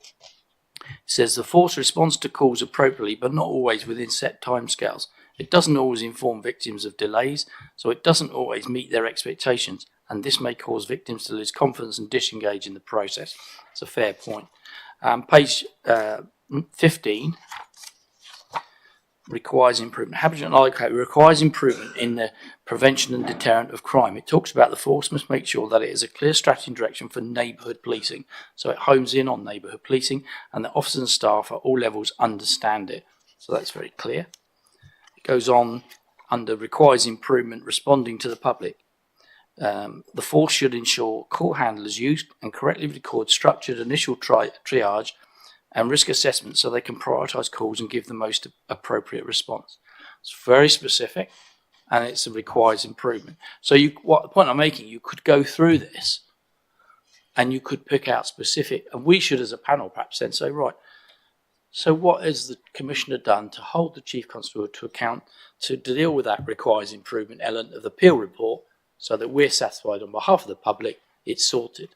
It says the force responds to calls appropriately, but not always within set timescales. It doesn't always inform victims of delays, so it doesn't always meet their expectations, and this may cause victims to lose confidence and disengage in the process. It's a fair point. Page 15 requires improvement. Habitat and requires improvement in the prevention and deterrent of crime. It talks about the force must make sure that it is a clear strategy and direction for neighbourhood policing. So it homes in on neighbourhood policing, and the officers and staff at all levels understand it. So that's very clear. It goes on under requires improvement responding to the public. The force should ensure call handlers use and correctly record structured initial triage and risk assessment so they can prioritise calls and give the most appropriate response. It's very specific, and it requires improvement. So the point I'm making, you could go through this and you could pick out specific, and we should as a panel perhaps then say, right, so what has the commissioner done to hold the chief constable to account to deal with that requires improvement element of the Peel report so that we're satisfied on behalf of the public, it's sorted.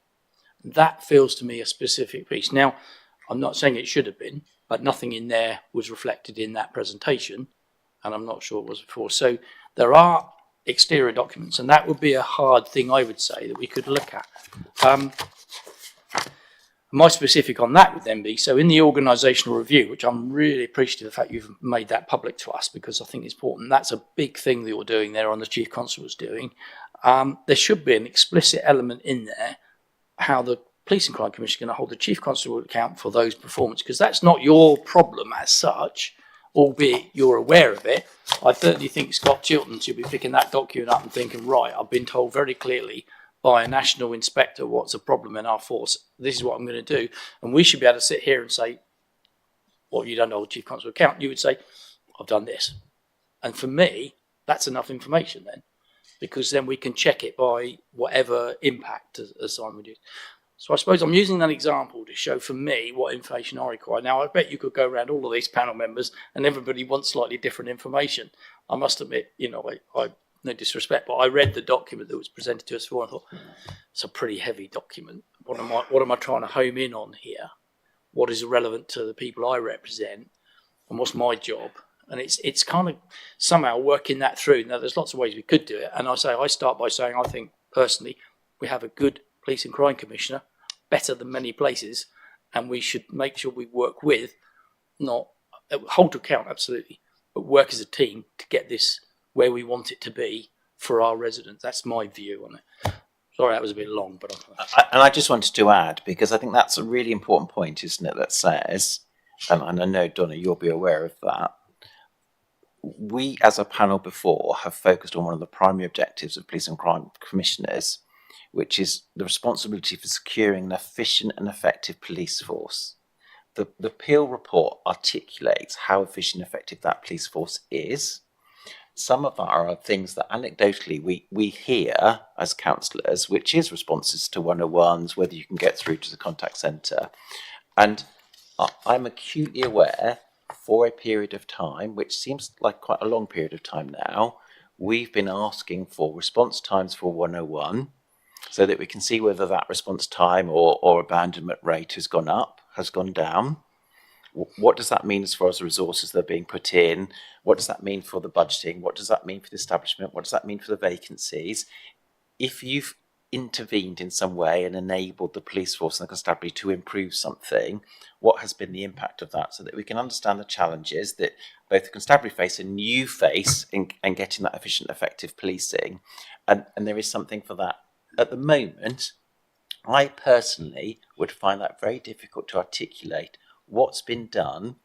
That feels to me a specific piece. Now, I'm not saying it should have been, but nothing in there was reflected in that presentation, and I'm not sure it was before. So there are exterior documents, and that would be a hard thing, I would say, that we could look at. My specific on that would then be, so in the organisational review, which I'm really appreciative of the fact you've made that public to us, because I think it's important. That's a big thing that you're doing there on the Chief Constable's doing. There should be an explicit element in there, how the Police and Crime Commission is going to hold the Chief Constable account for those performances, because that's not your problem as such, albeit you're aware of it. I certainly think Scott Chilton should be picking that document up and thinking, right, I've been told very clearly by a national inspector what's a problem in our force. This is what I'm going to do. And we should be able to sit here and say, well, you don't know the Chief Constable account. You would say, I've done this. And for me, that's enough information then, because then we can check it by whatever impact as Simon would use. So I suppose I'm using that example to show for me what information I require. Now, I bet you could go around all of these panel members and everybody wants slightly different information. I must admit, you know, I no disrespect, but I read the document that was presented to us before and I thought, it's a pretty heavy document. What am I trying to home in on here? What is relevant to the people I represent? And what's my job? And it's kind of somehow working that through. Now, there's lots of ways we could do it. And I start by saying, I think personally, we have a good Police and Crime Commissioner, better than many places, and we should make sure we work with, not hold to account, absolutely, but work as a team to get this where we want it to be for our residents. That's my view on it. Sorry, that was a bit long, but and I just wanted to add, because I think that's a really important point, isn't it? That says, and I know Donna, you'll be aware of that. We, as a panel before, have focused on one of the primary objectives of police and crime commissioners, which is the responsibility for securing an efficient and effective police force. The Peel report articulates how efficient and effective that police force is. Some of that are things that anecdotally we hear as councillors, which is responses to 101s, whether you can get through to the contact centre. And I'm acutely aware, for a period of time, which seems like quite a long period of time now, we've been asking for response times for 101, so that we can see whether that response time or abandonment rate has gone up, has gone down. What does that mean as far as the resources that are being put in? What does that mean for the budgeting? What does that mean for the establishment? What does that mean for the vacancies? If you've intervened in some way and enabled the police force and the constabulary to improve something, what has been the impact of that, so that we can understand the challenges that both the constabulary face and you face in getting that efficient, effective policing. And there is something for that. At the moment, I personally would find that very difficult to articulate what's been done,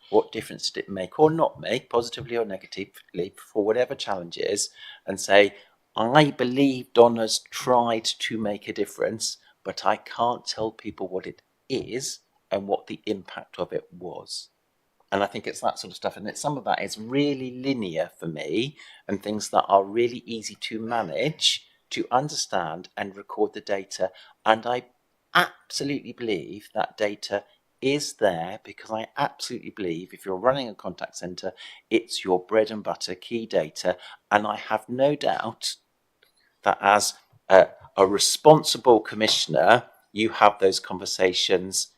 what difference did it make or not make, positively or negatively, for whatever challenges, and say, I believe Donna's tried to make a difference, but I can't tell people what it is and what the impact of it was. And I think it's that sort of stuff. And some of that is really linear for me, and things that are really easy to manage, to understand and record the data. And I absolutely believe that data is there, because I absolutely believe if you're running a contact centre, it's your bread and butter key data. And I have no doubt that as a responsible commissioner, you have those conversations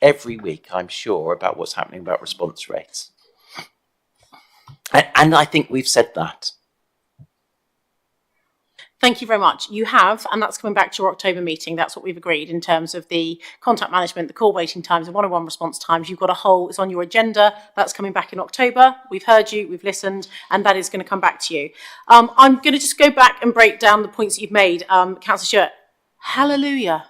every week, I'm sure, about what's happening about response rates. And I think we've said that. Thank you very much. You have, and that's coming back to your October meeting. That's what we've agreed in terms of the contact management, the call waiting times, the 101 response times. You've got a whole, it's on your agenda. That's coming back in October. We've heard you, we've listened, and that is going to come back to you. I'm going to just go back and break down the points that you've made. Councillor Stewart, hallelujah.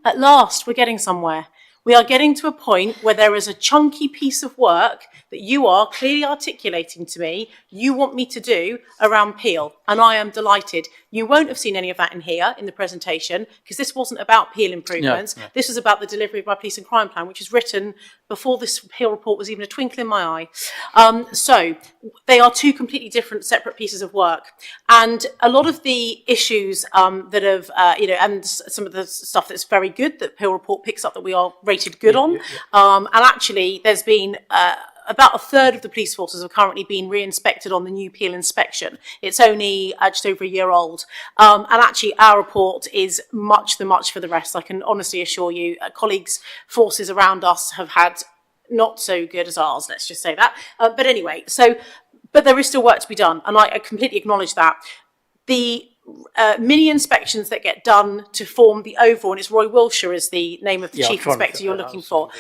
At last, we're getting somewhere. We are getting to a point where there is a chunky piece of work that you are clearly articulating to me you want me to do around Peel, and I am delighted. You won't have seen any of that in here in the presentation, because this wasn't about Peel improvements. No. This was about the delivery of my police and crime plan, which was written before this Peel report was even a twinkle in my eye. So they are two completely different, separate pieces of work. And a lot of the issues that have, and some of the stuff that's very good that Peel report picks up that we are rated good on. And actually, there's been about a third of the police forces have currently been re-inspected on the new Peel inspection. It's only just over a year old. And actually, our report is much for the rest. I can honestly assure you, colleagues, forces around us have had not so good as ours, let's just say that. But anyway, but there is still work to be done, and I completely acknowledge that. The mini inspections that get done to form the overall, and it's Roy Wilshire is the name of the chief inspector you're looking for.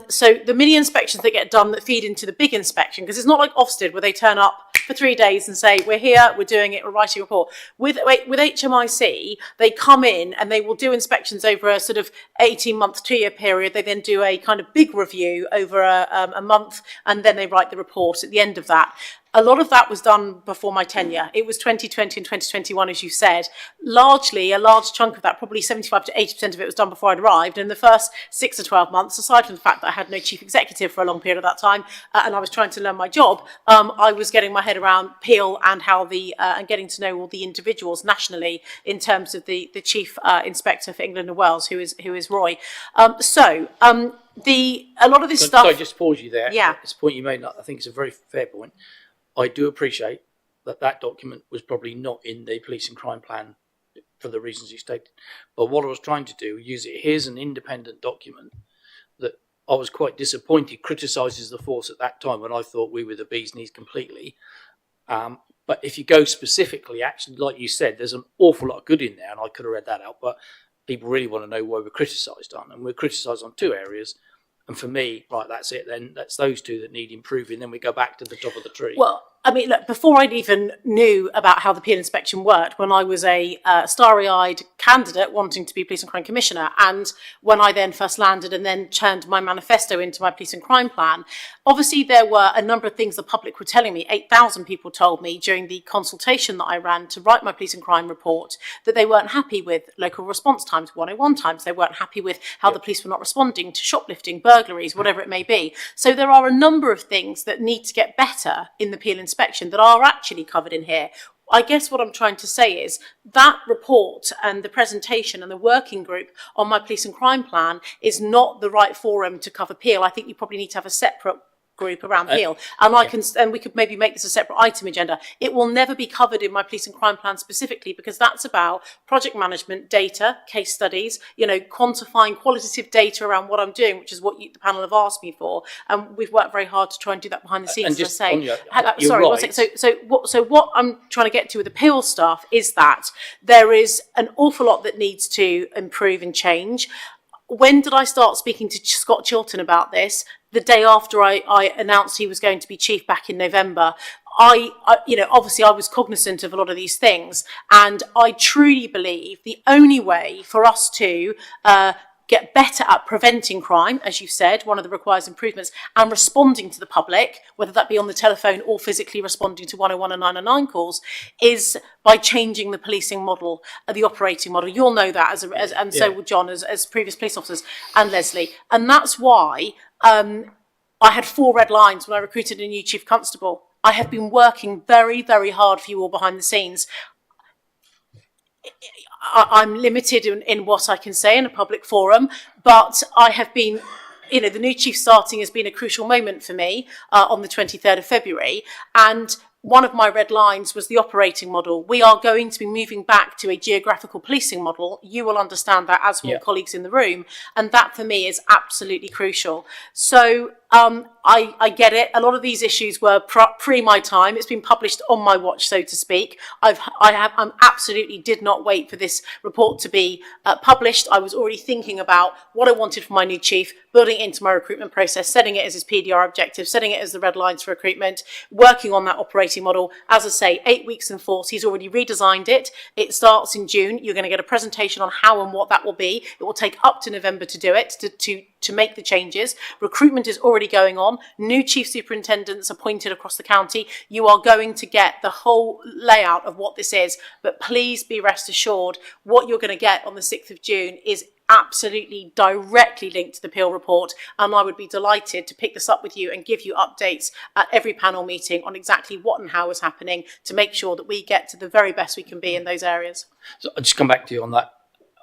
So the mini inspections that get done that feed into the big inspection, because it's not like Ofsted where they turn up for 3 days and say, we're here, we're doing it, we're writing a report. With HMIC, they come in and they will do inspections over a sort of 18-month, 2-year period. They then do a kind of big review over a month, and then they write the report at the end of that. A lot of that was done before my tenure. It was 2020 and 2021, as you said. Largely, a large chunk of that, probably 75 to 80% of it was done before I'd arrived. And in the first 6 to 12 months, aside from the fact that I had no chief executive for a long period of that time, and I was trying to learn my job, I was getting my head around Peel and how and getting to know all the individuals nationally in terms of the chief inspector for England and Wales, who is Roy. A lot of this stuff. Sorry, just pause you there. Yeah. This point you made, I think it's a very fair point. I do appreciate that document was probably not in the police and crime plan for the reasons you stated. But what I was trying to do, use it, here's an independent document that I was quite disappointed, criticises the force at that time when I thought we were the bee's knees completely. But if you go specifically, actually, like you said, there's an awful lot of good in there, and I could have read that out, but people really want to know why we're criticised on. And we're criticised on 2 areas. And for me, right, that's it then. That's those 2 that need improving. Then we go back to the top of the tree. Well, I mean, look, before I'd even knew about how the Peel inspection worked, when I was a starry-eyed candidate wanting to be Police and Crime Commissioner, and when I then first landed and then turned my manifesto into my Police and Crime Plan, obviously there were a number of things the public were telling me. 8,000 people told me during the consultation that I ran to write my Police and Crime report that they weren't happy with local response times, 101 times. They weren't happy with how the police were not responding to shoplifting, burglaries, whatever it may be. So there are a number of things that need to get better in the Peel inspection that are actually covered in here. I guess what I'm trying to say is that report and the presentation and the working group on my police and crime plan is not the right forum to cover Peel. I think you probably need to have a separate group around Peel, and we could maybe make this a separate item agenda. It will never be covered in my police and crime plan specifically, because that's about project management, data, case studies, quantifying qualitative data around what I'm doing, which is what the panel have asked me for, and we've worked very hard to try and do that behind the scenes. And just, So what I'm trying to get to with the Peel stuff is that there is an awful lot that needs to improve and change. When did I start speaking to Scott Chilton about this? The day after I announced he was going to be chief back in November. Obviously I was cognizant of a lot of these things, and I truly believe the only way for us to get better at preventing crime, as you said, one of the requires improvements, and responding to the public, whether that be on the telephone or physically responding to 101 and 909 calls, is by changing the policing model, the operating model. You'll know that, so will John, as previous police officers, and Leslie. And that's why I had 4 red lines when I recruited a new chief constable. I have been working very, very hard for you all behind the scenes. I'm limited in what I can say in a public forum, but I have been, the new chief starting has been a crucial moment for me on the 23rd of February. And one of my red lines was the operating model. We are going to be moving back to a geographical policing model. You will understand that, as will colleagues in the room. And that for me is absolutely crucial. So I get it. A lot of these issues were pre my time. It's been published on my watch, so to speak. I absolutely did not wait for this report to be published. I was already thinking about what I wanted from my new chief, building it into my recruitment process, setting it as his PDR objective, setting it as the red lines for recruitment, working on that operating model. As I say, 8 weeks in force. He's already redesigned it. It starts in June. You're going to get a presentation on how and what that will be. It will take up to November to do it, to make the changes. Recruitment is already going on. New chief superintendents appointed across the county. You are going to get the whole layout of what this is, but please be rest assured what you're going to get on the 6th of June is absolutely directly linked to the Peel report, and I would be delighted to pick this up with you and give you updates at every panel meeting on exactly what and how is happening to make sure that we get to the very best we can be in those areas. So I'll just come back to you on that.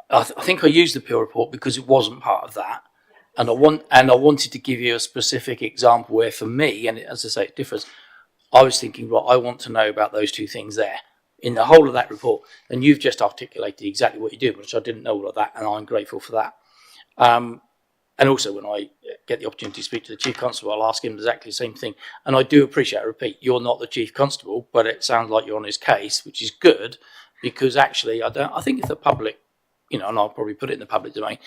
I think I used the Peel report because it wasn't part of that. And I wanted to give you a specific example where, for me, and as I say, it differs. I was thinking, right, I want to know about those 2 things there in the whole of that report. And you've just articulated exactly what you do, which I didn't know all of that, and I'm grateful for that. and also when I get the opportunity to speak to the Chief Constable, I'll ask him exactly the same thing. And I do appreciate, I repeat, you're not the Chief Constable, but it sounds like you're on his case, which is good, because actually I think if the public, and I'll probably put it in the public domain,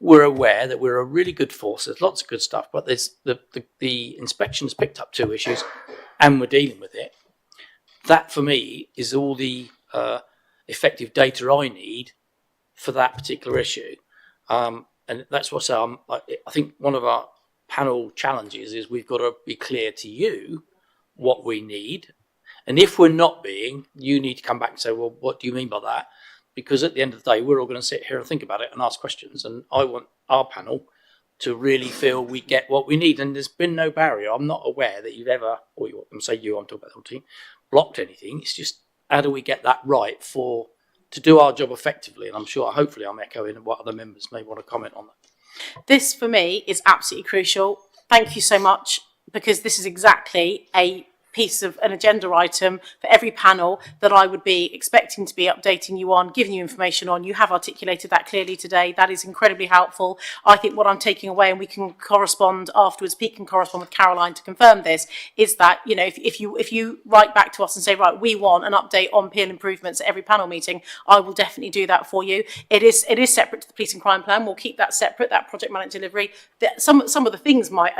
we're aware that we're a really good force. There's lots of good stuff, but there's the inspection's picked up 2 issues and we're dealing with it. That for me is all the effective data I need for that particular issue. And that's what I think one of our panel challenges is we've got to be clear to you what we need. And if we're not being, you need to come back and say, well, what do you mean by that? Because at the end of the day, we're all going to sit here and think about it and ask questions. And I want our panel to really feel we get what we need. And there's been no barrier. I'm not aware that you've ever, or I'm saying you, I'm talking about the whole team, blocked anything. It's just, how do we get that right to do our job effectively? And I'm sure, hopefully I'm echoing what other members may want to comment on that. This, for me, is absolutely crucial. Thank you so much, because this is exactly a piece of an agenda item for every panel that I would be expecting to be updating you on, giving you information on. You have articulated that clearly today. That is incredibly helpful. I think what I'm taking away, and we can correspond afterwards, Pete can correspond with Caroline to confirm this, is that, if you write back to us and say, right, we want an update on Peel improvements at every panel meeting, I will definitely do that for you. It is separate to the police and crime plan. We'll keep that separate, that project managed delivery. Some of the things might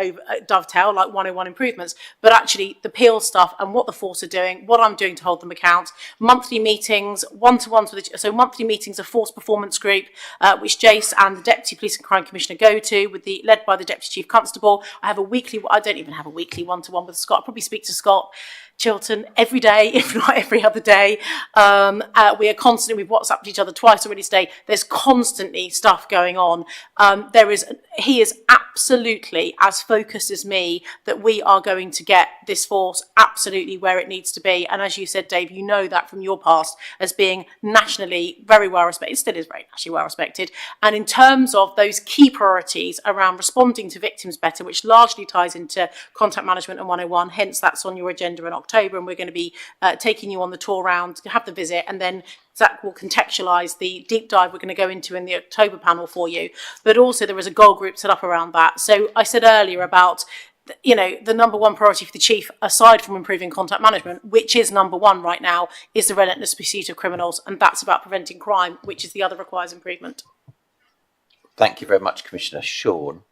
dovetail, like 101 improvements, but actually the Peel stuff and what the force are doing, what I'm doing to hold them account, monthly meetings, one-to-ones monthly meetings, a force performance group, which Jace and the Deputy Police and Crime Commissioner go to, led by the Deputy Chief Constable. I don't even have a weekly one-to-one with Scott. I probably speak to Scott Chilton every day, if not every other day. We are constantly, we've WhatsApped each other twice already today. There's constantly stuff going on. He is absolutely as focused as me that we are going to get this force absolutely where it needs to be. And as you said, Dave, you know that from your past as being nationally very well respected. It still is very nationally well respected. And in terms of those key priorities around responding to victims better, which largely ties into contact management and 101, hence that's on your agenda in October, and we're going to be taking you on the tour round, have the visit, and then Zach will contextualise the deep dive we're going to go into in the October panel for you. But also there is a goal group set up around that. So I said earlier about, the number one priority for the chief, aside from improving contact management, which is number one right now, is the relentless pursuit of criminals. And that's about preventing crime, which is the other requires improvement. Thank you very much, Commissioner. Sean.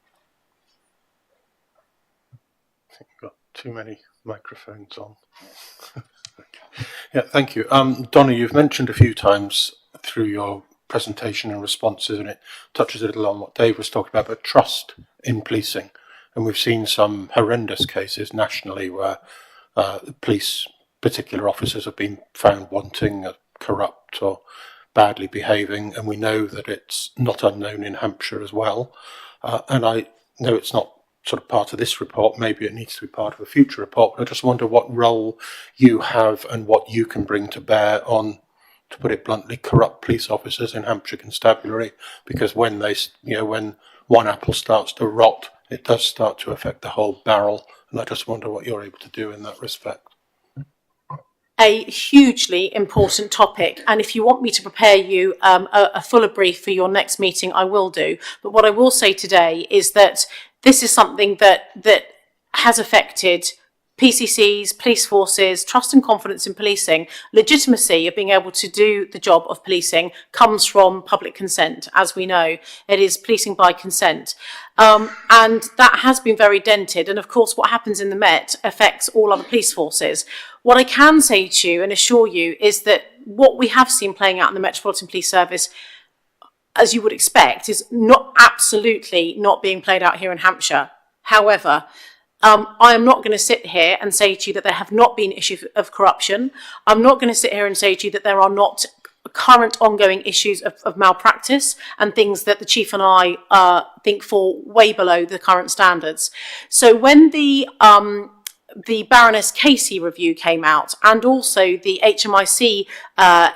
I think we've got too many microphones on. Yeah, thank you. Donna, you've mentioned a few times through your presentation and responses, and it touches a little on what Dave was talking about, but trust in policing. And we've seen some horrendous cases nationally where police, particular officers, have been found wanting, corrupt or badly behaving, and we know that it's not unknown in Hampshire as well. And I know it's not sort of part of this report, maybe it needs to be part of a future report, but I just wonder what role you have and what you can bring to bear on, to put it bluntly, corrupt police officers in Hampshire Constabulary, because when when one apple starts to rot, it does start to affect the whole barrel, and I just wonder what you're able to do in that respect. A hugely important topic, and if you want me to prepare you a fuller brief for your next meeting, I will do. But what I will say today is that this is something that has affected PCCs, police forces, trust and confidence in policing. Legitimacy of being able to do the job of policing comes from public consent, as we know. It is policing by consent. And that has been very dented. And of course, what happens in the Met affects all other police forces. What I can say to you and assure you is that what we have seen playing out in the Metropolitan Police Service, as you would expect, is absolutely not being played out here in Hampshire. However, I am not going to sit here and say to you that there have not been issues of corruption. I'm not going to sit here and say to you that there are not current ongoing issues of malpractice and things that the Chief and I think fall way below the current standards. So when the the Baroness Casey review came out, and also the HMIC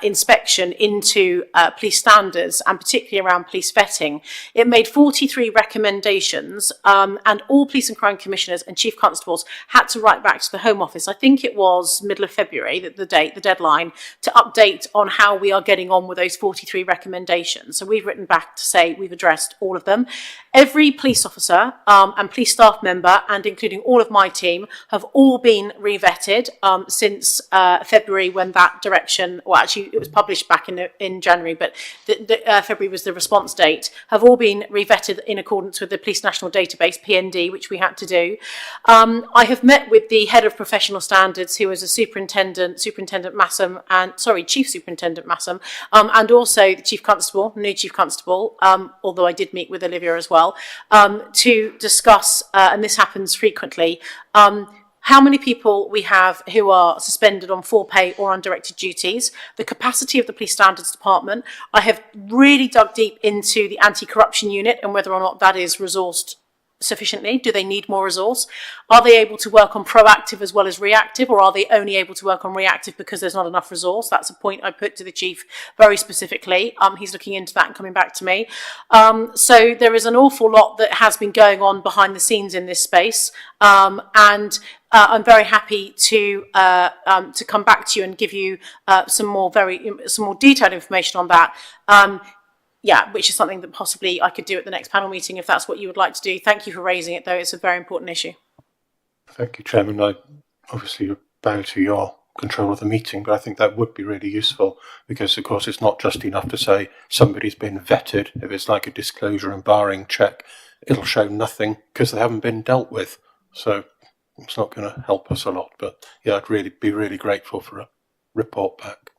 inspection into police standards, and particularly around police vetting. It made 43 recommendations, and all police and crime commissioners and chief constables had to write back to the Home Office. I think it was middle of February, the deadline, to update on how we are getting on with those 43 recommendations. So we've written back to say we've addressed all of them. Every police officer and police staff member, and including all of my team, have all been re-vetted since February, when that direction, well, actually it was published back in January, but February was the response date, have all been re-vetted in accordance with the Police National Database, PND, which we had to do. I have met with the head of professional standards, who is a Chief Superintendent Massam, and also the Chief Constable, new Chief Constable, although I did meet with Olivia as well, to discuss, and this happens frequently, how many people we have who are suspended on full pay or undirected duties, the capacity of the Police Standards Department. I have really dug deep into the anti-corruption unit and whether or not that is resourced sufficiently. Do they need more resource? Are they able to work on proactive as well as reactive, or are they only able to work on reactive because there's not enough resource? That's a point I put to the chief very specifically. He's looking into that and coming back to me. So there is an awful lot that has been going on behind the scenes in this space, and I'm very happy to come back to you and give you some more detailed information on that. Yeah, which is something that possibly I could do at the next panel meeting if that's what you would like to do. Thank you for raising it, though. It's a very important issue. Thank you, Chairman. I obviously bow to your control of the meeting, but I think that would be really useful because, of course, it's not just enough to say somebody's been vetted. If it's like a disclosure and barring check, it'll show nothing because they haven't been dealt with. So it's not going to help us a lot. But yeah, I'd be really grateful for a report back.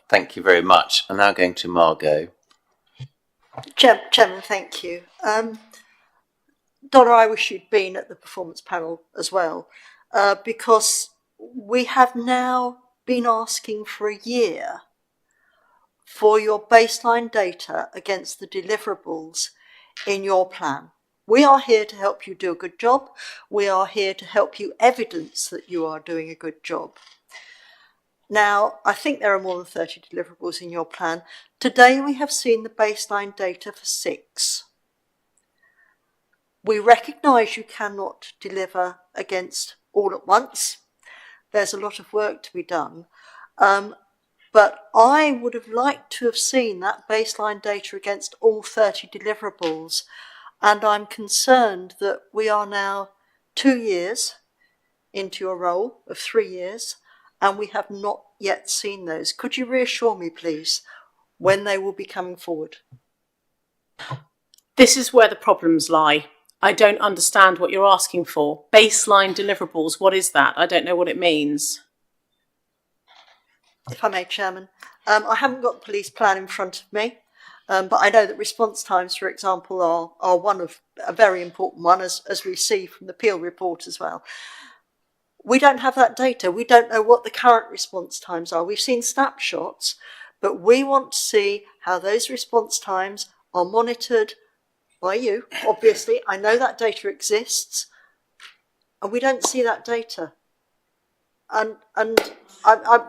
Thank you very much. I'm now going to Margot. Chairman, thank you. Donna, I wish you'd been at the performance panel as well, because we have now been asking for a year for your baseline data against the deliverables in your plan. We are here to help you do a good job. We are here to help you evidence that you are doing a good job. Now, I think there are more than 30 deliverables in your plan. Today we have seen the baseline data for 6. We recognise you cannot deliver against all at once. There's a lot of work to be done. But I would have liked to have seen that baseline data against all 30 deliverables. And I'm concerned that we are now 2 years into your role of 3 years, and we have not yet seen those. Could you reassure me, please, when they will be coming forward? This is where the problems lie. I don't understand what you're asking for. Baseline deliverables, what is that? I don't know what it means. If I may, Chairman, I haven't got the police plan in front of me, but I know that response times, for example, are one of a very important one, as we see from the Peel report as well. We don't have that data. We don't know what the current response times are. We've seen snapshots, but we want to see how those response times are monitored by you. Obviously, I know that data exists, and we don't see that data. And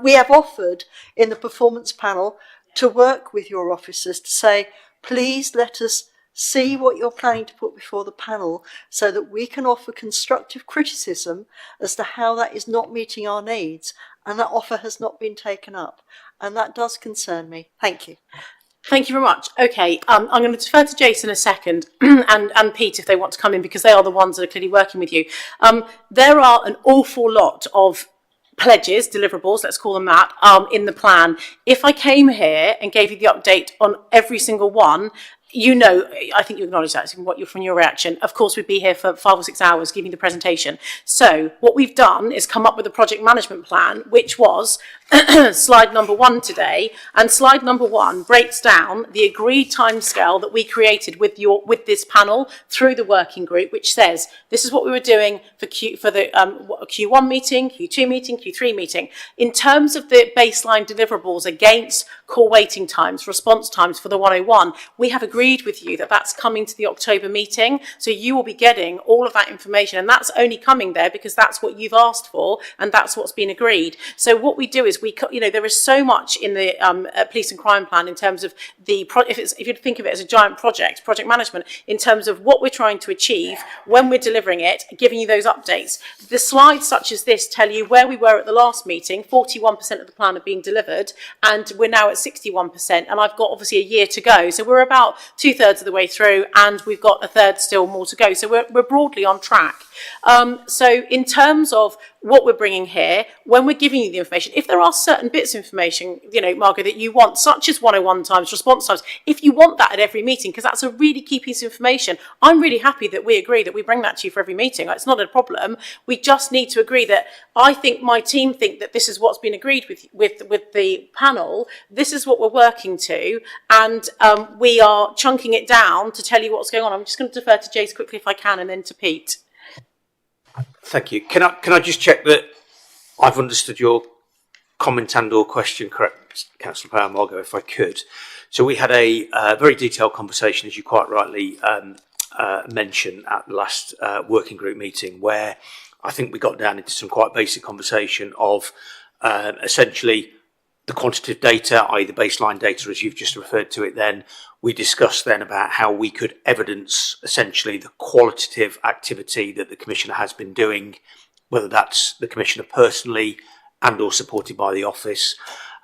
we have offered in the performance panel to work with your officers to say, please let us see what you're planning to put before the panel so that we can offer constructive criticism as to how that is not meeting our needs, and that offer has not been taken up. And that does concern me. Thank you. Thank you very much. Okay, I'm going to defer to Jason a second and Pete if they want to come in, because they are the ones that are clearly working with you. There are an awful lot of pledges, deliverables, let's call them that, in the plan. If I came here and gave you the update on every single one, you know, I think you acknowledge that from your reaction. Of course, we'd be here for 5 or 6 hours giving the presentation. So what we've done is come up with a project management plan, which was slide number 1 today. And slide number 1 breaks down the agreed timescale that we created with this panel through the working group, which says this is what we were doing for the Q1 meeting, Q2 meeting, Q3 meeting. In terms of the baseline deliverables against core waiting times, response times for the 101, we have agreed agreed with you that that's coming to the October meeting. So you will be getting all of that information, and that's only coming there because that's what you've asked for and that's what's been agreed. So what we do is there is so much in the police and crime plan in terms of if you think of it as a giant project management, in terms of what we're trying to achieve, when we're delivering it, giving you those updates. The slides such as this tell you where we were at the last meeting. 41% of the plan have been delivered, and we're now at 61%, and I've got obviously a year to go. So we're about 2/3 of the way through, and we've got a third still more to go. So we're broadly on track. So in terms of what we're bringing here, when we're giving you the information, if there are certain bits of information, Margaret, that you want, such as 101 times, response times, if you want that at every meeting, because that's a really key piece of information, I'm really happy that we agree that we bring that to you for every meeting. It's not a problem. We just need to agree that I think my team think that this is what's been agreed with the panel. This is what we're working to, and we are chunking it down to tell you what's going on. I'm just going to defer to Jace quickly if I can, and then to Pete. Thank you. Can I just check that I've understood your comment and or question correct, Councillor Power Margo, if I could. So we had a very detailed conversation, as you quite rightly mentioned, at the last working group meeting, where I think we got down into some quite basic conversation of essentially the quantitative data, i.e. the baseline data, as you've just referred to it then. We discussed then about how we could evidence essentially the qualitative activity that the Commissioner has been doing, whether that's the Commissioner personally and or supported by the office.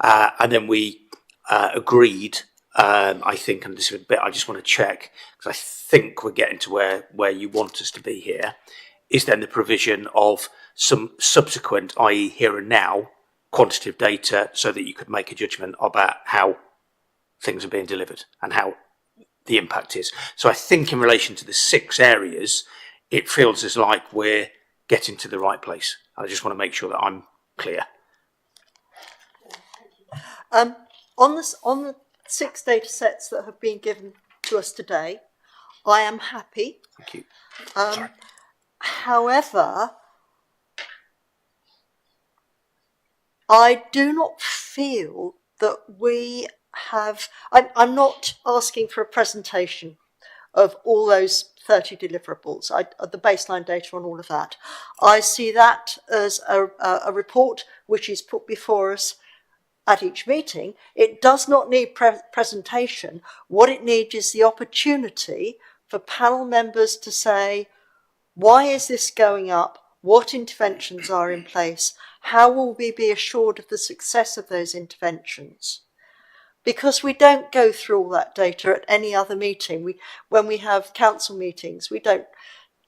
And then we agreed, I think, and this is a bit I just want to check, because I think we're getting to where you want us to be here, is then the provision of some subsequent, i.e. here and now, quantitative data so that you could make a judgment about how things are being delivered and how the impact is. So I think in relation to the 6 areas, it feels as like we're getting to the right place. I just want to make sure that I'm clear. On the 6 data sets that have been given to us today, I am happy. Thank you. However, I do not feel that we have, I'm not asking for a presentation of all those 30 deliverables, the baseline data on all of that. I see that as a report which is put before us at each meeting. It does not need presentation. What it needs is the opportunity for panel members to say, why is this going up? What interventions are in place? How will we be assured of the success of those interventions? Because we don't go through all that data at any other meeting. When we have council meetings, we don't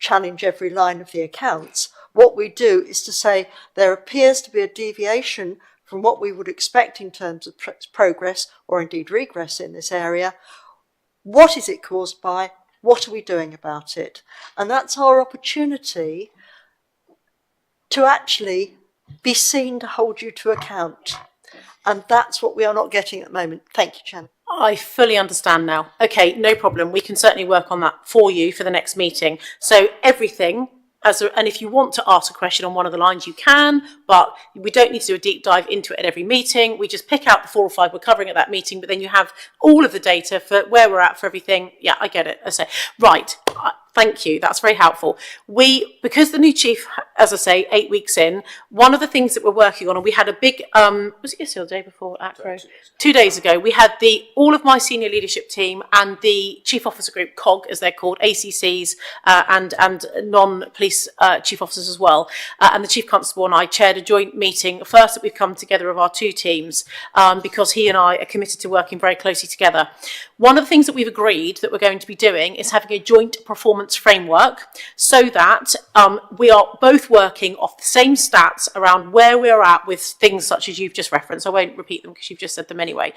challenge every line of the accounts. What we do is to say there appears to be a deviation from what we would expect in terms of progress or indeed regress in this area. What is it caused by? What are we doing about it? And that's our opportunity to actually be seen to hold you to account. And that's what we are not getting at the moment. Thank you, Chairman. I fully understand now. Okay, no problem. We can certainly work on that for you for the next meeting. So everything, and if you want to ask a question on one of the lines, you can, but we don't need to do a deep dive into it at every meeting. We just pick out the 4 or 5 we're covering at that meeting, but then you have all of the data for where we're at for everything. Yeah, I get it. I say, right. Thank you. That's very helpful. Because the new chief, as I say, 8 weeks in, one of the things that we're working on, and we had a big, was it yesterday or the day before, ACRO? 2 days ago, we had all of my senior leadership team and the chief officer group, COG, as they're called, ACCs, and non-police chief officers as well. And the chief constable and I chaired a joint meeting, first that we've come together of our 2 teams, because he and I are committed to working very closely together. One of the things that we've agreed that we're going to be doing is having a joint performance framework so that we are both working off the same stats around where we're at with things such as you've just referenced. I won't repeat them because you've just said them anyway.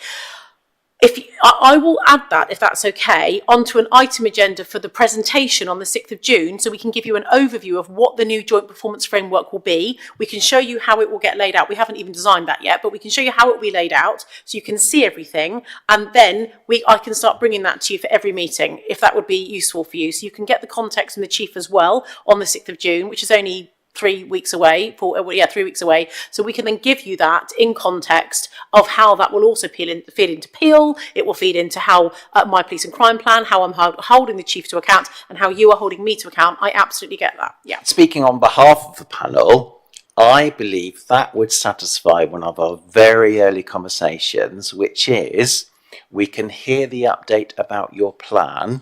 I will add that, if that's okay, onto an item agenda for the presentation on the 6th of June, so we can give you an overview of what the new joint performance framework will be. We can show you how it will get laid out. We haven't even designed that yet, but we can show you how it will be laid out so you can see everything, and then I can start bringing that to you for every meeting, if that would be useful for you. So you can get the context from the chief as well on the 6th of June, which is only 3 weeks away, 3 weeks away. So we can then give you that in context of how that will also feed into Peel. It will feed into how my police and crime plan, how I'm holding the chief to account, and how you are holding me to account. I absolutely get that. Yeah. Speaking on behalf of the panel, I believe that would satisfy one of our very early conversations, which is we can hear the update about your plan,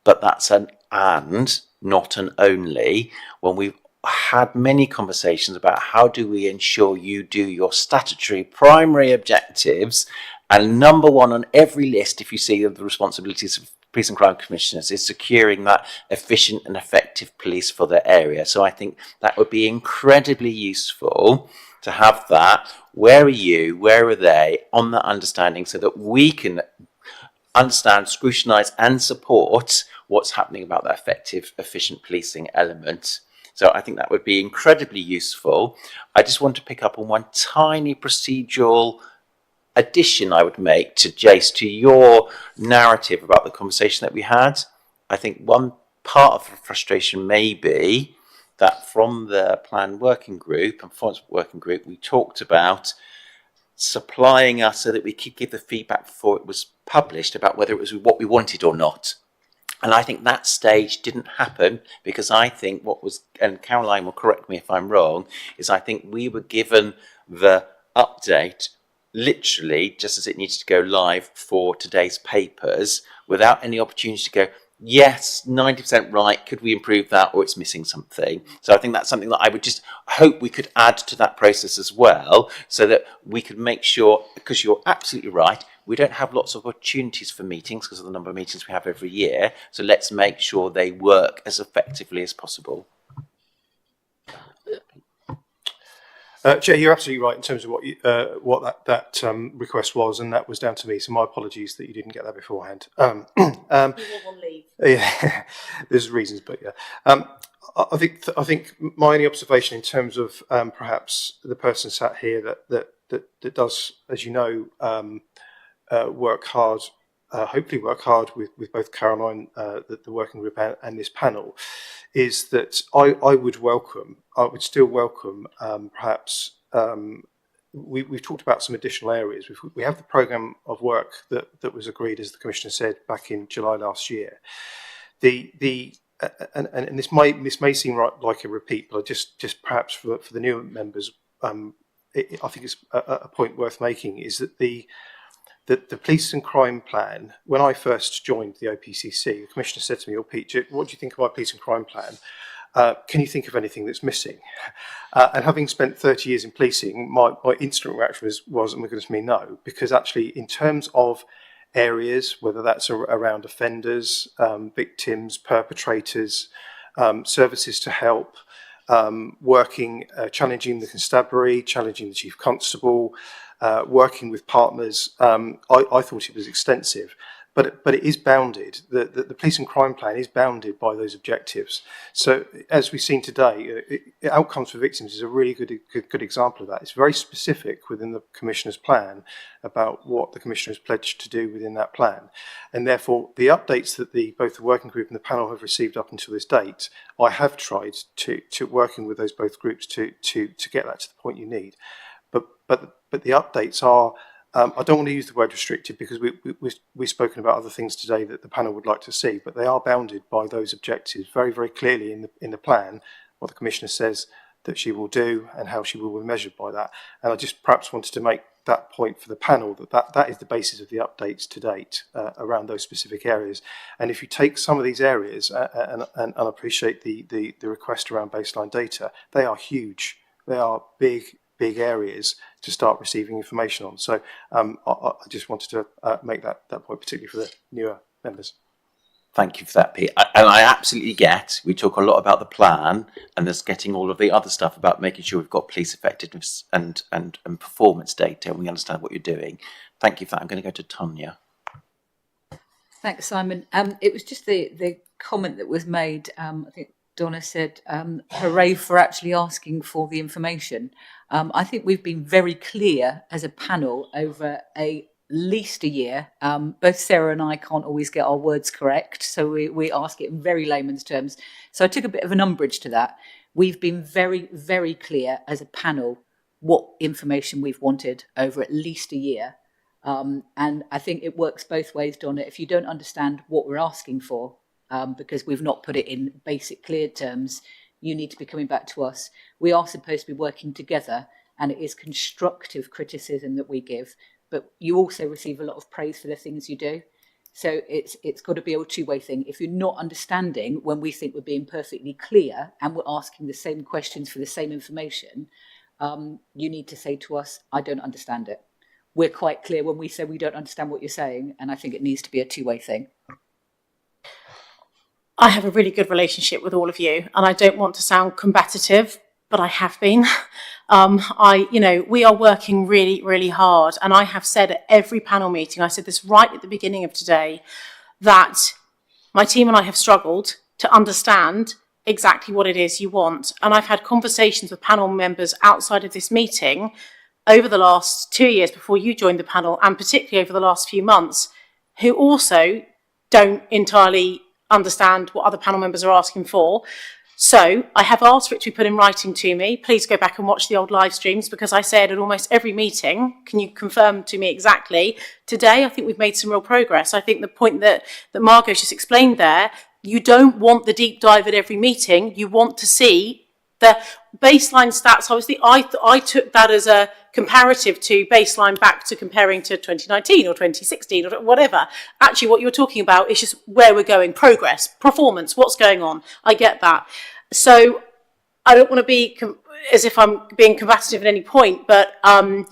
but that's an and, not an only, when we've had many conversations about how do we ensure you do your statutory primary objectives, and number one on every list, if you see the responsibilities of police and crime commissioners, is securing that efficient and effective police for their area. So I think that would be incredibly useful to have that. Where are you? Where are they? On that understanding, so that we can understand, scrutinise and support what's happening about that effective, efficient policing element. So I think that would be incredibly useful. I just want to pick up on one tiny procedural addition I would make to Jace, to your narrative about the conversation that we had. I think one part of the frustration may be that from the plan working group and performance working group, we talked about supplying us so that we could give the feedback before it was published about whether it was what we wanted or not. And I think that stage didn't happen, because I think what was, and Caroline will correct me if I'm wrong, is I think we were given the update literally just as it needed to go live for today's papers, without any opportunity to go, yes, 90% right, could we improve that, or it's missing something. So I think that's something that I would just hope we could add to that process as well, so that we could make sure, because you're absolutely right, we don't have lots of opportunities for meetings because of the number of meetings we have every year. So let's make sure they work as effectively as possible. Chair, you're absolutely right in terms of what that request was, and that was down to me. So my apologies that you didn't get that beforehand. You were on leave. Yeah, there's reasons, but yeah. I think my only observation in terms of perhaps the person sat here that does, as you know, work hard, hopefully work hard with both Caroline, the working group, and this panel, is that I would still welcome perhaps, we've talked about some additional areas. We have the programme of work that was agreed, as the Commissioner said, back in July last year. And this may seem like a repeat, but just perhaps for the newer members, I think it's a point worth making, is that the police and crime plan, when I first joined the OPCC, the Commissioner said to me, "Oh, Pete, what do you think of my police and crime plan? Can you think of anything that's missing?" And having spent 30 years in policing, my instant reaction was, oh my goodness me, no. Because actually, in terms of areas, whether that's around offenders, victims, perpetrators, services to help, working, challenging the constabulary, challenging the chief constable, working with partners, I thought it was extensive, but it is bounded. The police and crime plan is bounded by those objectives. So as we've seen today, outcomes for victims is a really good example of that. It's very specific within the Commissioner's plan about what the Commissioner has pledged to do within that plan, and therefore the updates that both the working group and the panel have received up until this date, I have tried to working with those both groups to get that to the point you need. But the updates are, I don't want to use the word restricted, because we've spoken about other things today that the panel would like to see, but they are bounded by those objectives very, very clearly in the plan, what the Commissioner says that she will do and how she will be measured by that. And I just perhaps wanted to make that point for the panel, that is the basis of the updates to date around those specific areas. And if you take some of these areas, and I appreciate the request around baseline data, they are huge. They are big areas to start receiving information on. So I just wanted to make that point, particularly for the newer members. Thank you for that, Pete. And I absolutely get, we talk a lot about the plan, and there's getting all of the other stuff about making sure we've got police effectiveness and performance data, and we understand what you're doing. Thank you for that. I'm going to go to Tanya. Thanks, Simon. It was just the comment that was made, I think Donna said, hooray for actually asking for the information. I think we've been very clear as a panel over at least a year. Both Sarah and I can't always get our words correct, so we ask it in very layman's terms. So I took a bit of an umbrage to that. We've been very, very clear as a panel what information we've wanted over at least a year. And I think it works both ways, Donna. If you don't understand what we're asking for, because we've not put it in basic, clear terms, you need to be coming back to us. We are supposed to be working together, and it is constructive criticism that we give, but you also receive a lot of praise for the things you do. So it's got to be a two-way thing. If you're not understanding when we think we're being perfectly clear and we're asking the same questions for the same information, you need to say to us, I don't understand it. We're quite clear when we say we don't understand what you're saying, and I think it needs to be a two-way thing. I have a really good relationship with all of you, and I don't want to sound combative, but I have been. We are working really, really hard, and I have said at every panel meeting, I said this right at the beginning of today, that my team and I have struggled to understand exactly what it is you want. And I've had conversations with panel members outside of this meeting over the last 2 years before you joined the panel, and particularly over the last few months, who also don't entirely understand what other panel members are asking for. So I have asked for it to be put in writing to me. Please go back and watch the old live streams, because I said at almost every meeting, can you confirm to me exactly? Today, I think we've made some real progress. I think the point that Margot's just explained there, you don't want the deep dive at every meeting. You want to see the baseline stats. Obviously, I took that as a comparative to baseline back to comparing to 2019 or 2016 or whatever. Actually, what you're talking about is just where we're going, progress, performance, what's going on. I get that. So I don't want to be as if I'm being combative at any point, but I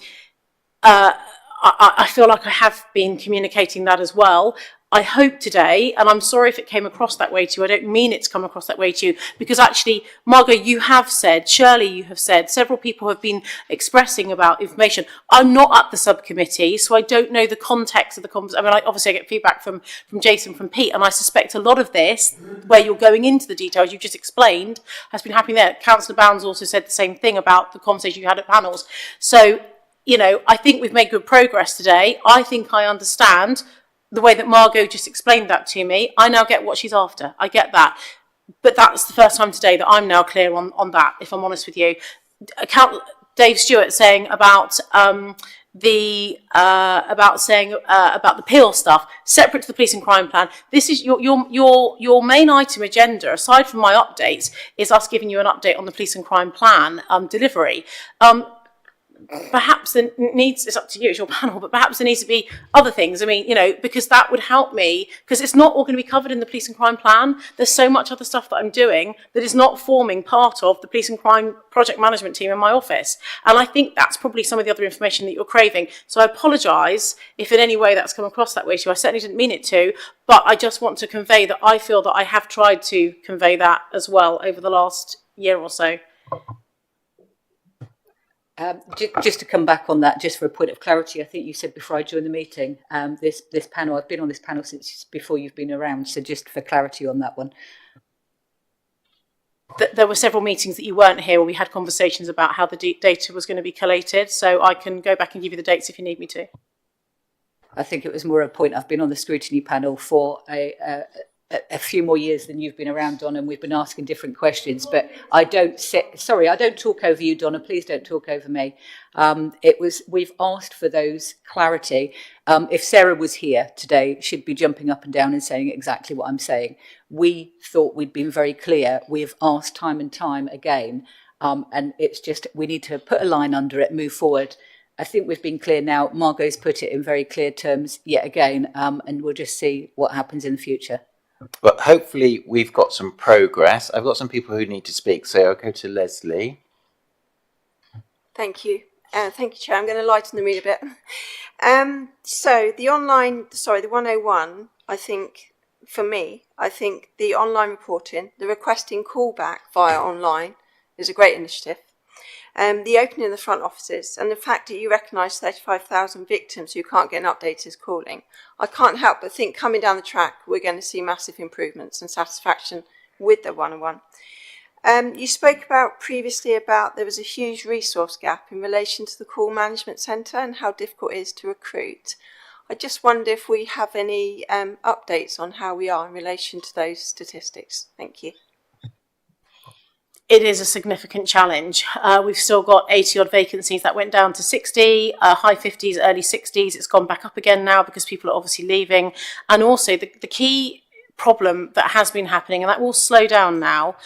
feel like I have been communicating that as well. I hope today, and I'm sorry if it came across that way to you, I don't mean it to come across that way to you, because actually, Margot, you have said, Shirley, you have said, several people have been expressing about information. I'm not at the subcommittee, so I don't know the context of the conversation. I mean, obviously I get feedback from Jason, from Pete, and I suspect a lot of this, where you're going into the details you've just explained, has been happening there. Councillor Bounds also said the same thing about the conversation you had at panels. So, I think we've made good progress today. I think I understand the way that Margot just explained that to me. I now get what she's after. I get that. But that's the first time today that I'm now clear on that, if I'm honest with you. Dave Stewart saying about the Peel stuff, separate to the police and crime plan. This is your main item agenda, aside from my updates, is us giving you an update on the police and crime plan delivery. Perhaps there needs, it's up to you, it's your panel, but perhaps there needs to be other things. I mean, because that would help me, because it's not all going to be covered in the police and crime plan. There's so much other stuff that I'm doing that is not forming part of the police and crime project management team in my office. And I think that's probably some of the other information that you're craving. So I apologise if in any way that's come across that way to you. I certainly didn't mean it to, but I just want to convey that I feel that I have tried to convey that as well over the last year or so. Just to come back on that, just for a point of clarity, I think you said before I joined the meeting, this panel, I've been on this panel since before you've been around, so just for clarity on that one. There were several meetings that you weren't here where we had conversations about how the data was going to be collated, so I can go back and give you the dates if you need me to. I think it was more a point. I've been on the scrutiny panel for a few more years than you've been around, Donna, and we've been asking different questions, but I don't talk over you, Donna, please don't talk over me. We've asked for those clarity. If Sarah was here today, she'd be jumping up and down and saying exactly what I'm saying. We thought we'd been very clear. We've asked time and time again, and it's just, we need to put a line under it, move forward. I think we've been clear now. Margot's put it in very clear terms yet again, and we'll just see what happens in the future. But hopefully we've got some progress. I've got some people who need to speak, so I'll go to Leslie. Thank you. Thank you, Chair. I'm going to lighten the mood a bit. So the 101, I think, for me, I think the online reporting, the requesting callback via online is a great initiative. The opening of the front offices and the fact that you recognise 35,000 victims who can't get an update is calling. I can't help but think coming down the track we're going to see massive improvements and satisfaction with the 101. You spoke previously about there was a huge resource gap in relation to the call management centre and how difficult it is to recruit. I just wonder if we have any updates on how we are in relation to those statistics. Thank you. it is a significant challenge. We've still got 80 odd vacancies that went down to 60, high 50s, early 60s. It's gone back up again now because people are obviously leaving. And also the key problem that has been happening, and that will slow down now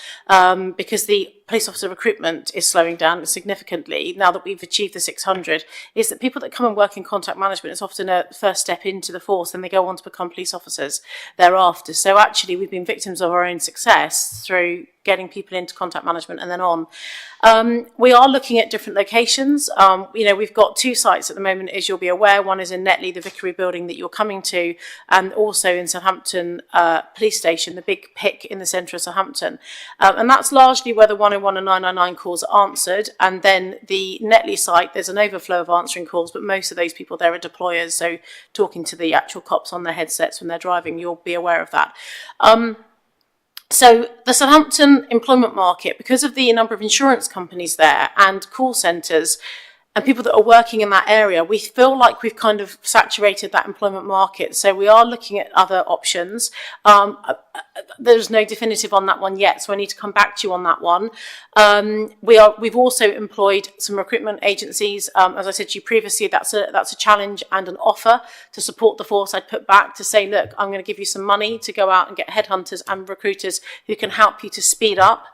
because the police officer recruitment is slowing down significantly now that we've achieved the 600, is that people that come and work in contact management is often a first step into the force and they go on to become police officers thereafter. So actually we've been victims of our own success through getting people into contact management and then on. We are looking at different locations. We've got 2 sites at the moment, as you'll be aware. One is in Netley, the Vicary building that you're coming to, and also in Southampton Police Station, the big PIC in the centre of Southampton. And that's largely where the 101 and 999 calls are answered. And then the Netley site, there's an overflow of answering calls, but most of those people there are deployers. So talking to the actual cops on their headsets when they're driving, you'll be aware of that. So the Southampton employment market, because of the number of insurance companies there and call centres and people that are working in that area, we feel like we've kind of saturated that employment market. So we are looking at other options. There's no definitive on that one yet, so I need to come back to you on that one. We've also employed some recruitment agencies. As I said to you previously, that's a challenge and an offer to support the force. I'd put back to say, look, I'm going to give you some money to go out and get headhunters and recruiters who can help you to speed up.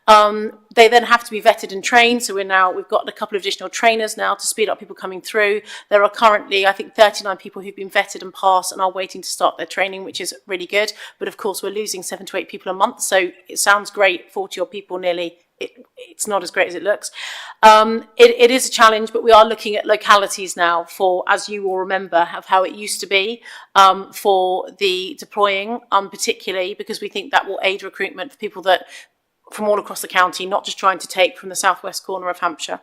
They then have to be vetted and trained. So we've got a couple of additional trainers now to speed up people coming through. There are currently, I think, 39 people who've been vetted and passed and are waiting to start their training, which is really good. But of course, we're losing 7 to 8 people a month. So it sounds great, 40 odd people nearly. It's not as great as it looks. It is a challenge, but we are looking at localities now for, as you will remember, of how it used to be for the deploying, particularly because we think that will aid recruitment for people that from all across the county, not just trying to take from the southwest corner of Hampshire.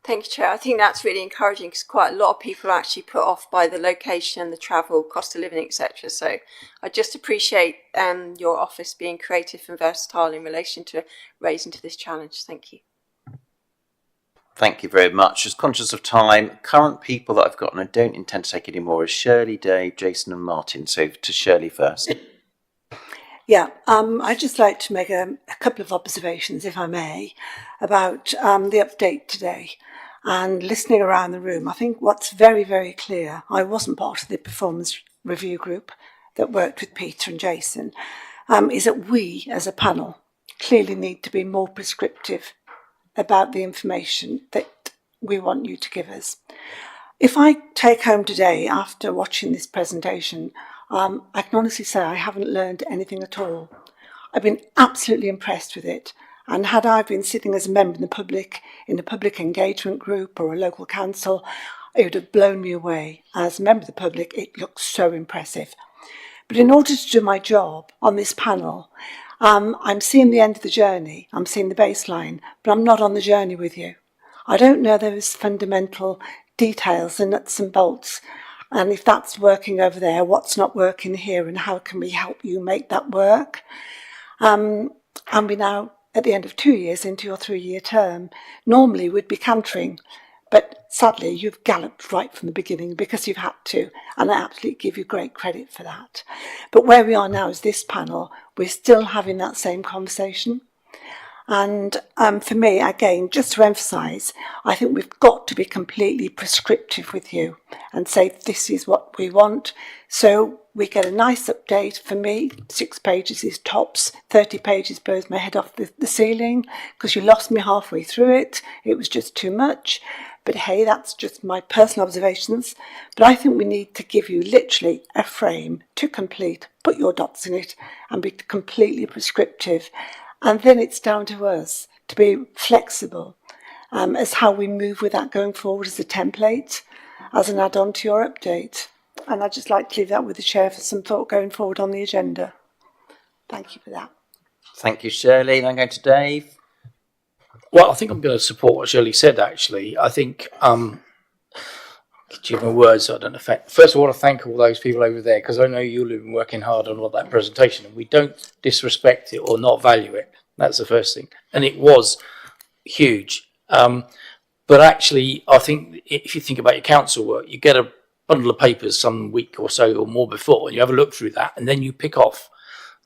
Thank you, Chair. I think that's really encouraging because quite a lot of people are actually put off by the location, the travel, cost of living, etc. So I just appreciate your office being creative and versatile in relation to raising to this challenge. Thank you. Thank you very much. Just conscious of time, current people that I've got and I don't intend to take any more is Shirley, Dave, Jason and Martin. So to Shirley first. Yeah, I'd just like to make a couple of observations, if I may, about the update today. And listening around the room, I think what's very, very clear, I wasn't part of the performance review group that worked with Peter and Jason, is that we as a panel clearly need to be more prescriptive about the information that we want you to give us. If I take home today, after watching this presentation, I can honestly say I haven't learned anything at all. I've been absolutely impressed with it. And had I been sitting as a member in a public engagement group or a local council, it would have blown me away. As a member of the public, it looks so impressive. But in order to do my job on this panel, I'm seeing the end of the journey. I'm seeing the baseline, but I'm not on the journey with you. I don't know those fundamental details, the nuts and bolts. And if that's working over there, what's not working here, and how can we help you make that work? And we're now at the end of 2 years into your 3-year term. Normally we'd be cantering, but sadly you've galloped right from the beginning because you've had to, and I absolutely give you great credit for that. But where we are now is this panel, we're still having that same conversation. And for me, again, just to emphasise, I think we've got to be completely prescriptive with you and say this is what we want. So we get a nice update. For me, 6 pages is tops. 30 pages blows my head off the ceiling because you lost me halfway through it. It was just too much. But hey, that's just my personal observations. But I think we need to give you literally a frame to complete, put your dots in it and be completely prescriptive. And then it's down to us to be flexible as how we move with that going forward as a template, as an add-on to your update. And I'd just like to leave that with the Chair for some thought going forward on the agenda. Thank you for that. Thank you, Shirley. And I'm going to Dave. Well, I think I'm going to support what Shirley said, actually. I think, give my words so I don't affect. First of all, I want to thank all those people over there because I know you'll have been working hard on all that presentation and we don't disrespect it or not value it. That's the first thing. And it was huge. But actually, I think if you think about your council work, you get a bundle of papers some week or so or more before and you have a look through that and then you pick off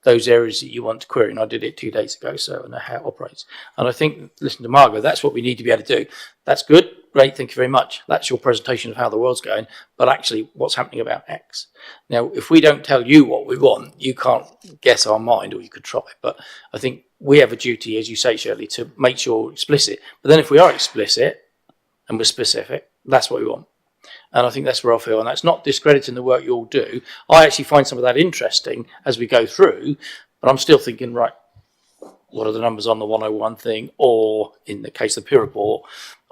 those areas that you want to query. And I did it 2 days ago, so I know how it operates. And I think, listen to Margot, that's what we need to be able to do. That's good. Great. Thank you very much. That's your presentation of how the world's going, but actually what's happening about X. Now, if we don't tell you what we want, you can't guess our mind, or you could try. But I think we have a duty, as you say, Shirley, to make sure we're explicit. But then if we are explicit and we're specific, that's what we want. And I think that's where I feel, and that's not discrediting the work you all do. I actually find some of that interesting as we go through, but I'm still thinking, right, what are the numbers on the 101 thing? Or in the case of the peer report,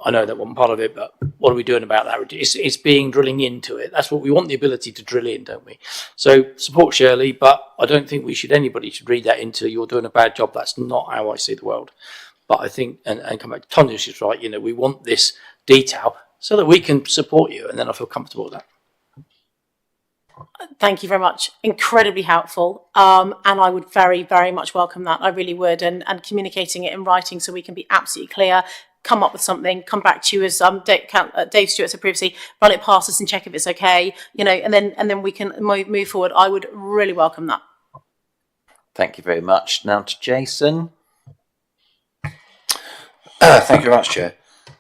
I know that wasn't part of it, but what are we doing about that? It's being drilling into it. That's what we want, the ability to drill in, don't we? So support Shirley, but I don't think anybody should read that into you're doing a bad job. That's not how I see the world. But I think, and come back to Tanya's is right, we want this detail so that we can support you, and then I feel comfortable with that. Thank you very much. Incredibly helpful. And I would very, very much welcome that. I really would. And communicating it in writing so we can be absolutely clear, come up with something, come back to you as Dave Stewart said previously, run it past us and check if it's okay, and then we can move forward. I would really welcome that. Thank you very much. Now to Jason. Thank you very much, Chair.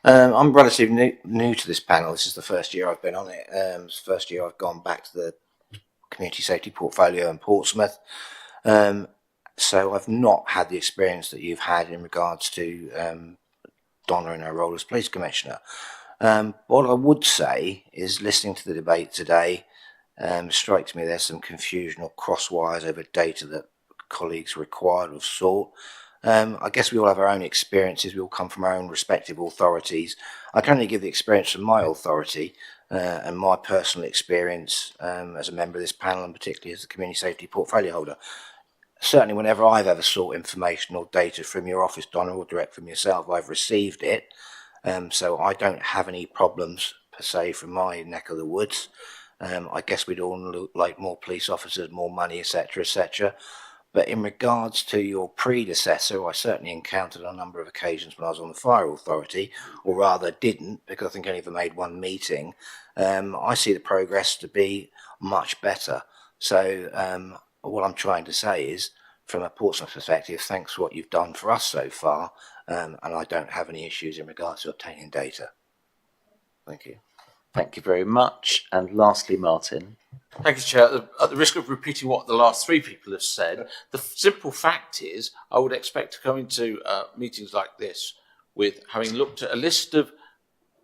I'm relatively new to this panel. This is the first year I've been on it. It's the first year I've gone back to the community safety portfolio in Portsmouth. So I've not had the experience that you've had in regards to Donna in her role as police commissioner. What I would say is, listening to the debate today, strikes me there's some confusion or cross wires over data that colleagues required of sought. I guess we all have our own experiences. We all come from our own respective authorities. I can only give the experience from my authority and my personal experience as a member of this panel, and particularly as the community safety portfolio holder. Certainly whenever I've ever sought information or data from your office, Donna, or direct from yourself, I've received it. So I don't have any problems per se from my neck of the woods. I guess we'd all like more police officers, more money, etc., etc. But in regards to your predecessor, I certainly encountered on a number of occasions when I was on the fire authority, or rather didn't, because I think I only ever made one meeting. I see the progress to be much better. So what I'm trying to say is, from a Portsmouth perspective, thanks for what you've done for us so far, and I don't have any issues in regards to obtaining data. Thank you. Thank you very much. And lastly, Martin. Thank you, Chair. At the risk of repeating what the last three people have said, the simple fact is I would expect to come into meetings like this with having looked at a list of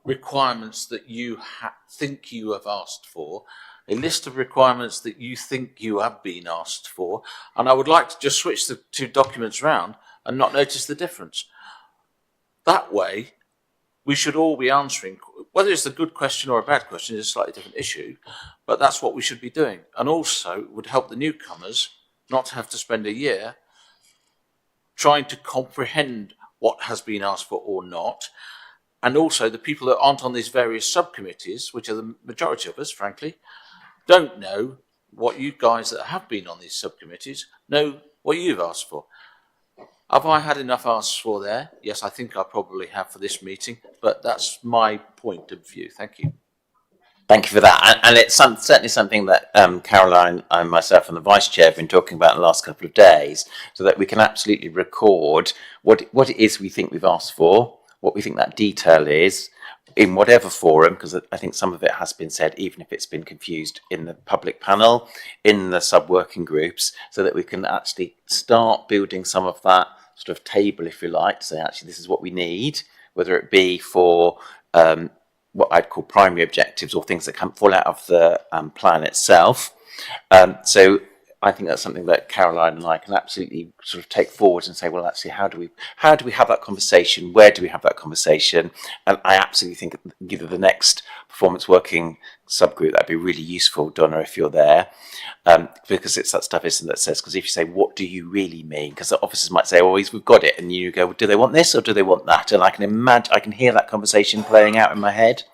requirements that you think you have asked for, a list of requirements that you think you have been asked for, and I would like to just switch the two documents around and not notice the difference. That way, we should all be answering, whether it's a good question or a bad question is a slightly different issue, but that's what we should be doing. And also would help the newcomers not to have to spend a year trying to comprehend what has been asked for or not. And also the people that aren't on these various subcommittees, which are the majority of us, frankly, don't know what you guys that have been on these subcommittees know what you've asked for. Have I had enough asked for there? Yes, I think I probably have for this meeting, but that's my point of view. Thank you. Thank you for that. And it's certainly something that Caroline and myself and the Vice Chair have been talking about in the last couple of days, so that we can absolutely record what it is we think we've asked for, what we think that detail is, in whatever forum, because I think some of it has been said, even if it's been confused in the public panel, in the sub-working groups, so that we can actually start building some of that sort of table, if you like, to say, actually, this is what we need, whether it be for what I'd call primary objectives or things that can fall out of the plan itself. So I think that's something that Caroline and I can absolutely sort of take forward and say, well, actually, how do we have that conversation? Where do we have that conversation? And I absolutely think either the next performance working subgroup, that'd be really useful, Donna, if you're there, because it's that stuff, isn't it, that says, because if you say, what do you really mean? Because the officers might say, oh, we've got it. And you go, well, do they want this or do they want that? And I can imagine, I can hear that conversation playing out in my head.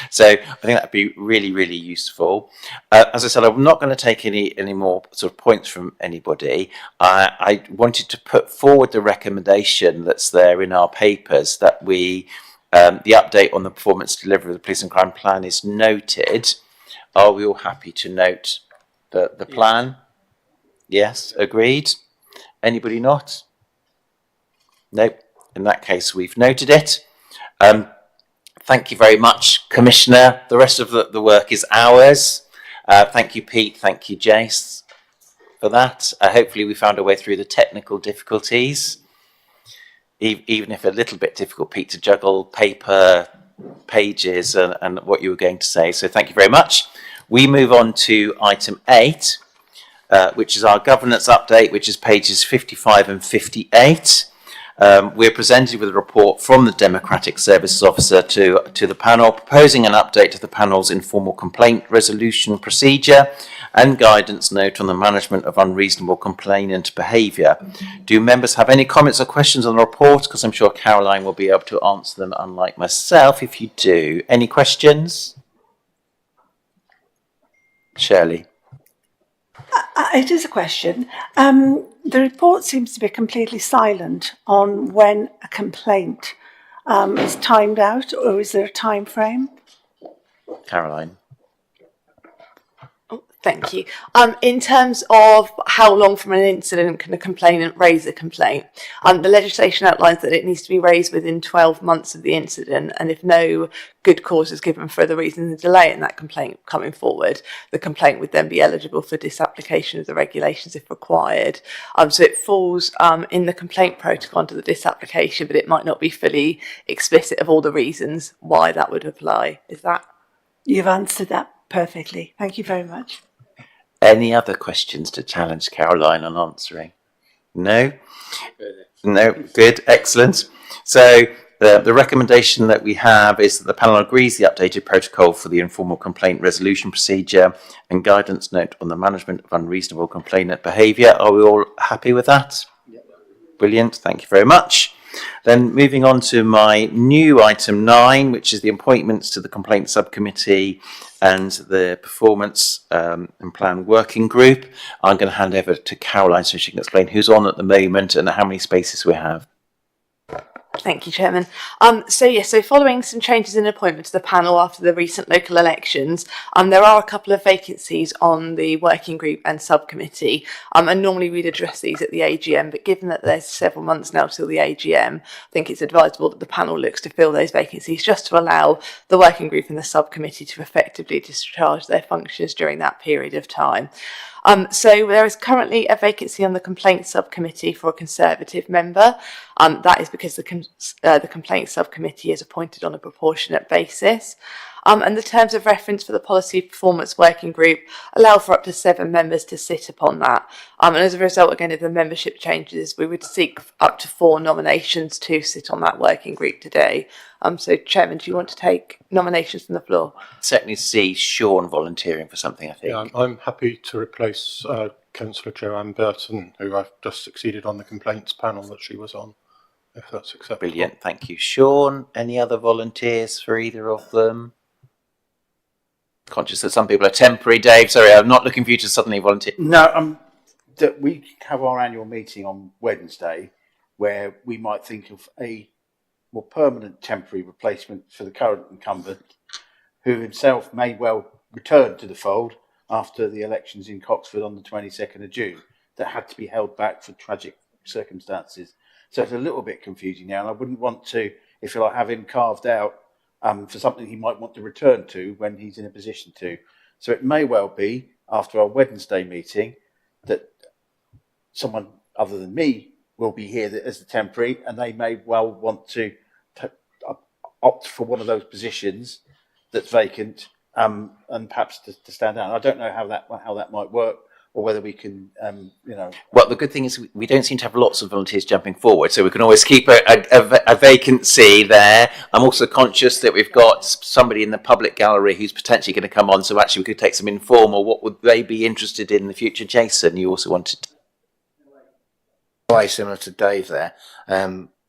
So I think that'd be really, really useful. As I said, I'm not going to take any more sort of points from anybody. I wanted to put forward the recommendation that's there in our papers that we, the update on the performance delivery of the police and crime plan is noted. Are we all happy to note the plan? Yes, agreed. Anybody not? Nope. In that case, we've noted it. Thank you very much, Commissioner. The rest of the work is ours. Thank you, Pete. Thank you, Jace, for that. Hopefully we found a way through the technical difficulties, even if a little bit difficult, Pete, to juggle paper, pages and what you were going to say. So thank you very much. We move on to item 8, which is our governance update, which is pages 55 and 58. We're presented with a report from the Democratic Services Officer to the panel, proposing an update to the panel's informal complaint resolution procedure and guidance note on the management of unreasonable complainant behaviour. Do members have any comments or questions on the report? Because I'm sure Caroline will be able to answer them, unlike myself. If you do, any questions? Shirley. It is a question. The report seems to be completely silent on when a complaint is timed out, or is there a time frame? Caroline. Thank you. In terms of how long from an incident can a complainant raise a complaint, the legislation outlines that it needs to be raised within 12 months of the incident, and if no good cause is given for the reason of delay in that complaint coming forward, the complaint would then be eligible for disapplication of the regulations if required. So it falls in the complaint protocol under the disapplication, but it might not be fully explicit of all the reasons why that would apply. Is that? You've answered that perfectly. Thank you very much. Any other questions to challenge Caroline on answering? No? No, good, excellent. So the recommendation that we have is that the panel agrees the updated protocol for the informal complaint resolution procedure and guidance note on the management of unreasonable complainant behaviour. Are we all happy with that? Yep. Brilliant, thank you very much. Then moving on to my new item 9, which is the appointments to the complaint subcommittee and the performance and plan working group. I'm going to hand over to Caroline so she can explain who's on at the moment and how many spaces we have. Thank you, Chairman. So following some changes in appointment to the panel after the recent local elections, there are a couple of vacancies on the working group and subcommittee. And normally we'd address these at the AGM, but given that there's several months now till the AGM, I think it's advisable that the panel looks to fill those vacancies just to allow the working group and the subcommittee to effectively discharge their functions during that period of time. So there is currently a vacancy on the complaint subcommittee for a Conservative member. That is because the complaint subcommittee is appointed on a proportionate basis. And the terms of reference for the policy performance working group allow for up to 7 members to sit upon that. And as a result, again, of the membership changes, we would seek up to 4 nominations to sit on that working group today. So, Chairman, do you want to take nominations from the floor? Certainly see Sean volunteering for something, I think. Yeah, I'm happy to replace Councillor Joanne Burton, who I've just succeeded on the complaints panel that she was on, if that's acceptable. Brilliant, thank you, Sean. Any other volunteers for either of them? Conscious that some people are temporary. Dave, sorry, I'm not looking for you to suddenly volunteer. No, we have our annual meeting on Wednesday where we might think of a more permanent temporary replacement for the current incumbent, who himself may well return to the fold after the elections in Coxford on the 22nd of June that had to be held back for tragic circumstances. So it's a little bit confusing now, and I wouldn't want to, if you like, have him carved out for something he might want to return to when he's in a position to. So it may well be, after our Wednesday meeting, that someone other than me will be here as the temporary, and they may well want to opt for one of those positions that's vacant, and perhaps to stand down. I don't know how that might work, or whether we can, Well, the good thing is we don't seem to have lots of volunteers jumping forward, so we can always keep a vacancy there. I'm also conscious that we've got somebody in the public gallery who's potentially going to come on, so actually we could take some informal. What would they be interested in the future? Jason, you also wanted to... Quite similar to Dave there.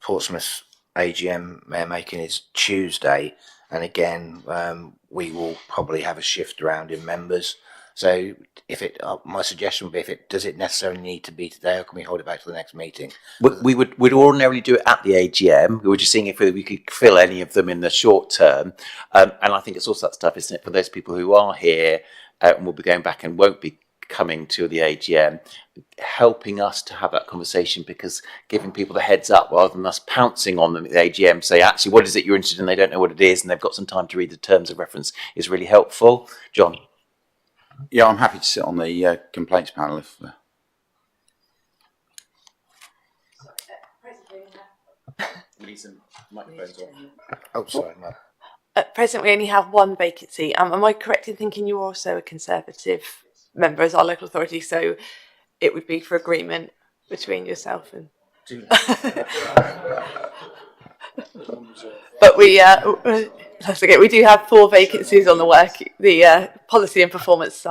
Portsmouth AGM mayor making is Tuesday, and again we will probably have a shift around in members. So if my suggestion would be, does it necessarily need to be today, or can we hold it back to the next meeting? We'd ordinarily do it at the AGM. We were just seeing if we could fill any of them in the short term. And I think it's also that stuff, isn't it, for those people who are here and will be going back and won't be coming to the AGM, helping us to have that conversation, because giving people the heads up rather than us pouncing on them at the AGM, say, actually, what is it you're interested in? They don't know what it is, and they've got some time to read the terms of reference, is really helpful. John? Yeah, I'm happy to sit on the complaints panel if... Oh, sorry, no. At present, we only have one vacancy. Am I correct in thinking you're also a Conservative member as our local authority? So it would be for agreement between yourself and... But that's okay. We do have 4 vacancies on the policy and performance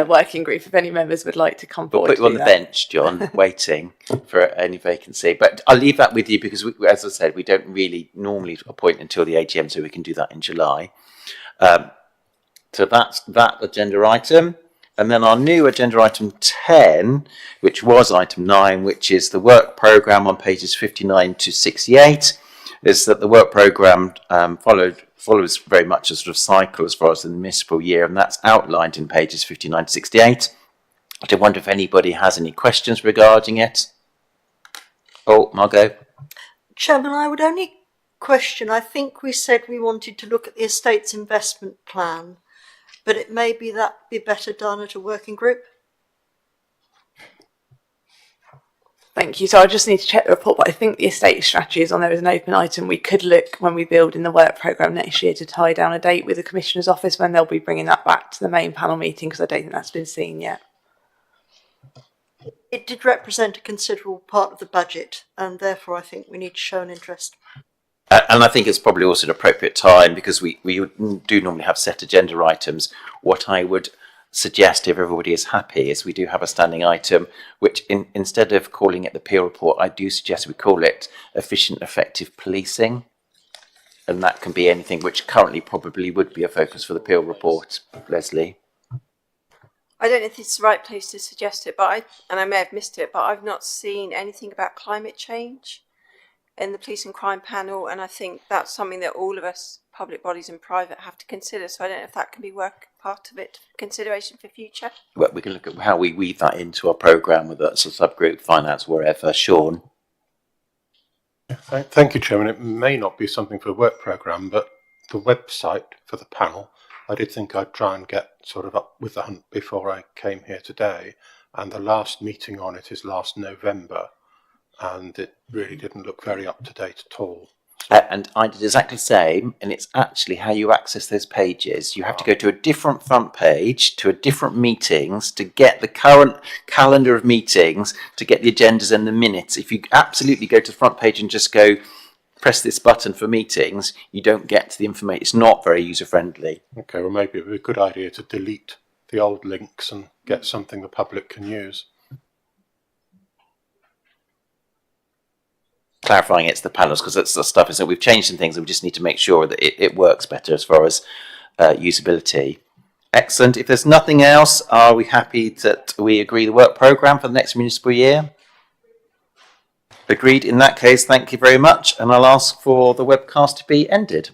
working group. If any members would like to come forward, We'll put you on the bench, John, waiting for any vacancy. But I'll leave that with you because, as I said, we don't really normally appoint until the AGM, so we can do that in July. So that's that agenda item. And then our new agenda item 10, which was item 9, which is the work programme on pages 59 to 68, is that the work programme follows very much a sort of cycle as far as the municipal year, and that's outlined in pages 59 to 68. I wonder if anybody has any questions regarding it. Oh, Margot. Chairman, I would only question, I think we said we wanted to look at the estate's investment plan, but it may be that be better done at a working group. Thank you. So I just need to check the report, but I think the estate strategy is on there as an open item. We could look when we build in the work programme next year to tie down a date with the Commissioner's office when they'll be bringing that back to the main panel meeting, because I don't think that's been seen yet. It did represent a considerable part of the budget, and therefore I think we need to show an interest. And I think it's probably also an appropriate time, because we do normally have set agenda items. What I would suggest, if everybody is happy, is we do have a standing item, which instead of calling it the Peel report, I do suggest we call it efficient, effective policing. And that can be anything, which currently probably would be a focus for the Peel report. Leslie? I don't know if it's the right place to suggest it, but I may have missed it, but I've not seen anything about climate change in the police and crime panel, and I think that's something that all of us, public bodies and private, have to consider. So I don't know if that can be part of it, consideration for future. Well, we can look at how we weave that into our programme, whether that's a subgroup, finance, wherever. Sean? Thank you, Chairman. It may not be something for the work programme, but the website for the panel, I did think I'd try and get sort of up with the hunt before I came here today, and the last meeting on it is last November, and it really didn't look very up to date at all. And I did exactly the same, and it's actually how you access those pages. You have to go to a different front page, to a different meetings, to get the current calendar of meetings, to get the agendas and the minutes. If you absolutely go to the front page and just go, press this button for meetings, you don't get to the information. It's not very user-friendly. Okay, well, maybe it would be a good idea to delete the old links and get something the public can use. Clarifying it's the panels, because that's the stuff is that we've changed some things and we just need to make sure that it works better as far as usability. Excellent. If there's nothing else, are we happy that we agree the work programme for the next municipal year? Agreed. In that case, thank you very much, and I'll ask for the webcast to be ended.